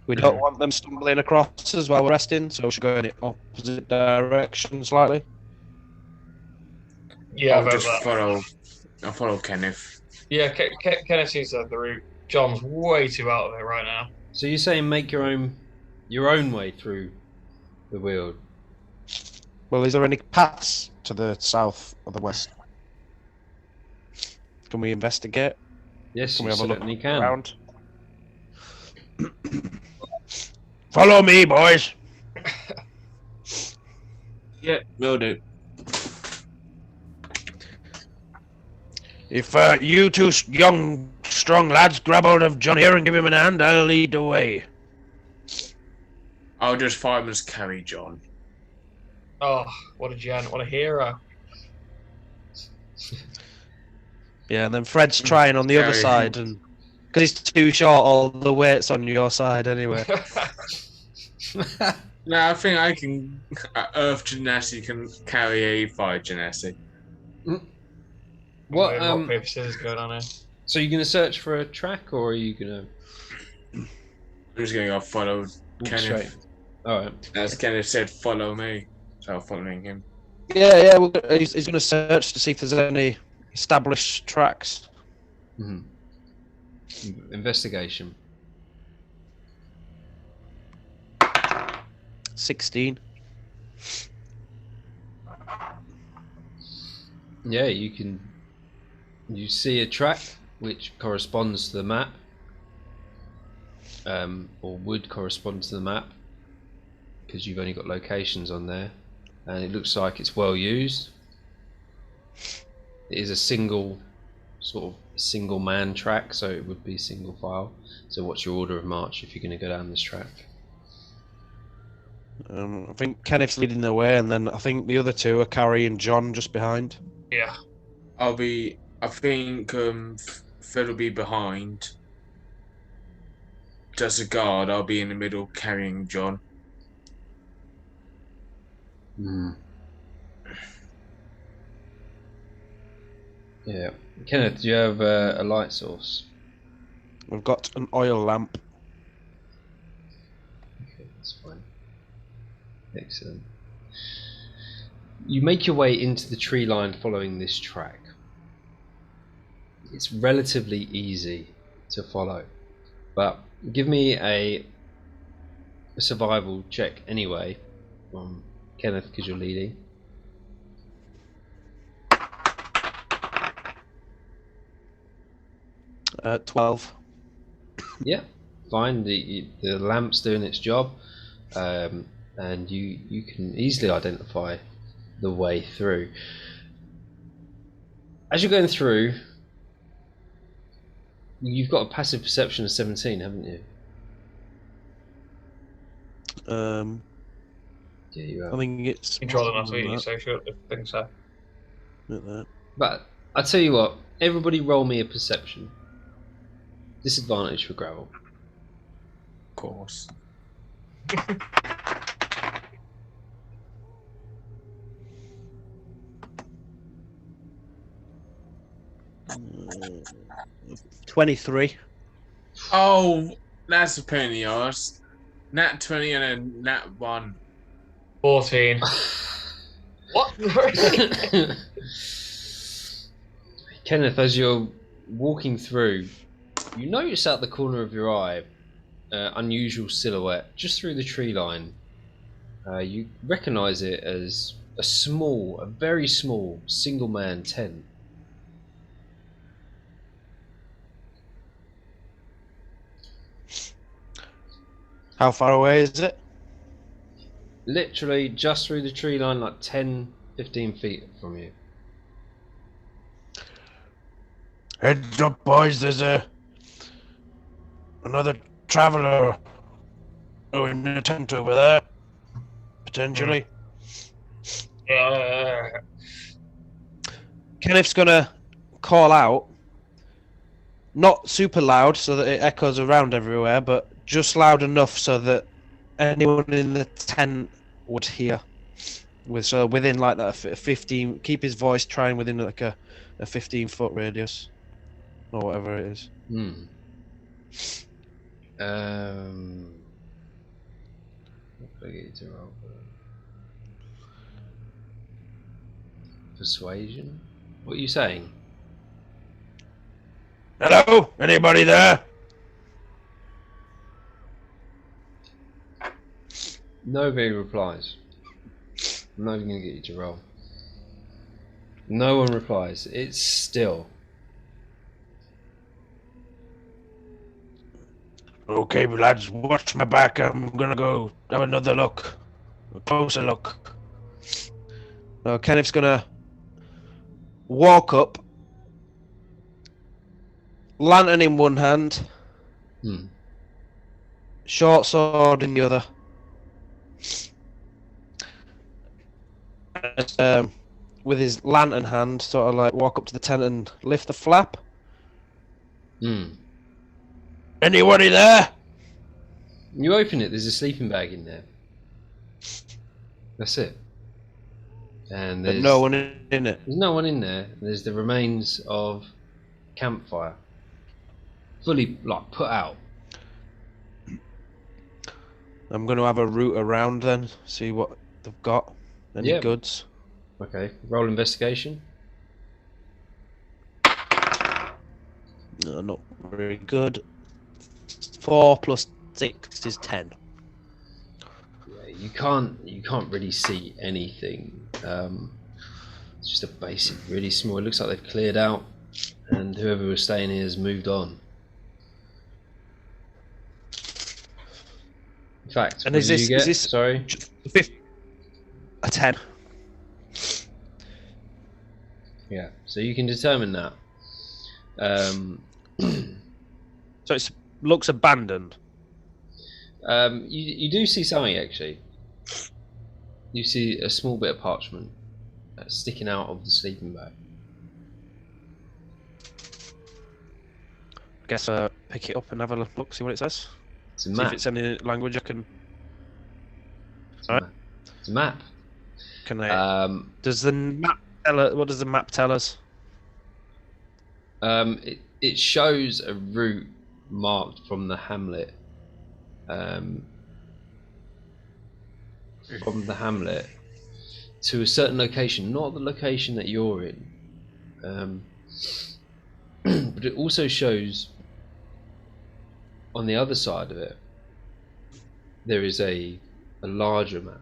we don't want them stumbling across us while we're resting, so we should go in the opposite direction slightly. Yeah, I'll follow Kenneth. Yeah, Kenneth seems to have the route. John's way too out of it right now. So you're saying make your own way through the Weald? Well, is there any paths to the south or the west? Can we investigate? Yes, Can you we have a look certainly can. around? Follow me, boys. Yeah, will do. If you two young, strong lads grab hold of John here and give him a hand, I'll lead the way. I'll just fireman's carry John. Oh, what a gent, what a hero. Yeah, and then Fred's trying on the other side, and because he's too short, all the weight's on your side anyway. No, I think I can. Earth Genasi can carry a fire Genasi. What? Rock, paper, scissors going on here. So you're going to search for a track, or are you going I'm just gonna go follow to Kenneth. straight? All right. As Kenneth said, follow me. So I'm following him. Yeah, he's going to search to see if there's any established tracks. Investigation. 16. Yeah, you see a track which corresponds to the map, or would correspond to the map, because you've only got locations on there, and it looks like it's well used. It is a single man track, so it would be single file. So what's your order of march if you're going to go down this track? I think Kenneth's leading the way, and then I think the other two are carrying John just behind. Yeah. I think Fred will be behind. Just a guard. I'll be in the middle carrying John. Yeah. Kenneth, do you have a light source? We've got an oil lamp. Okay, that's fine. Excellent. You make your way into the tree line following this track. It's relatively easy to follow, but give me a survival check anyway, Kenneth, because you're leading. 12. Yeah, fine. The lamp's doing its job, and you can easily identify the way through. As you're going through, you've got a passive perception of 17, haven't you? Yeah, you have. I think it's Controlling that, more than so sure, I think so. Like that. But I tell you what, everybody roll me a perception. Disadvantage for gravel. Of course. Uh, 23. Oh, that's a pain in the arse. Nat 20 and a nat 1. 14. What? Kenneth, as you're walking through, you notice out the corner of your eye unusual silhouette just through the tree line. You recognise it as a very small single-man tent. How far away is it? Literally just through the tree line, like 10-15 feet from you. Heads up, boys. There's another traveller in the tent over there, potentially. Kenneth's gonna call out, not super loud so that it echoes around everywhere, but just loud enough so that anyone in the tent would hear. Within like that 15, keep his voice trying within like a 15-foot radius, or whatever it is. What do I get you to roll for? Persuasion? What are you saying? Hello? Anybody there? Nobody replies. I'm not even going to get you to roll. No one replies. It's still. Okay, lads, watch my back. I'm gonna go have another look. A closer look. Kenneth's gonna walk up, lantern in one hand, short sword in the other. With his lantern hand, sort of like walk up to the tent and lift the flap. Anybody there? You open it, there's a sleeping bag in there. That's it. And But there's no one in it. There's no one in there. There's the remains of campfire. Fully like put out. I'm going to have a route around then, see what they've got. Any goods. Okay, roll investigation. No, not very good. 4 plus 6 is 10. Yeah, you can't really see anything. It's just a basic, really small. It looks like they've cleared out, and whoever was staying here has moved on. In fact, And what is did this- you get? is this- Sorry. A 10. Yeah. So you can determine that. So it looks abandoned. You do see something actually. You see a small bit of parchment sticking out of the sleeping bag. I guess pick it up and have a look, see what it says. It's a See map. if it's any language I can. It's a map. It's a map. Can I? Does the map tell us? What does the map tell us? It shows a route marked from the hamlet. From the hamlet to a certain location, not the location that you're in. But it also shows on the other side of it there is a larger map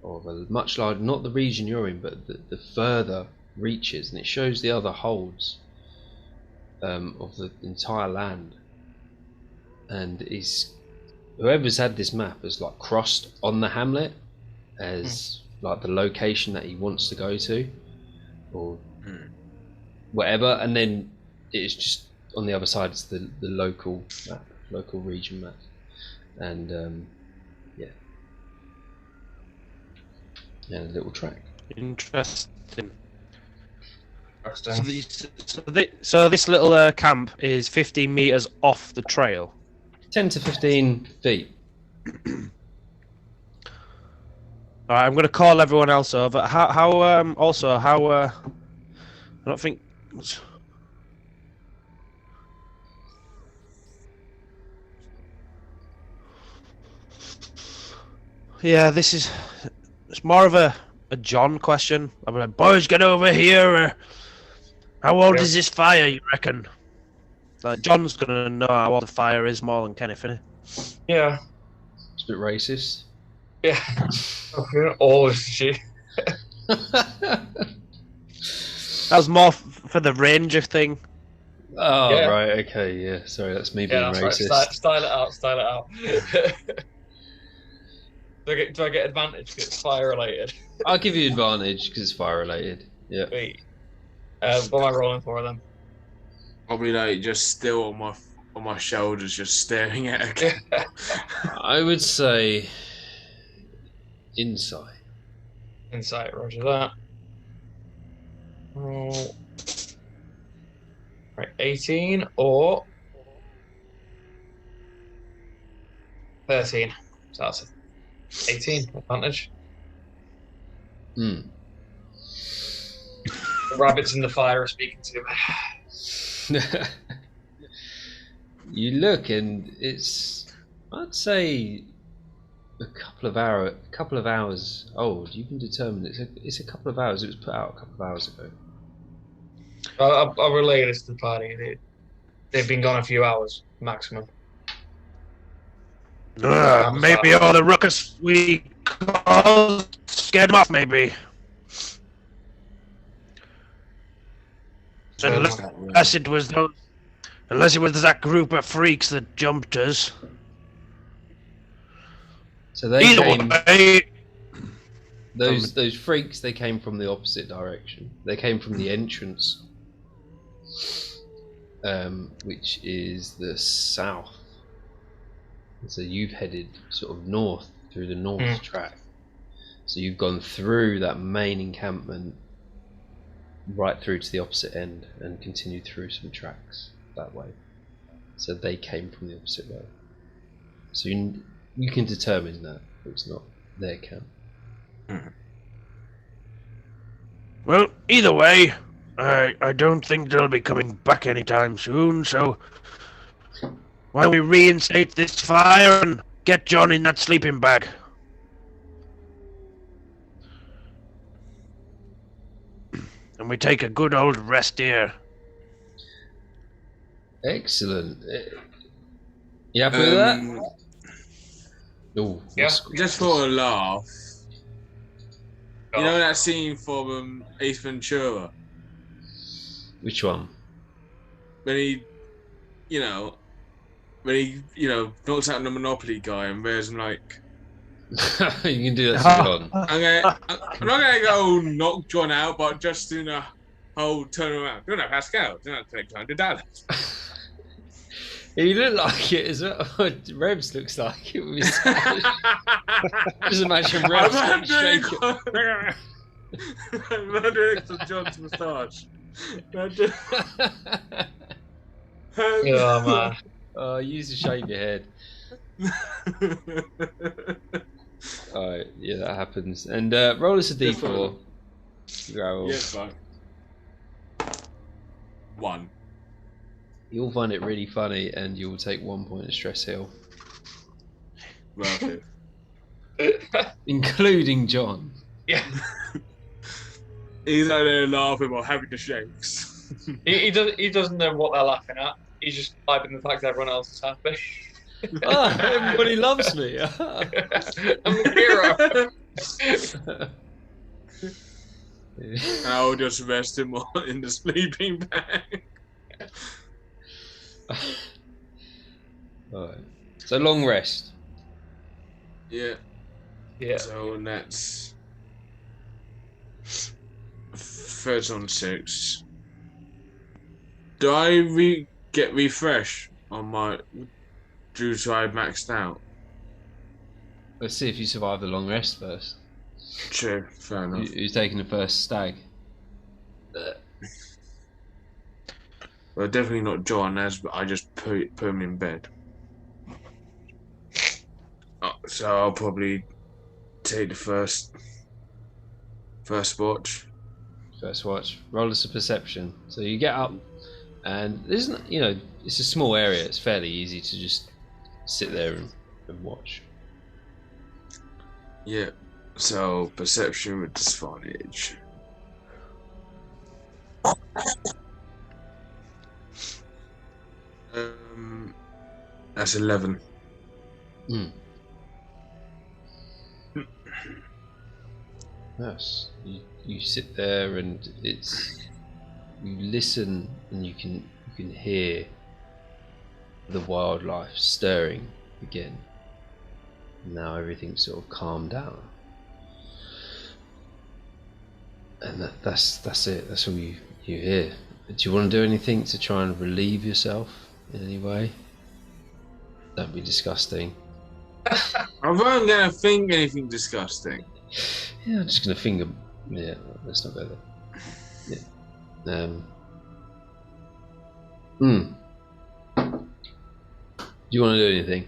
of a much larger, not the region you're in, but the further reaches, and it shows the other holds of the entire land. And is whoever's had this map has like crossed on the hamlet as like the location that he wants to go to, or whatever, and then it's just on the other side it's the local map, local region map, and and a little track. Interesting. So this little camp is 15 meters off the trail. 10 to 15 feet. All right, I'm going to call everyone else over. Also I don't think. Yeah, it's more of a John question. I'm like, boys, get over here. How old is this fire, you reckon? Like, John's gonna know how old the fire is more than Kenneth, isn't he? Yeah. It's a bit racist. Yeah. Always she. That was more for the ranger thing. Oh, Yeah. right, okay, yeah. Sorry, that's me being Yeah, that's racist. right. Style it out. Style it out. Do I get advantage because it's fire related? I'll give you advantage because it's fire related. Yeah. Wait. What am I rolling for then? Probably like just still on my shoulders, just staring at it. I would say insight. Insight, roger that. Roll. Right, 18 or 13. So that's 18 advantage. Hmm. The rabbits in the fire are speaking to me. You look and it's, I'd say, a couple of hours old. You can determine it's a couple of hours. It was put out a couple of hours ago. I'll relay this to the party. They've been gone a few hours maximum. Maybe all the ruckus we caused scared them off, maybe. Unless it was that group of freaks that jumped us. So they Either came. way, Those freaks, they came from the opposite direction. They came from the entrance, which is the south. So you've headed sort of north through the north track. So you've gone through that main encampment, right through to the opposite end, and continued through some tracks that way. So they came from the opposite way. So you can determine that it's not their camp. well, either way, I don't think they'll be coming back anytime soon, so why don't we reinstate this fire and get John in that sleeping bag? And we take a good old rest here. Excellent. You happy with that? Oh, Yeah. Just for a laugh. You Oh. know that scene from Ace Ventura which one? when he, you know, knocks out the Monopoly guy and wears him like. You can do that to John. I'm not gonna go knock John out, but just in a whole turn around. Do not Pascal. Do not collect $100. He looked like it as well. Rebs looks like it with his sash. Just imagine Rebs I'm doing shaking. I'm doing some John's moustache. Oh man. Oh, use to shave your head. Alright, yeah, that happens. And roll us a d4. Growl. Yeah, fine. 1. You'll find it really funny, and you'll take 1 point of stress heal, Worth including John. Yeah. He's out there laughing while having the shakes. He doesn't know what they're laughing at. He's just vibing the fact that everyone else is happy. Everybody loves me. I'm the hero. I'll just rest him in the sleeping bag. Alright. So long rest. Yeah. Yeah. So that's 3rd on 6. Do I get refresh on my due to I maxed out? Let's see if you survive the long rest first. True, fair enough. Who's taking the first stag? Well, definitely not John, as I just put him in bed. So I'll probably take the first watch. First watch. Roll us a perception. So you get up, and there's it's a small area. It's fairly easy to just sit there and watch. Yeah. So perception with disadvantage. That's 11. Yes. You sit there and you listen, and you can hear the wildlife stirring again. Now everything's sort of calmed down, and that's it. That's all you hear. Do you want to do anything to try and relieve yourself in any way? Don't be disgusting. I wasn't gonna think anything disgusting. Yeah, I'm just gonna finger. Yeah, let's not go there. Yeah. Do you want to do anything?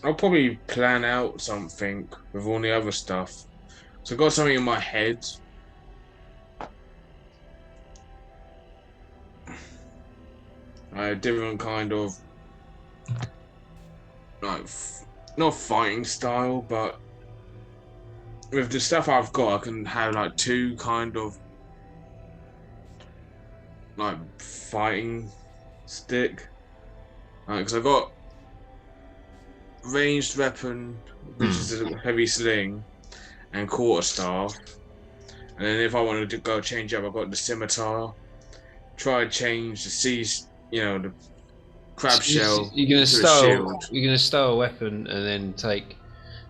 I'll probably plan out something with all the other stuff. So I've got something in my head. A different kind of, like, not fighting style, but with the stuff I've got, I can have like 2 kind of like fighting stick. Because I've got ranged weapon, which is a heavy sling, and quarterstaff. And then if I wanted to go change up, I've got the scimitar. Try to change the crab shell. You're gonna to a stow. shield. You're gonna stow a weapon and then take.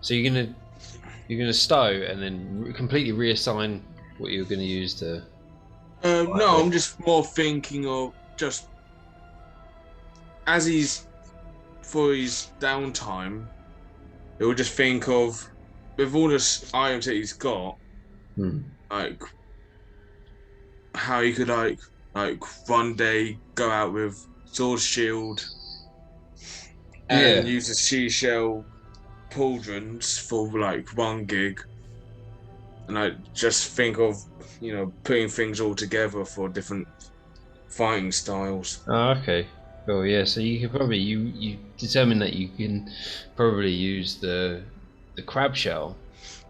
So you're gonna stow and then completely reassign what you're gonna use to. No, I'm just more thinking of just as for his downtime. It will just think of with all the items that he's got, like how he could like one day go out with sword shield and use the seashell pauldrons for like 1 gig, and I just think of putting things all together for different fighting styles. Oh, okay. Cool. Yeah. So you could probably you determine that you can probably use the crab shell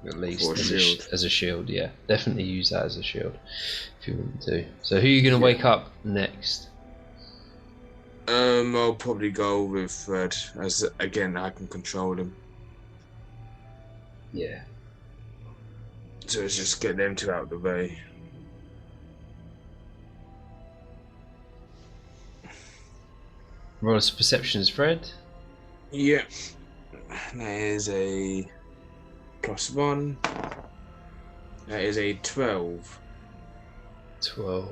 at least as a shield. Yeah, definitely use that as a shield if you want to. So who are you going to wake up next? I'll probably go with Fred, as again I can control him. Yeah. So let's just get them two out of the way. Roll us perceptions, Fred. Yeah. That is a +1. That is a 12. 12.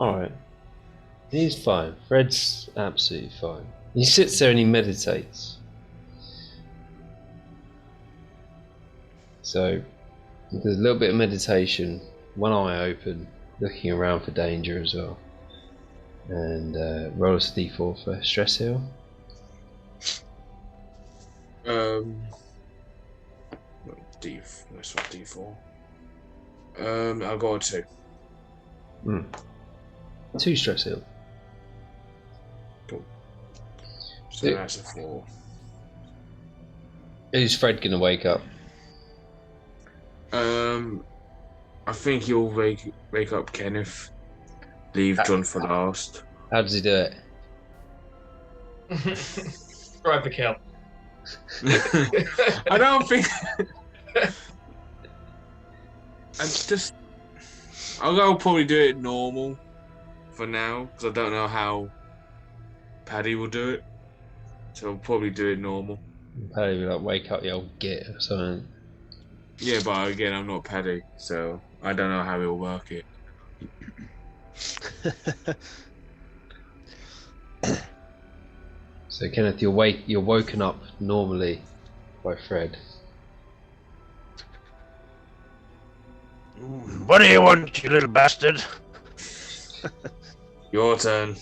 Alright. He's fine. Fred's absolutely fine. He sits there and he meditates. So, there's a little bit of meditation, one eye open, looking around for danger as well. And roll us a d4 for stress heal. That's not D4. I'll go on 2. 2 stress heal. So that's a 4. Is Fred gonna wake up? I think he'll wake up Kenneth. Leave John for last. How does he do it? Drive the kill. I don't think. I'll probably do it normal for now because I don't know how Paddy will do it. So I'll probably do it normal. Paddy will like wake up the old git or something. Yeah, but again, I'm not Paddy, so I don't know how he'll work it. So Kenneth, you're woken up normally by Fred. What do you want, you little bastard? Your turn.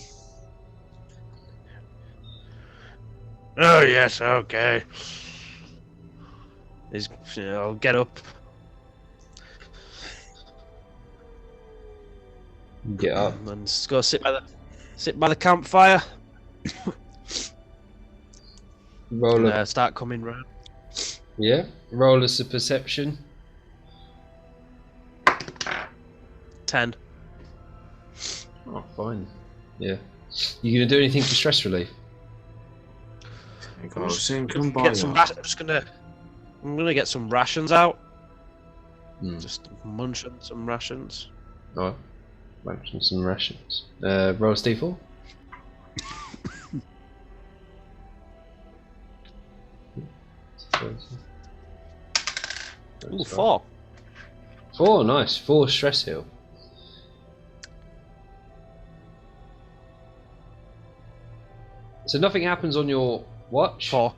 Oh, yes, okay. I'll get up. Get up. And just go sit by the campfire. Roll And, a start coming round. yeah. Roll us a perception. 10. Oh, fine. Yeah. You gonna do anything for stress relief? I was saying, come by. I'm gonna get some rations out. Hmm. Just munch on some rations. Alright. Mention some rations. Roll a d4. Ooh, 4. 4, nice. 4 stress heal. So nothing happens on your watch? 4.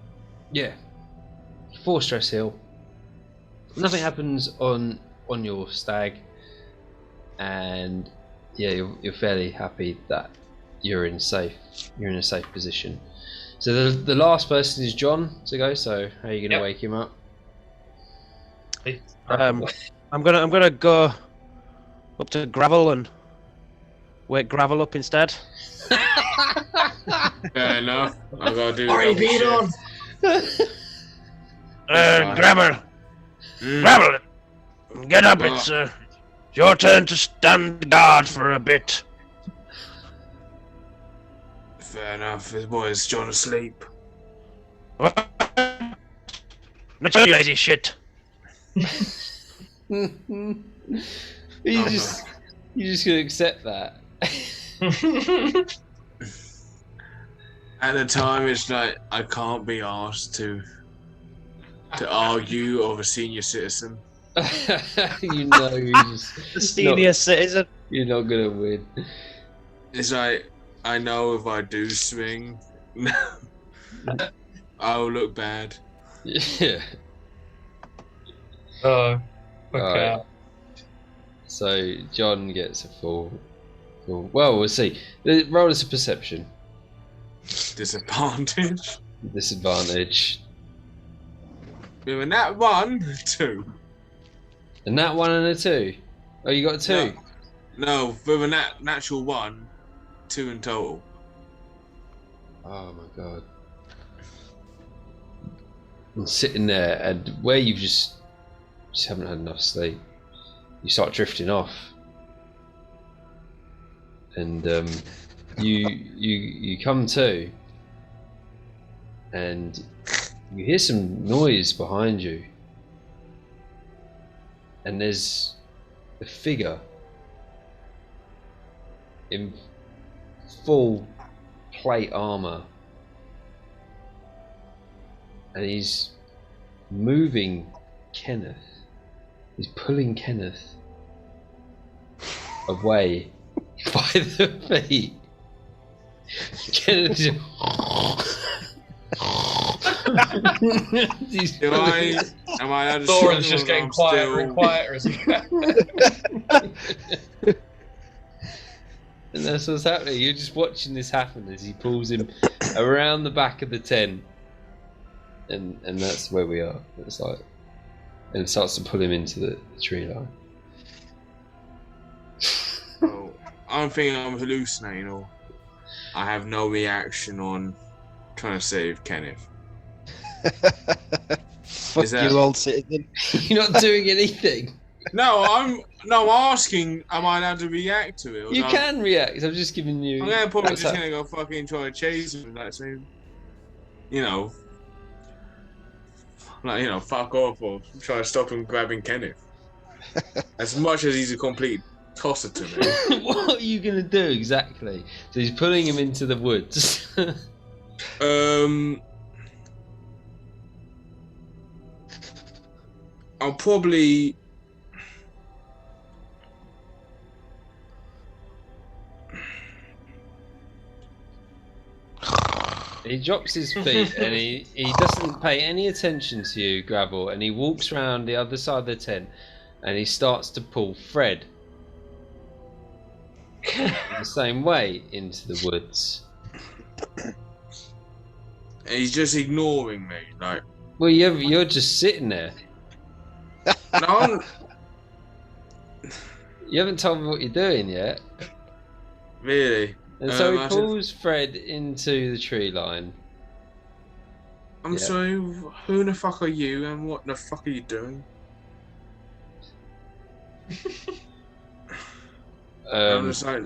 Yeah. 4 stress heal. Nothing happens on your stag, and yeah, you're fairly happy that you're in a safe position. So the last person is John to go. So how are you gonna wake him up? I'm gonna go up to Gravel and wake Gravel up instead. Fair enough. I gotta do. Already beat on. Gravel! Gravel! Get up, it's your turn to stand guard for a bit. Fair enough. His boy is John asleep. What? Not you lazy shit. You just gonna accept that? At the time, it's like I can't be asked to argue over a senior citizen. You know, The senior citizen. you're not gonna win. It's like I know if I do swing, I'll look bad. Yeah. Oh, okay. Alright. So John gets a full. Well, we'll see. Roll us a perception. Disadvantage. Disadvantage. With a nat 1, 2. And that one and a 2. Oh, you got a 2. No, with a natural 1, 2 in total. Oh my god. I'm sitting there, and where you just haven't had enough sleep. you start drifting off, and you come to, and you hear some noise behind you, and there's a figure in full plate armor, and he's moving Kenneth. He's pulling Kenneth away by the feet. Kenneth is he's Am I allowed to Thorin's shoot just him, or getting I'm quieter and still- quieter as he And that's what's happening. You're just watching this happen as he pulls him around the back of the tent, and that's where we are. It's like, and it starts to pull him into the tree line. Oh, I'm thinking I'm hallucinating, or I have no reaction on trying to save Kenneth. Fuck Is that- you, old citizen. You're not doing anything. No, I'm asking, am I allowed to react to it? Or You no? can react. I'm just giving you. I'm gonna probably what's just hap- gonna go fucking try to chase him, like saying, you know, fuck off, or try to stop him grabbing Kenneth. As much as he's a complete tosser to me. What are you gonna do exactly? So he's pulling him into the woods. I'll probably. He drops his feet and he doesn't pay any attention to you, Gravel, and he walks around the other side of the tent and he starts to pull Fred the same way into the woods. He's just ignoring me, like. Well, you're just sitting there. No, I'm, You haven't told me what you're doing yet. really. And so he I said- pulls Fred into the tree line. I'm Yeah. sorry, who the fuck are you and what the fuck are you doing? I'm just like,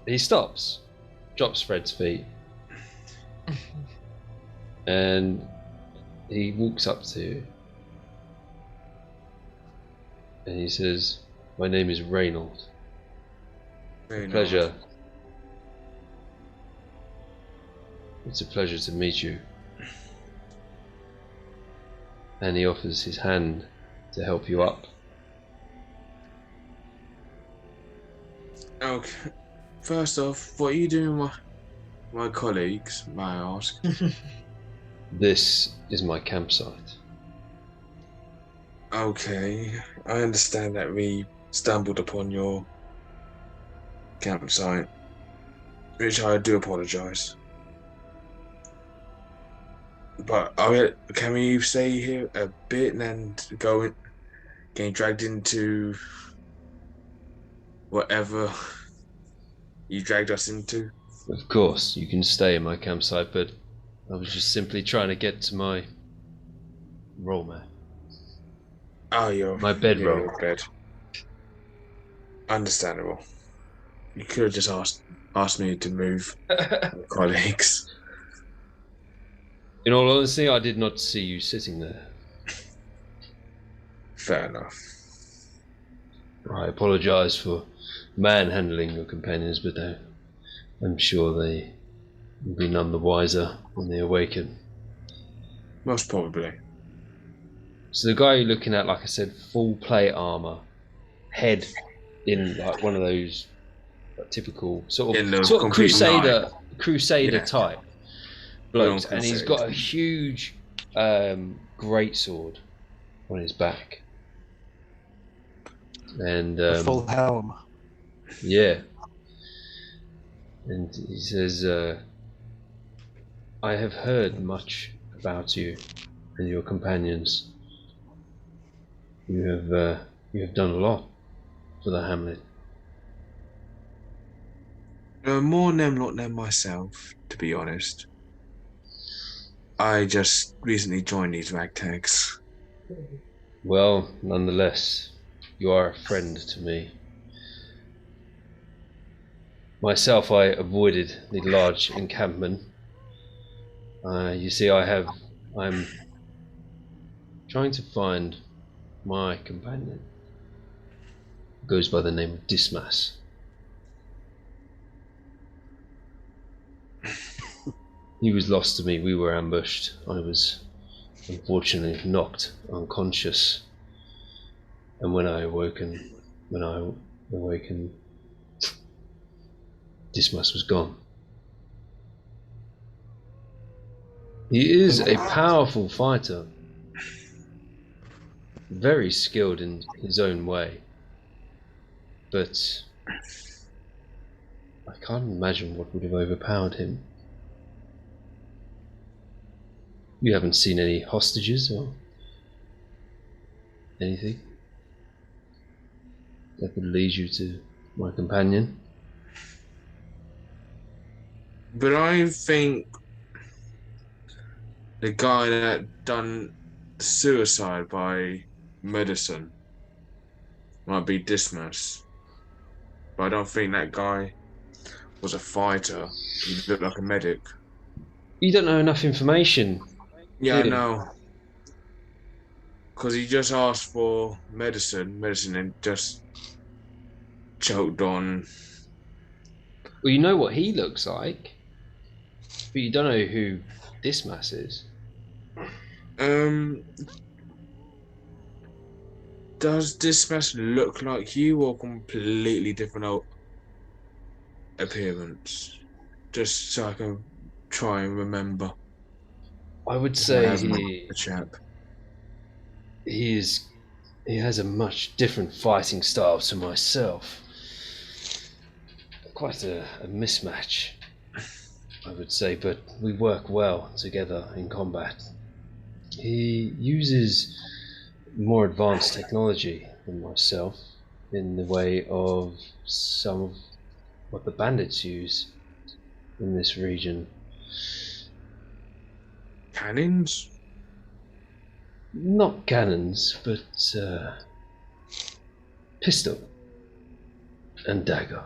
He stops, drops Fred's feet, and he walks up to you. And he says, "My name is Reynold. very nice. Pleasure. It's a pleasure to meet you." And he offers his hand to help you up. Okay. First off, what are you doing with my colleagues, may I ask? This is my campsite. Okay, I understand that we stumbled upon your campsite, which I do apologise. But can we stay here a bit and getting dragged into whatever you dragged us into? Of course, you can stay in my campsite, but I was just simply trying to get to my roll mat. Oh, My bedroll. your bed. Understandable. You could have just asked me to move my colleagues. In all honesty, I did not see you sitting there. Fair enough. I apologise for manhandling your companions, but I'm sure they will be none the wiser when they awaken. Most probably. So the guy you're looking at, like I said, full plate armour, head in like one of those typical sort In the of complete crusader Yeah. type blokes, Full-on and he's crusade. got a huge greatsword on his back, and A full helm. yeah, and he says, "I have heard much about you and your companions. You have done a lot for the hamlet." More them lot than myself, to be honest. I just recently joined these ragtags. Well, nonetheless, You are a friend to me. Myself, I avoided the large encampment. You see, I'm trying to find my companion. He goes by the name of Dismas. He was lost to me. We were ambushed. I was unfortunately knocked unconscious. And when I awakened, Dismas was gone. He is a powerful fighter, very skilled in his own way, but I can't imagine what would have overpowered him. You haven't seen any hostages or anything that could lead you to my companion? But I think the guy that done suicide by medicine might be Dismas. But I don't think that guy was a fighter. He looked like a medic. You don't know enough information. Yeah, I do you? know. Because he just asked for medicine, and just choked on. Well, you know what he looks like, but you don't know who Dismas is. Does Dismas look like you or completely different appearance? Just so I can try and remember. I would I say haven't met the chap. he has a much different fighting style to myself. Quite a mismatch, I would say, but we work well together in combat. He uses more advanced technology than myself in the way of some of what the bandits use in this region. Cannons? Not cannons, but pistol and dagger.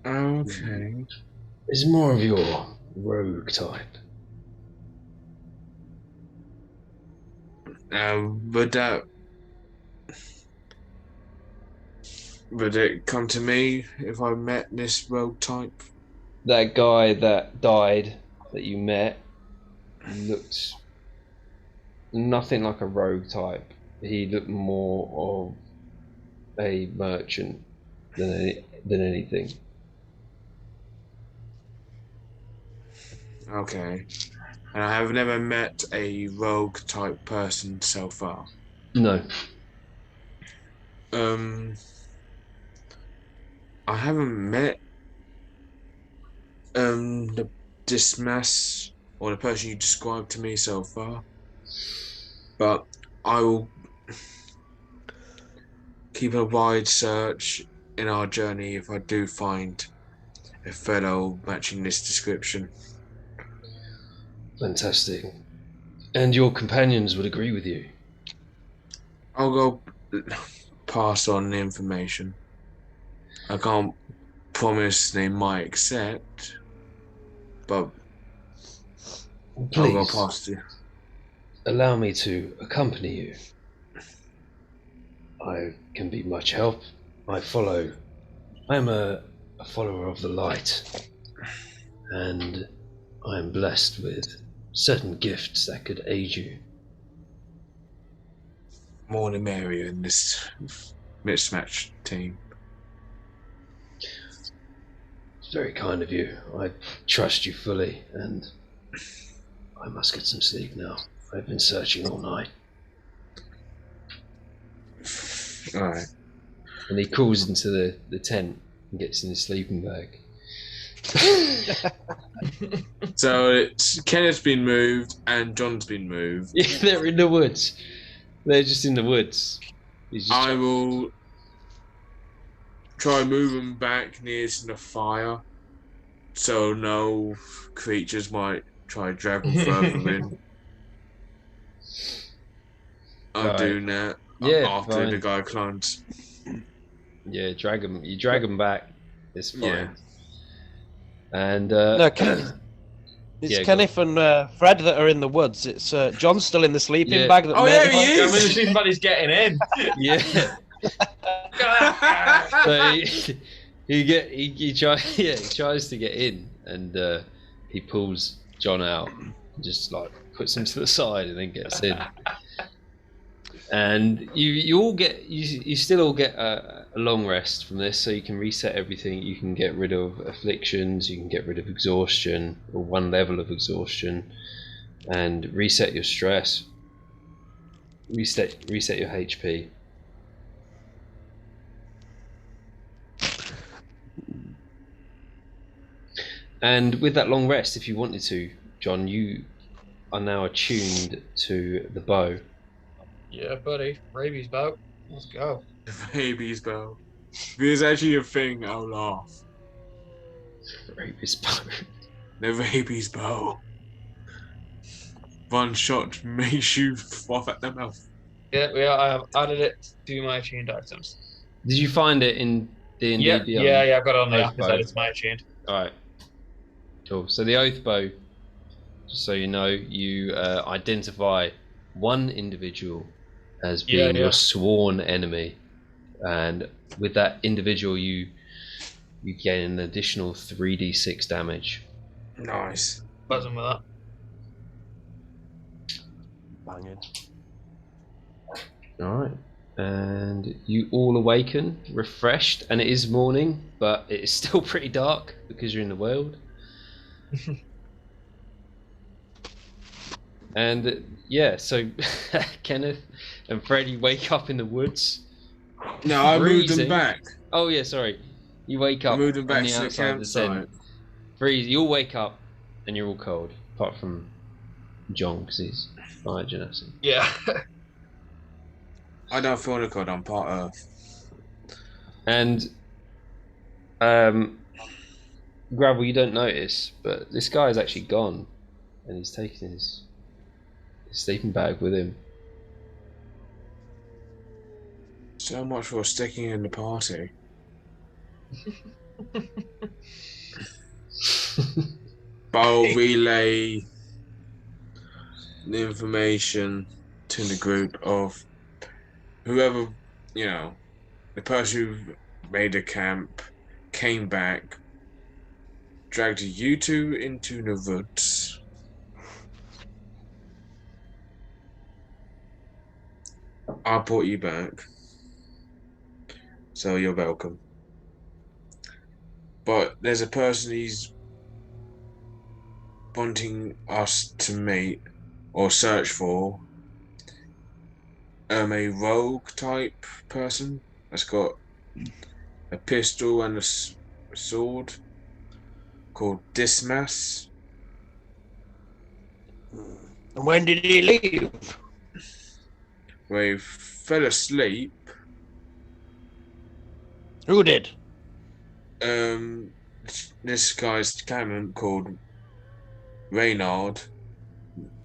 Okay. Is more of your rogue type. Would it come to me if I met this rogue type? That guy that died that you met looked nothing like a rogue type. He looked more of a merchant than anything. Okay. And I have never met a rogue type person so far. No. I haven't met the Dismas or the person you described to me so far. But I will keep a wide search in our journey if I do find a fellow matching this description. Fantastic. And your companions would agree with you? I'll go pass on the information. I can't promise they might accept, but I'll go Please past you. allow me to accompany you. I can be much help. I am a follower of the light, and I am blessed with certain gifts that could aid you. More the merrier in this mismatched team. It's very kind of you. I trust you fully, and I must get some sleep now. I've been searching all night. Alright. And he crawls into the tent and gets in his sleeping bag. So Kenneth's been moved and John's been moved. Yeah, they're in the woods. They're just in the woods. I will try and move them back near to the fire so no creatures might try to drag them further in. I'll do that Yeah, after the fine. guy climbs. Yeah, you drag him back. It's fine. Yeah. And No, Kenneth. It's Yeah, go Kenneth and Fred that are in the woods. It's John's still in the sleeping Yeah. bag that Oh, made yeah, he I'm in the is. sleeping bag. He's getting in. yeah. So he tries to get in, and he pulls John out, and just like puts him to the side, and then gets in. And you still all get a long rest from this, so you can reset everything. You can get rid of afflictions, you can get rid of exhaustion, or one level of exhaustion, and reset your stress. Reset your HP. And with that long rest, if you wanted to, John, you are now attuned to the bow. Yeah, buddy. Rabies bow. Let's go. The baby's bow. If it's actually a thing, I'll laugh. Rabies bow. The baby's bow. One shot makes you froth at the mouth. Yeah, we are. I have added it to my attuned items. Did you find it in D&D Yeah, Beyond? yeah, I've got it on the Oath app. It's bow. added to my attuned. Alright. Cool. So the oath bow, just so you know, you identify one individual as being your sworn enemy, and with that individual you gain an additional 3d6 damage. Nice. Buzzing with that. Banging. Alright. And you all awaken, refreshed, and it is morning, but it is still pretty dark because you're in the world. And yeah, so Kenneth and Freddie wake up in the woods. No, I moved Freezing. them back. Oh yeah, sorry. You wake I up moved them back on the to the outside of the tent. campsite. Freeze. You all wake up and you're all cold, apart from John because he's fire genasi. Yeah. I don't feel the cold, I'm part Earth. And Gravel, you don't notice, but this guy is actually gone, and he's taken his sleeping bag with him. So much for sticking in the party. But I'll relay the information to the group of whoever, you know, the person who made the camp came back, dragged you two into the woods. I brought you back. So you're welcome. But there's a person he's wanting us to meet or search for. A rogue type person that's got a pistol and a sword called Dismas. And when did he leave? We fell asleep. Who did? This guy's canon called Reynard.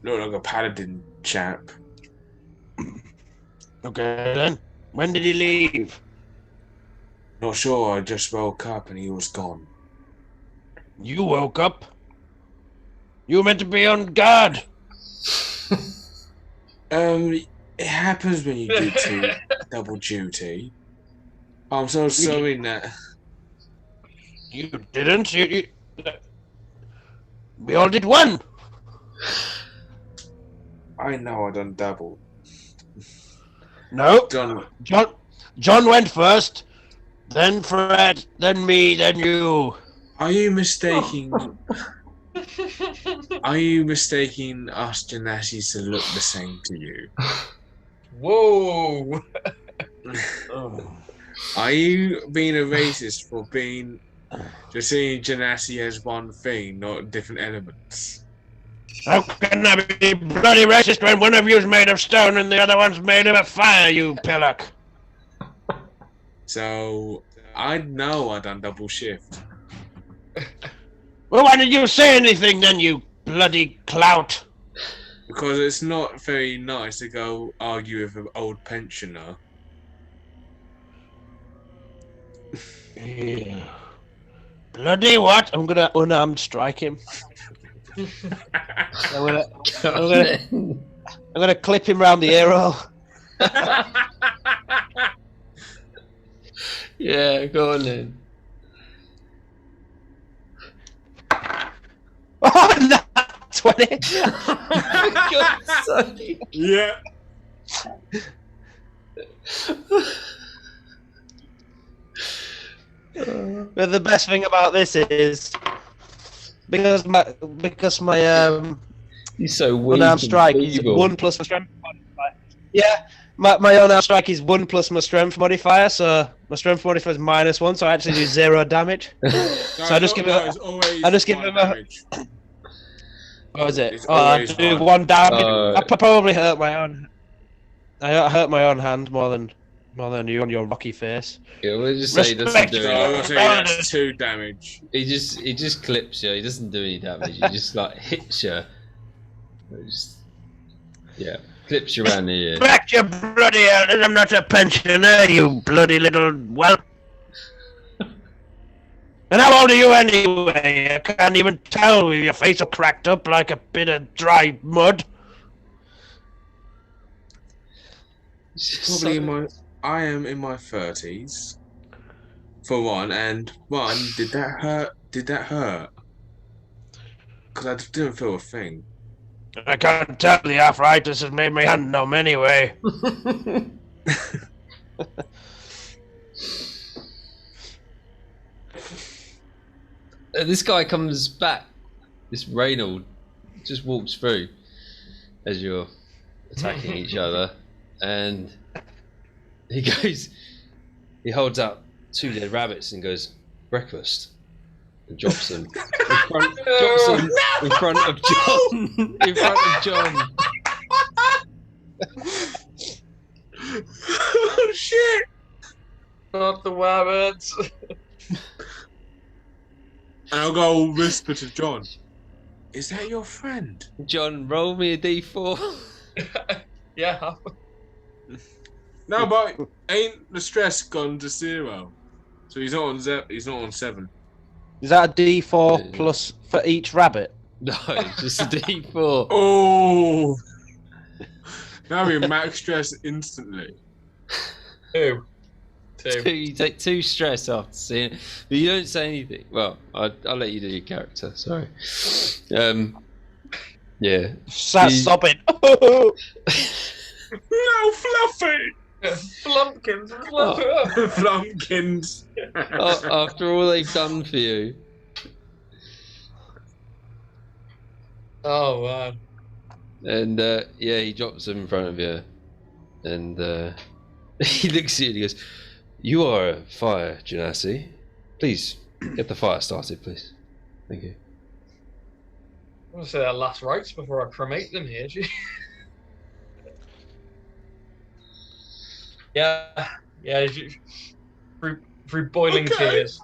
Looked like a paladin chap. Okay then. When did he leave? Not sure, I just woke up and he was gone. You woke up. You were meant to be on guard. It happens when you do double duty. I'm so sorry that You didn't. We all did one. I know I done double. No. Done. John went first. Then Fred. Then me. Then you. Are you mistaking? Are you mistaking us Genassis to look the same to you? Whoa. Are you being a racist for being just seeing Genassi as one thing, not different elements? How can I be bloody racist when one of you's made of stone and the other one's made of fire, you pillock? So I know I done double shift. Well, why did you say anything then, you bloody clout? Because it's not very nice to go argue with an old pensioner. Yeah. Bloody what? I'm gonna unarmed strike him. I'm gonna clip him round the ear hole. Yeah, go on then. Oh, no, 20. For God's sake. Yeah. But the best thing about this is because my He's so weak. unarmed and strike is feeble. 1 plus my strength modifier. Yeah, my unarmed strike is 1 plus my strength modifier, so my strength modifier is -1, so I actually do 0 damage. So I just give him a damage. What was it? It's Oh, I always do one. 1 damage. Oh. I probably hurt my own. I hurt my own hand more than you on your rocky face. Yeah, we'll just say he doesn't Respect. do So any. I was saying that's 2 damage. He just clips you. He doesn't do any damage. He just like hits you. Yeah, clips you around the ear. Back you bloody hell! I'm not a pensioner, you bloody little whelp. And how old are you anyway? I can't even tell with your face all cracked up like a bit of dry mud. Probably I am in my 30s. For one, and one, did that hurt? Did that hurt? Because I didn't feel a thing. I can't tell, the arthritis has made my hand numb anyway. This guy comes back. This Reynold just walks through as you're attacking each other, and he holds out 2 dead rabbits and goes, "Breakfast," and drops them in front of John. In front of John. Oh shit! Not the rabbits. And I'll go whisper to John. Is that your friend? John, roll me a d4. Yeah. No, but ain't the stress gone to 0? So he's not on he's not on 7. Is that a D4 plus for each rabbit? No, it's just a d4. Oh! Now we're max stress instantly. 2. You take 2 stress after seeing it, but you don't say anything. Well, I'll let you do your character. Sorry. Yeah. Start sobbing. No, Fluffy! Flumpkins. Flumpkins. After all they've done for you. Oh man. And yeah, he drops them in front of you, and he looks at you and he goes, "You are a fire genasi. Please get the fire started, please. Thank you." I want to say their last rites before I cremate them here. Yeah. Through boiling tears.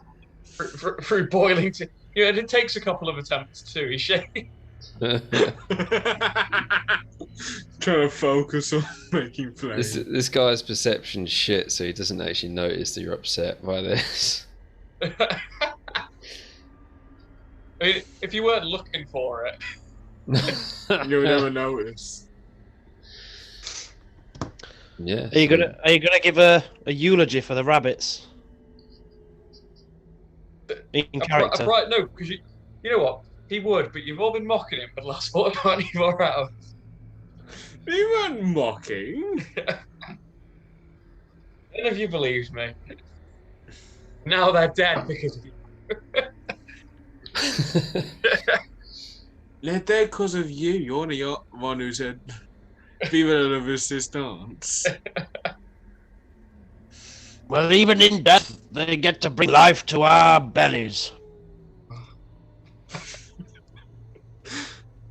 Through boiling tears. Yeah, it takes a couple of attempts too. He's shaking. Trying to focus on making flames. This guy's perception's shit, so he doesn't actually notice that you're upset by this. I mean, if you weren't looking for it, You'll never notice. Yeah. Are you gonna give a eulogy for the rabbits? In character. right? No, because you know what? He would, but you've all been mocking him for the last 24 hours. You weren't mocking. None of you believes me. Now they're dead because of you. They're dead because of you. You're the one who said, "Viva la resistance." Well, even in death, they get to bring life to our bellies.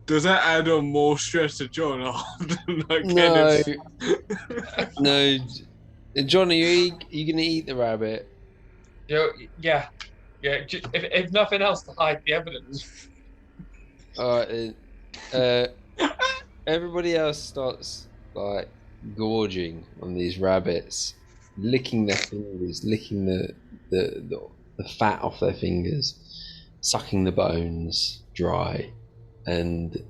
Does that add on more stress to John? No. No. John, are you going to eat the rabbit? Yeah. If nothing else, to hide the evidence. Alright then. everybody else starts like gorging on these rabbits, licking their fingers, licking the fat off their fingers, sucking the bones dry, and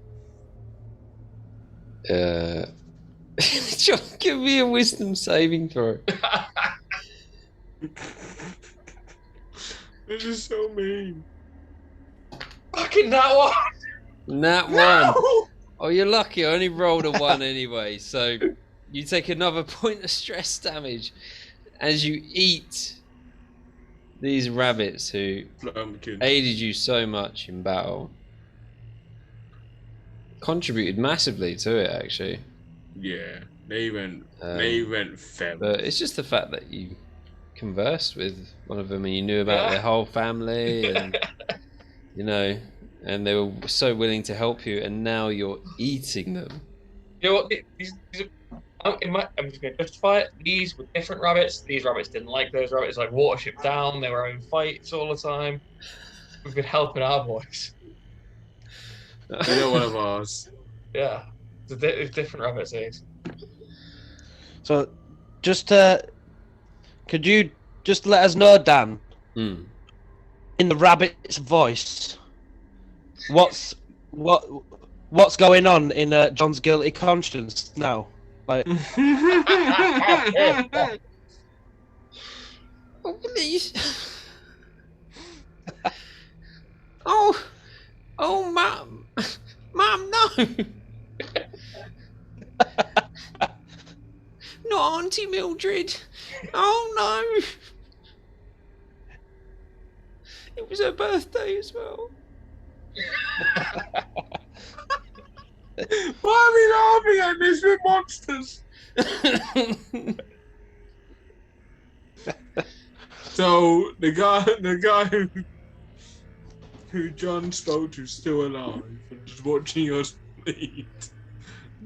John, give me a wisdom saving throw. This is so mean. Fucking that one! Nat one. Oh, you're lucky. I only rolled a 1 anyway, so you take another point of stress damage as you eat these rabbits who aided you so much in battle. Contributed massively to it, actually. Yeah, they went fem. But it's just the fact that you conversed with one of them and you knew about their whole family, and you know, and they were so willing to help you, and now you're eating them. You know what? I'm just going to justify it. These were different rabbits. These rabbits didn't like those rabbits. Like Watership Down, they were having fights all the time. We've been helping our boys. You know, one of ours. Yeah, it's different rabbits. These. So, just could you just let us know, Dan, in the rabbit's voice, what's going on in John's guilty conscience now? Like, oh please! oh, mum, no! Not Auntie Mildred. Oh no! It was her birthday as well. Why are we laughing at this with monsters? So the guy who John spoke to is still alive and just watching us bleed.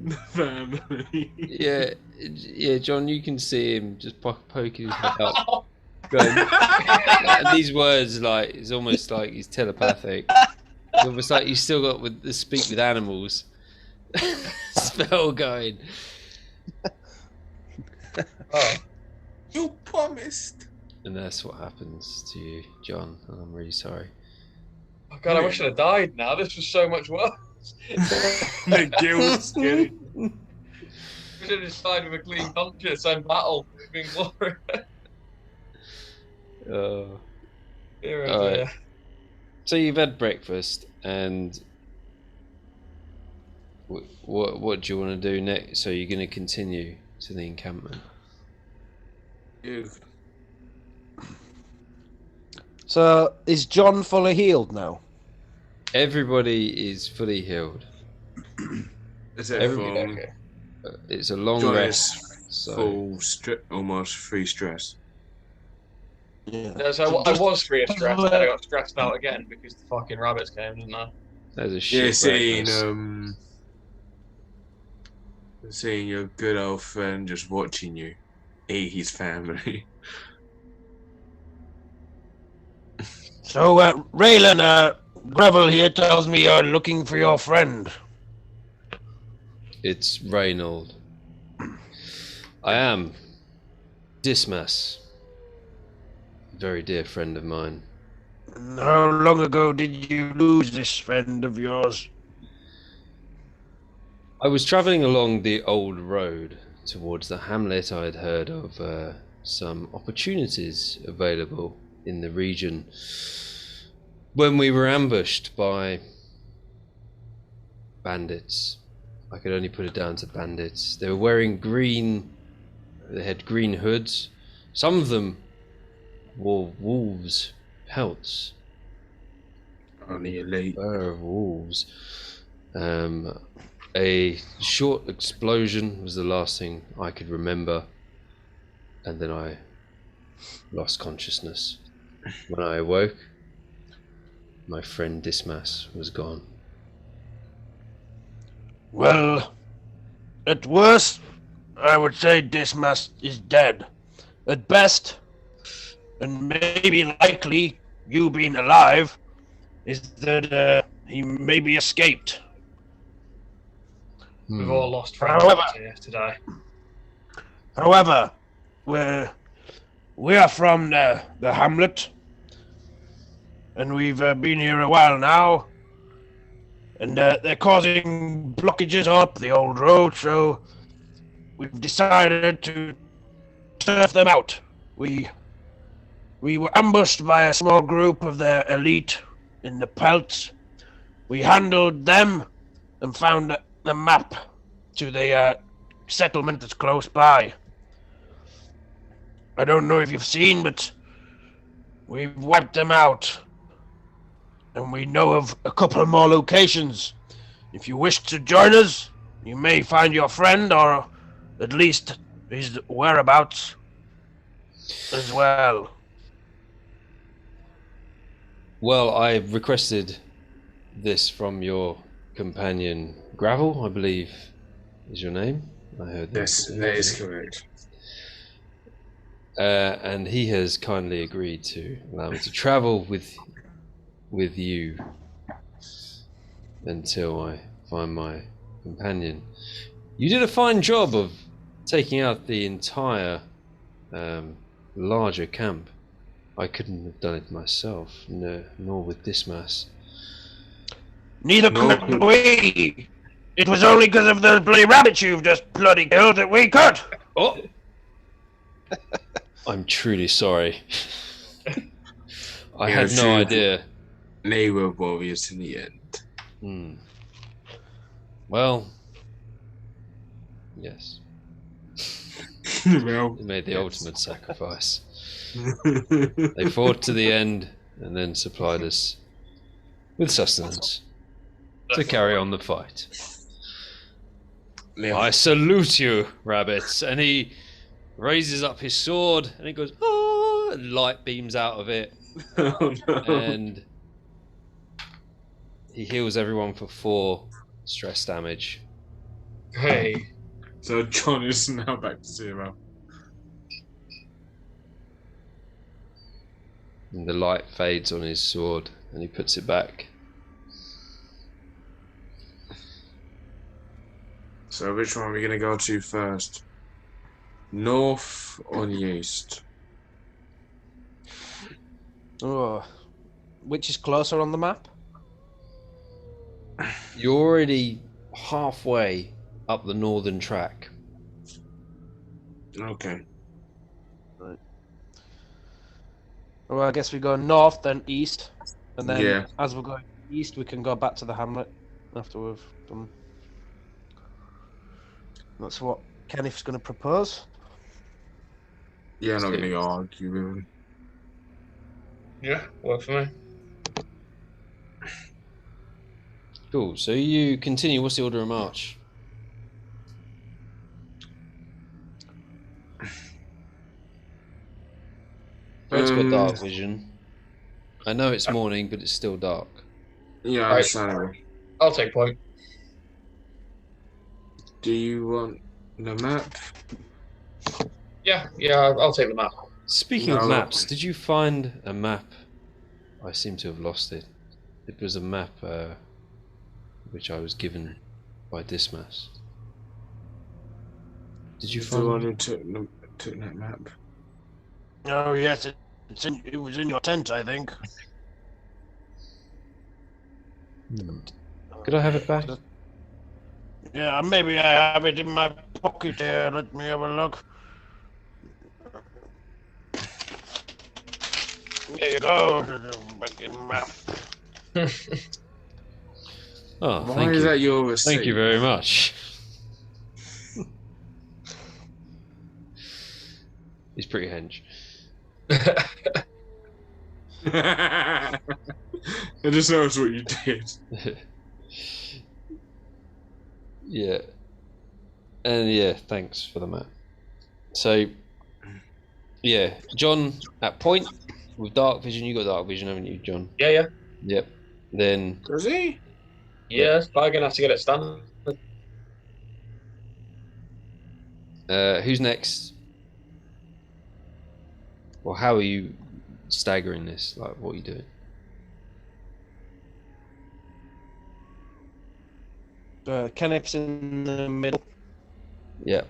The family. Yeah, John, you can see him just poking his head up. Going, and these words, like, it's almost like he's telepathic. It's almost like you still got the speak with animals spell going. Oh, You promised. And that's what happens to you, John. And I'm really sorry. oh God, I wish I'd have died now. This was so much worse. The guilt's getting. We should have decided with a clean conscience and battle. It's been glorious. Dear, oh Alright. dear. So you've had breakfast, and what do you want to do next? So you're going to continue to the encampment? so is John fully healed now? Everybody is fully healed. It's Okay. It's a long John rest. is So full almost free stress. Yeah. Yeah, so I was free of stress, then I got stressed out again because the fucking rabbits came, didn't I? there's a shit Yeah, seeing breakfast. seeing your good old friend just watching you eat his family. So, Raylan, Gravel here tells me you're looking for your friend. It's Reynold. I am. Dismas. Very dear friend of mine. How long ago did you lose this friend of yours? I was travelling along the old road towards the hamlet. I had heard of some opportunities available in the region when we were ambushed by bandits. I could only put it down to bandits. They were wearing green, they had green hoods. Some of them wore wolves' pelts. Only elite. Fur of wolves. A short explosion was the last thing I could remember, and then I lost consciousness. When I awoke, my friend Dismas was gone. Well, at worst, I would say Dismas is dead. At best, and maybe likely, you being alive, is that he maybe escaped. We've Hmm. all lost friendships here today. However, we are from the hamlet, and we've been here a while now, and they're causing blockages up the old road, so we've decided to turf them out. We were ambushed by a small group of their elite in the pelts. We handled them and found the map to the settlement that's close by. I don't know if you've seen, but we've wiped them out. And we know of a couple more locations. If you wish to join us, you may find your friend, or at least his whereabouts as well. Well, I requested this from your companion Gravel, I believe is your name. I heard that. That is correct. And he has kindly agreed to allow me to travel with you until I find my companion. You did a fine job of taking out the entire larger camp. I couldn't have done it myself, nor with this mass. Neither could we. It was only because of the bloody rabbits you've just bloody killed that we could. Oh! I'm truly sorry. I had no idea. They were warriors in the end. Well, yes. Well, They made the ultimate sacrifice. They fought to the end and then supplied us with sustenance to carry on the fight. I salute you, rabbits. And he raises up his sword and he goes, oh, and light beams out of it. Oh, no. And he heals everyone for 4 stress damage. Hey. So John is now back to 0. And the light fades on his sword and he puts it back. So which one are we going to go to first? North or the east? Oh, which is closer on the map? You're already halfway up the northern track. Okay. Well, I guess we go north, then east, and then Yeah. as we're going east, we can go back to the hamlet after we've done. That's what Kenneth's going to propose. Yeah, I'm not going to argue with him. Yeah, works for me. Cool, so you continue. What's the order of march? Fred's got dark vision. I know it's morning, but it's still dark. Yeah, Right. understandable. I'll take point. Do you want the map? Yeah, I'll take the map. Speaking of maps, did you find a map? I seem to have lost it. It was a map which I was given by Dismas. Did you The find one it? who took that map? Oh yes, it was in your tent, I think. Could I have it back? Yeah, maybe I have it in my pocket here. Let me have a look. There you go. Back in map. Oh, Why thank is you. that your receipt? Thank you very much. He's pretty hench. I just noticed what you did. Yeah. And yeah, thanks for the map. So, yeah, John at point with dark vision. You got dark vision, haven't you, John? Yeah. Yep. Then Does he? Yeah, I'm gonna have to get it standard. who's next? Well, how are you staggering this? Like, what are you doing? Kenneth's in the middle. Yeah.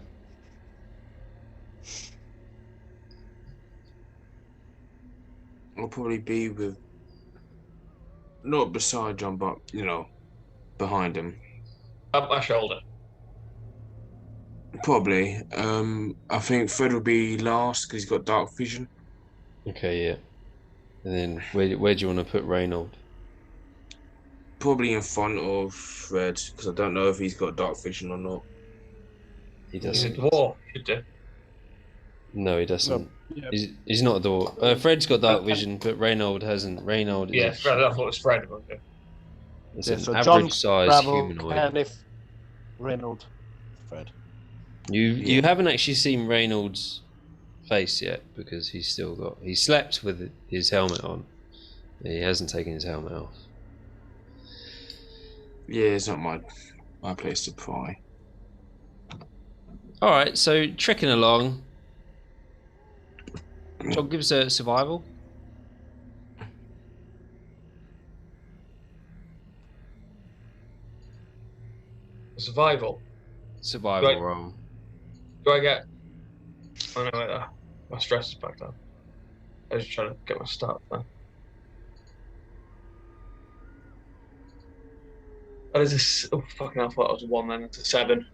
I'll probably be with, not beside John, but behind him. Up my shoulder. Probably. I think Fred will be last because he's got dark vision. Okay, yeah. And then where do you want to put Reynold? Probably in front of Fred because I don't know if he's got dark vision or not. He He's a doesn't. dwarf. Should do. No, he doesn't. No, yeah. He's not a dwarf. Fred's got dark vision, but Reynold hasn't. Reynold is Yeah, Fred. I thought it was Fred. Okay. it's Yeah, an so average John, size Gravel, humanoid. Kenneth, Reynold, Fred. You haven't actually seen Reynold's face yet because he slept with his helmet on. He hasn't taken his helmet off. Yeah, it's not my place to pry. All right, so trekking along. John gives a survival. Survival. Survival Right. roll. Do I get? Oh no, wait, my stress is back down. I was just trying to get my start there. That is a fucking hell, I thought it was a 1 then. It's a 7.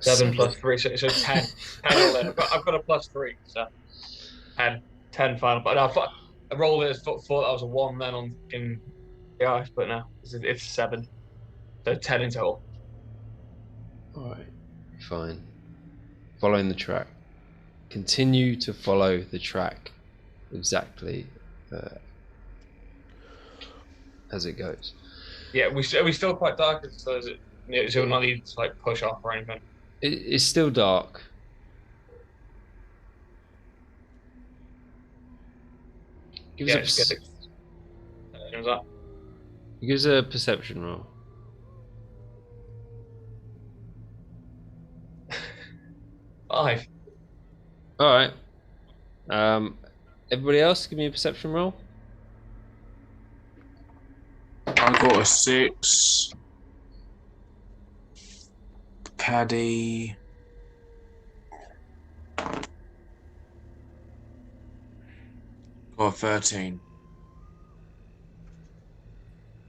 7 plus 3, so 10. 10 all in. I've got a plus 3, so 10. 10 final. But no, I rolled it as thought that was a 1 then on in the ice, but no, it's 7. So 10 in total. All right, fine. Following the track. Continue to follow the track exactly as it goes. Yeah, are we still quite dark? So is it? So we're not need to like push off or anything. It's still dark. Give Yeah, us just a, get it. Is that? give us a perception roll. 5. All right. Everybody else, give me a perception roll. I got a 6. Paddy. Got a 13.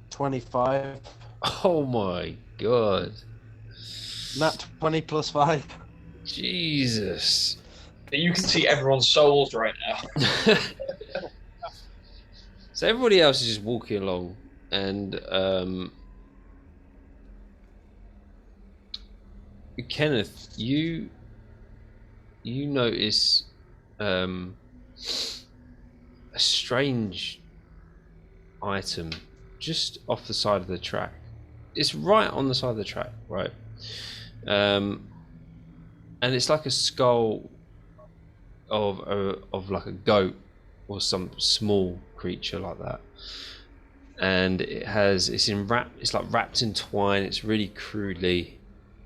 25. Oh my god. Nat 20 plus 5. Jesus. You can see everyone's souls right now. So everybody else is just walking along, and Kenneth, you notice a strange item just off the side of the track. It's right on the side of the track, right? And it's like a skull of like a goat or some small creature like that, and it's like wrapped in twine. It's really crudely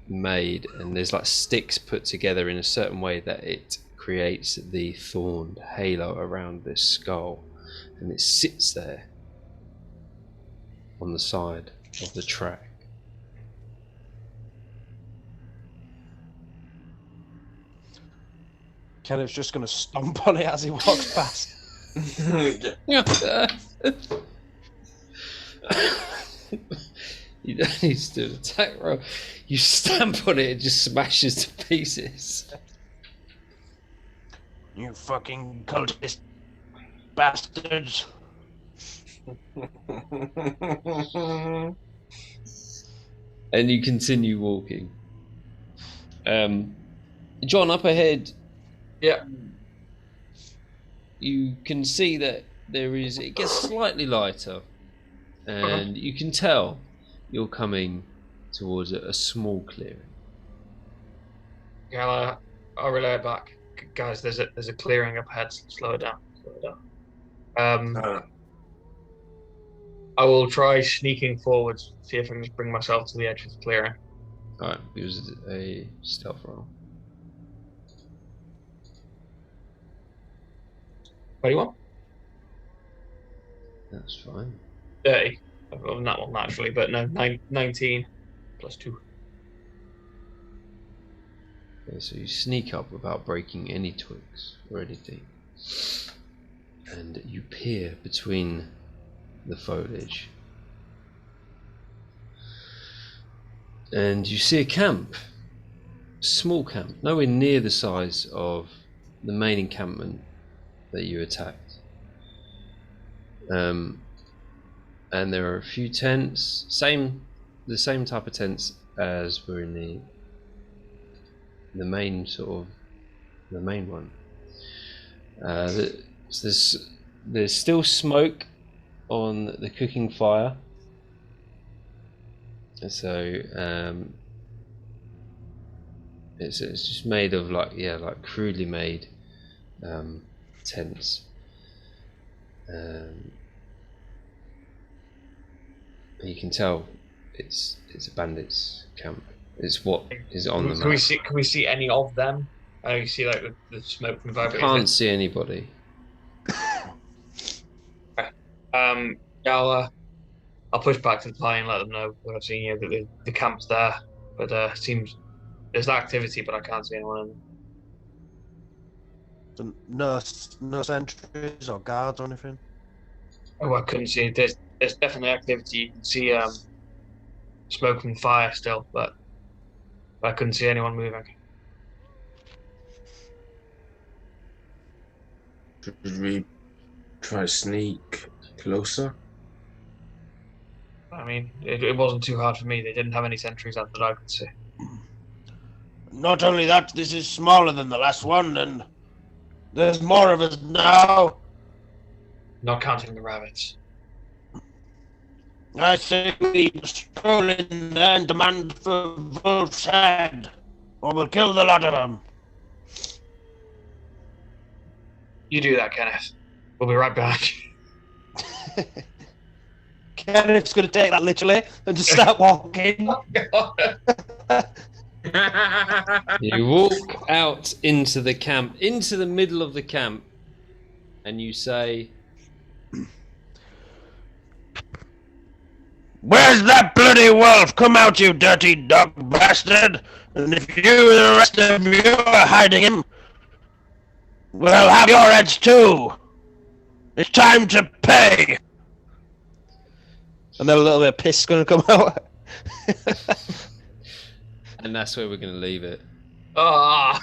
made, and there's like sticks put together in a certain way that it creates the thorned halo around this skull, and it sits there on the side of the track. Kenneth's just going to stomp on it as he walks past. You don't need to do an attack roll. You stamp on it, it just smashes to pieces. You fucking cultist bastards. And you continue walking. John, up ahead, Yeah. you can see that it gets slightly lighter, and you can tell you're coming towards a small clearing. Yeah, I'll relay it back, guys. There's a clearing up ahead. Slow it down. Slow it down. I will try sneaking forwards. See if I can just bring myself to the edge of the clearing. Alright, it was a stealth roll. 21. That's fine. 30. Well, not one naturally, but no, 19 plus 2. Okay, so you sneak up without breaking any twigs or anything, and you peer between the foliage, and you see a camp, small camp, nowhere near the size of the main encampment that you attacked. And there are a few tents, the same type of tents as were in the main the main one. There's still smoke on the cooking fire, so it's just made of like crudely made tents. You can tell it's a bandits camp. It's what is on the map. Can we see any of them? I know you see like the smoke from the fire. You can't see anybody. Yeah, I'll push back to the party and let them know what I've seen here, that the camp's there. But seems there's activity, but I can't see anyone in there. So no sentries or guards or anything? Oh, I couldn't see. There's definitely activity. You can see smoke and fire still, but I couldn't see anyone moving. Should we try to sneak closer? I mean, it wasn't too hard for me. They didn't have any sentries out that I could see. Not only that, this is smaller than the last one, and there's more of us now. Not counting the rabbits. I say we stroll in there and demand for Wolf's head, or we'll kill the lot of them. You do that, Kenneth. We'll be right back. Kenneth's going to take that literally and just start walking. You walk out into the camp, into the middle of the camp, and you say, Where's that bloody wolf? Come out, you dirty dog bastard! And if you, the rest of you, are hiding him, we'll have your heads too! It's time to pay! And then a little bit of piss going to come out. and that's where we're going to leave it. Ah.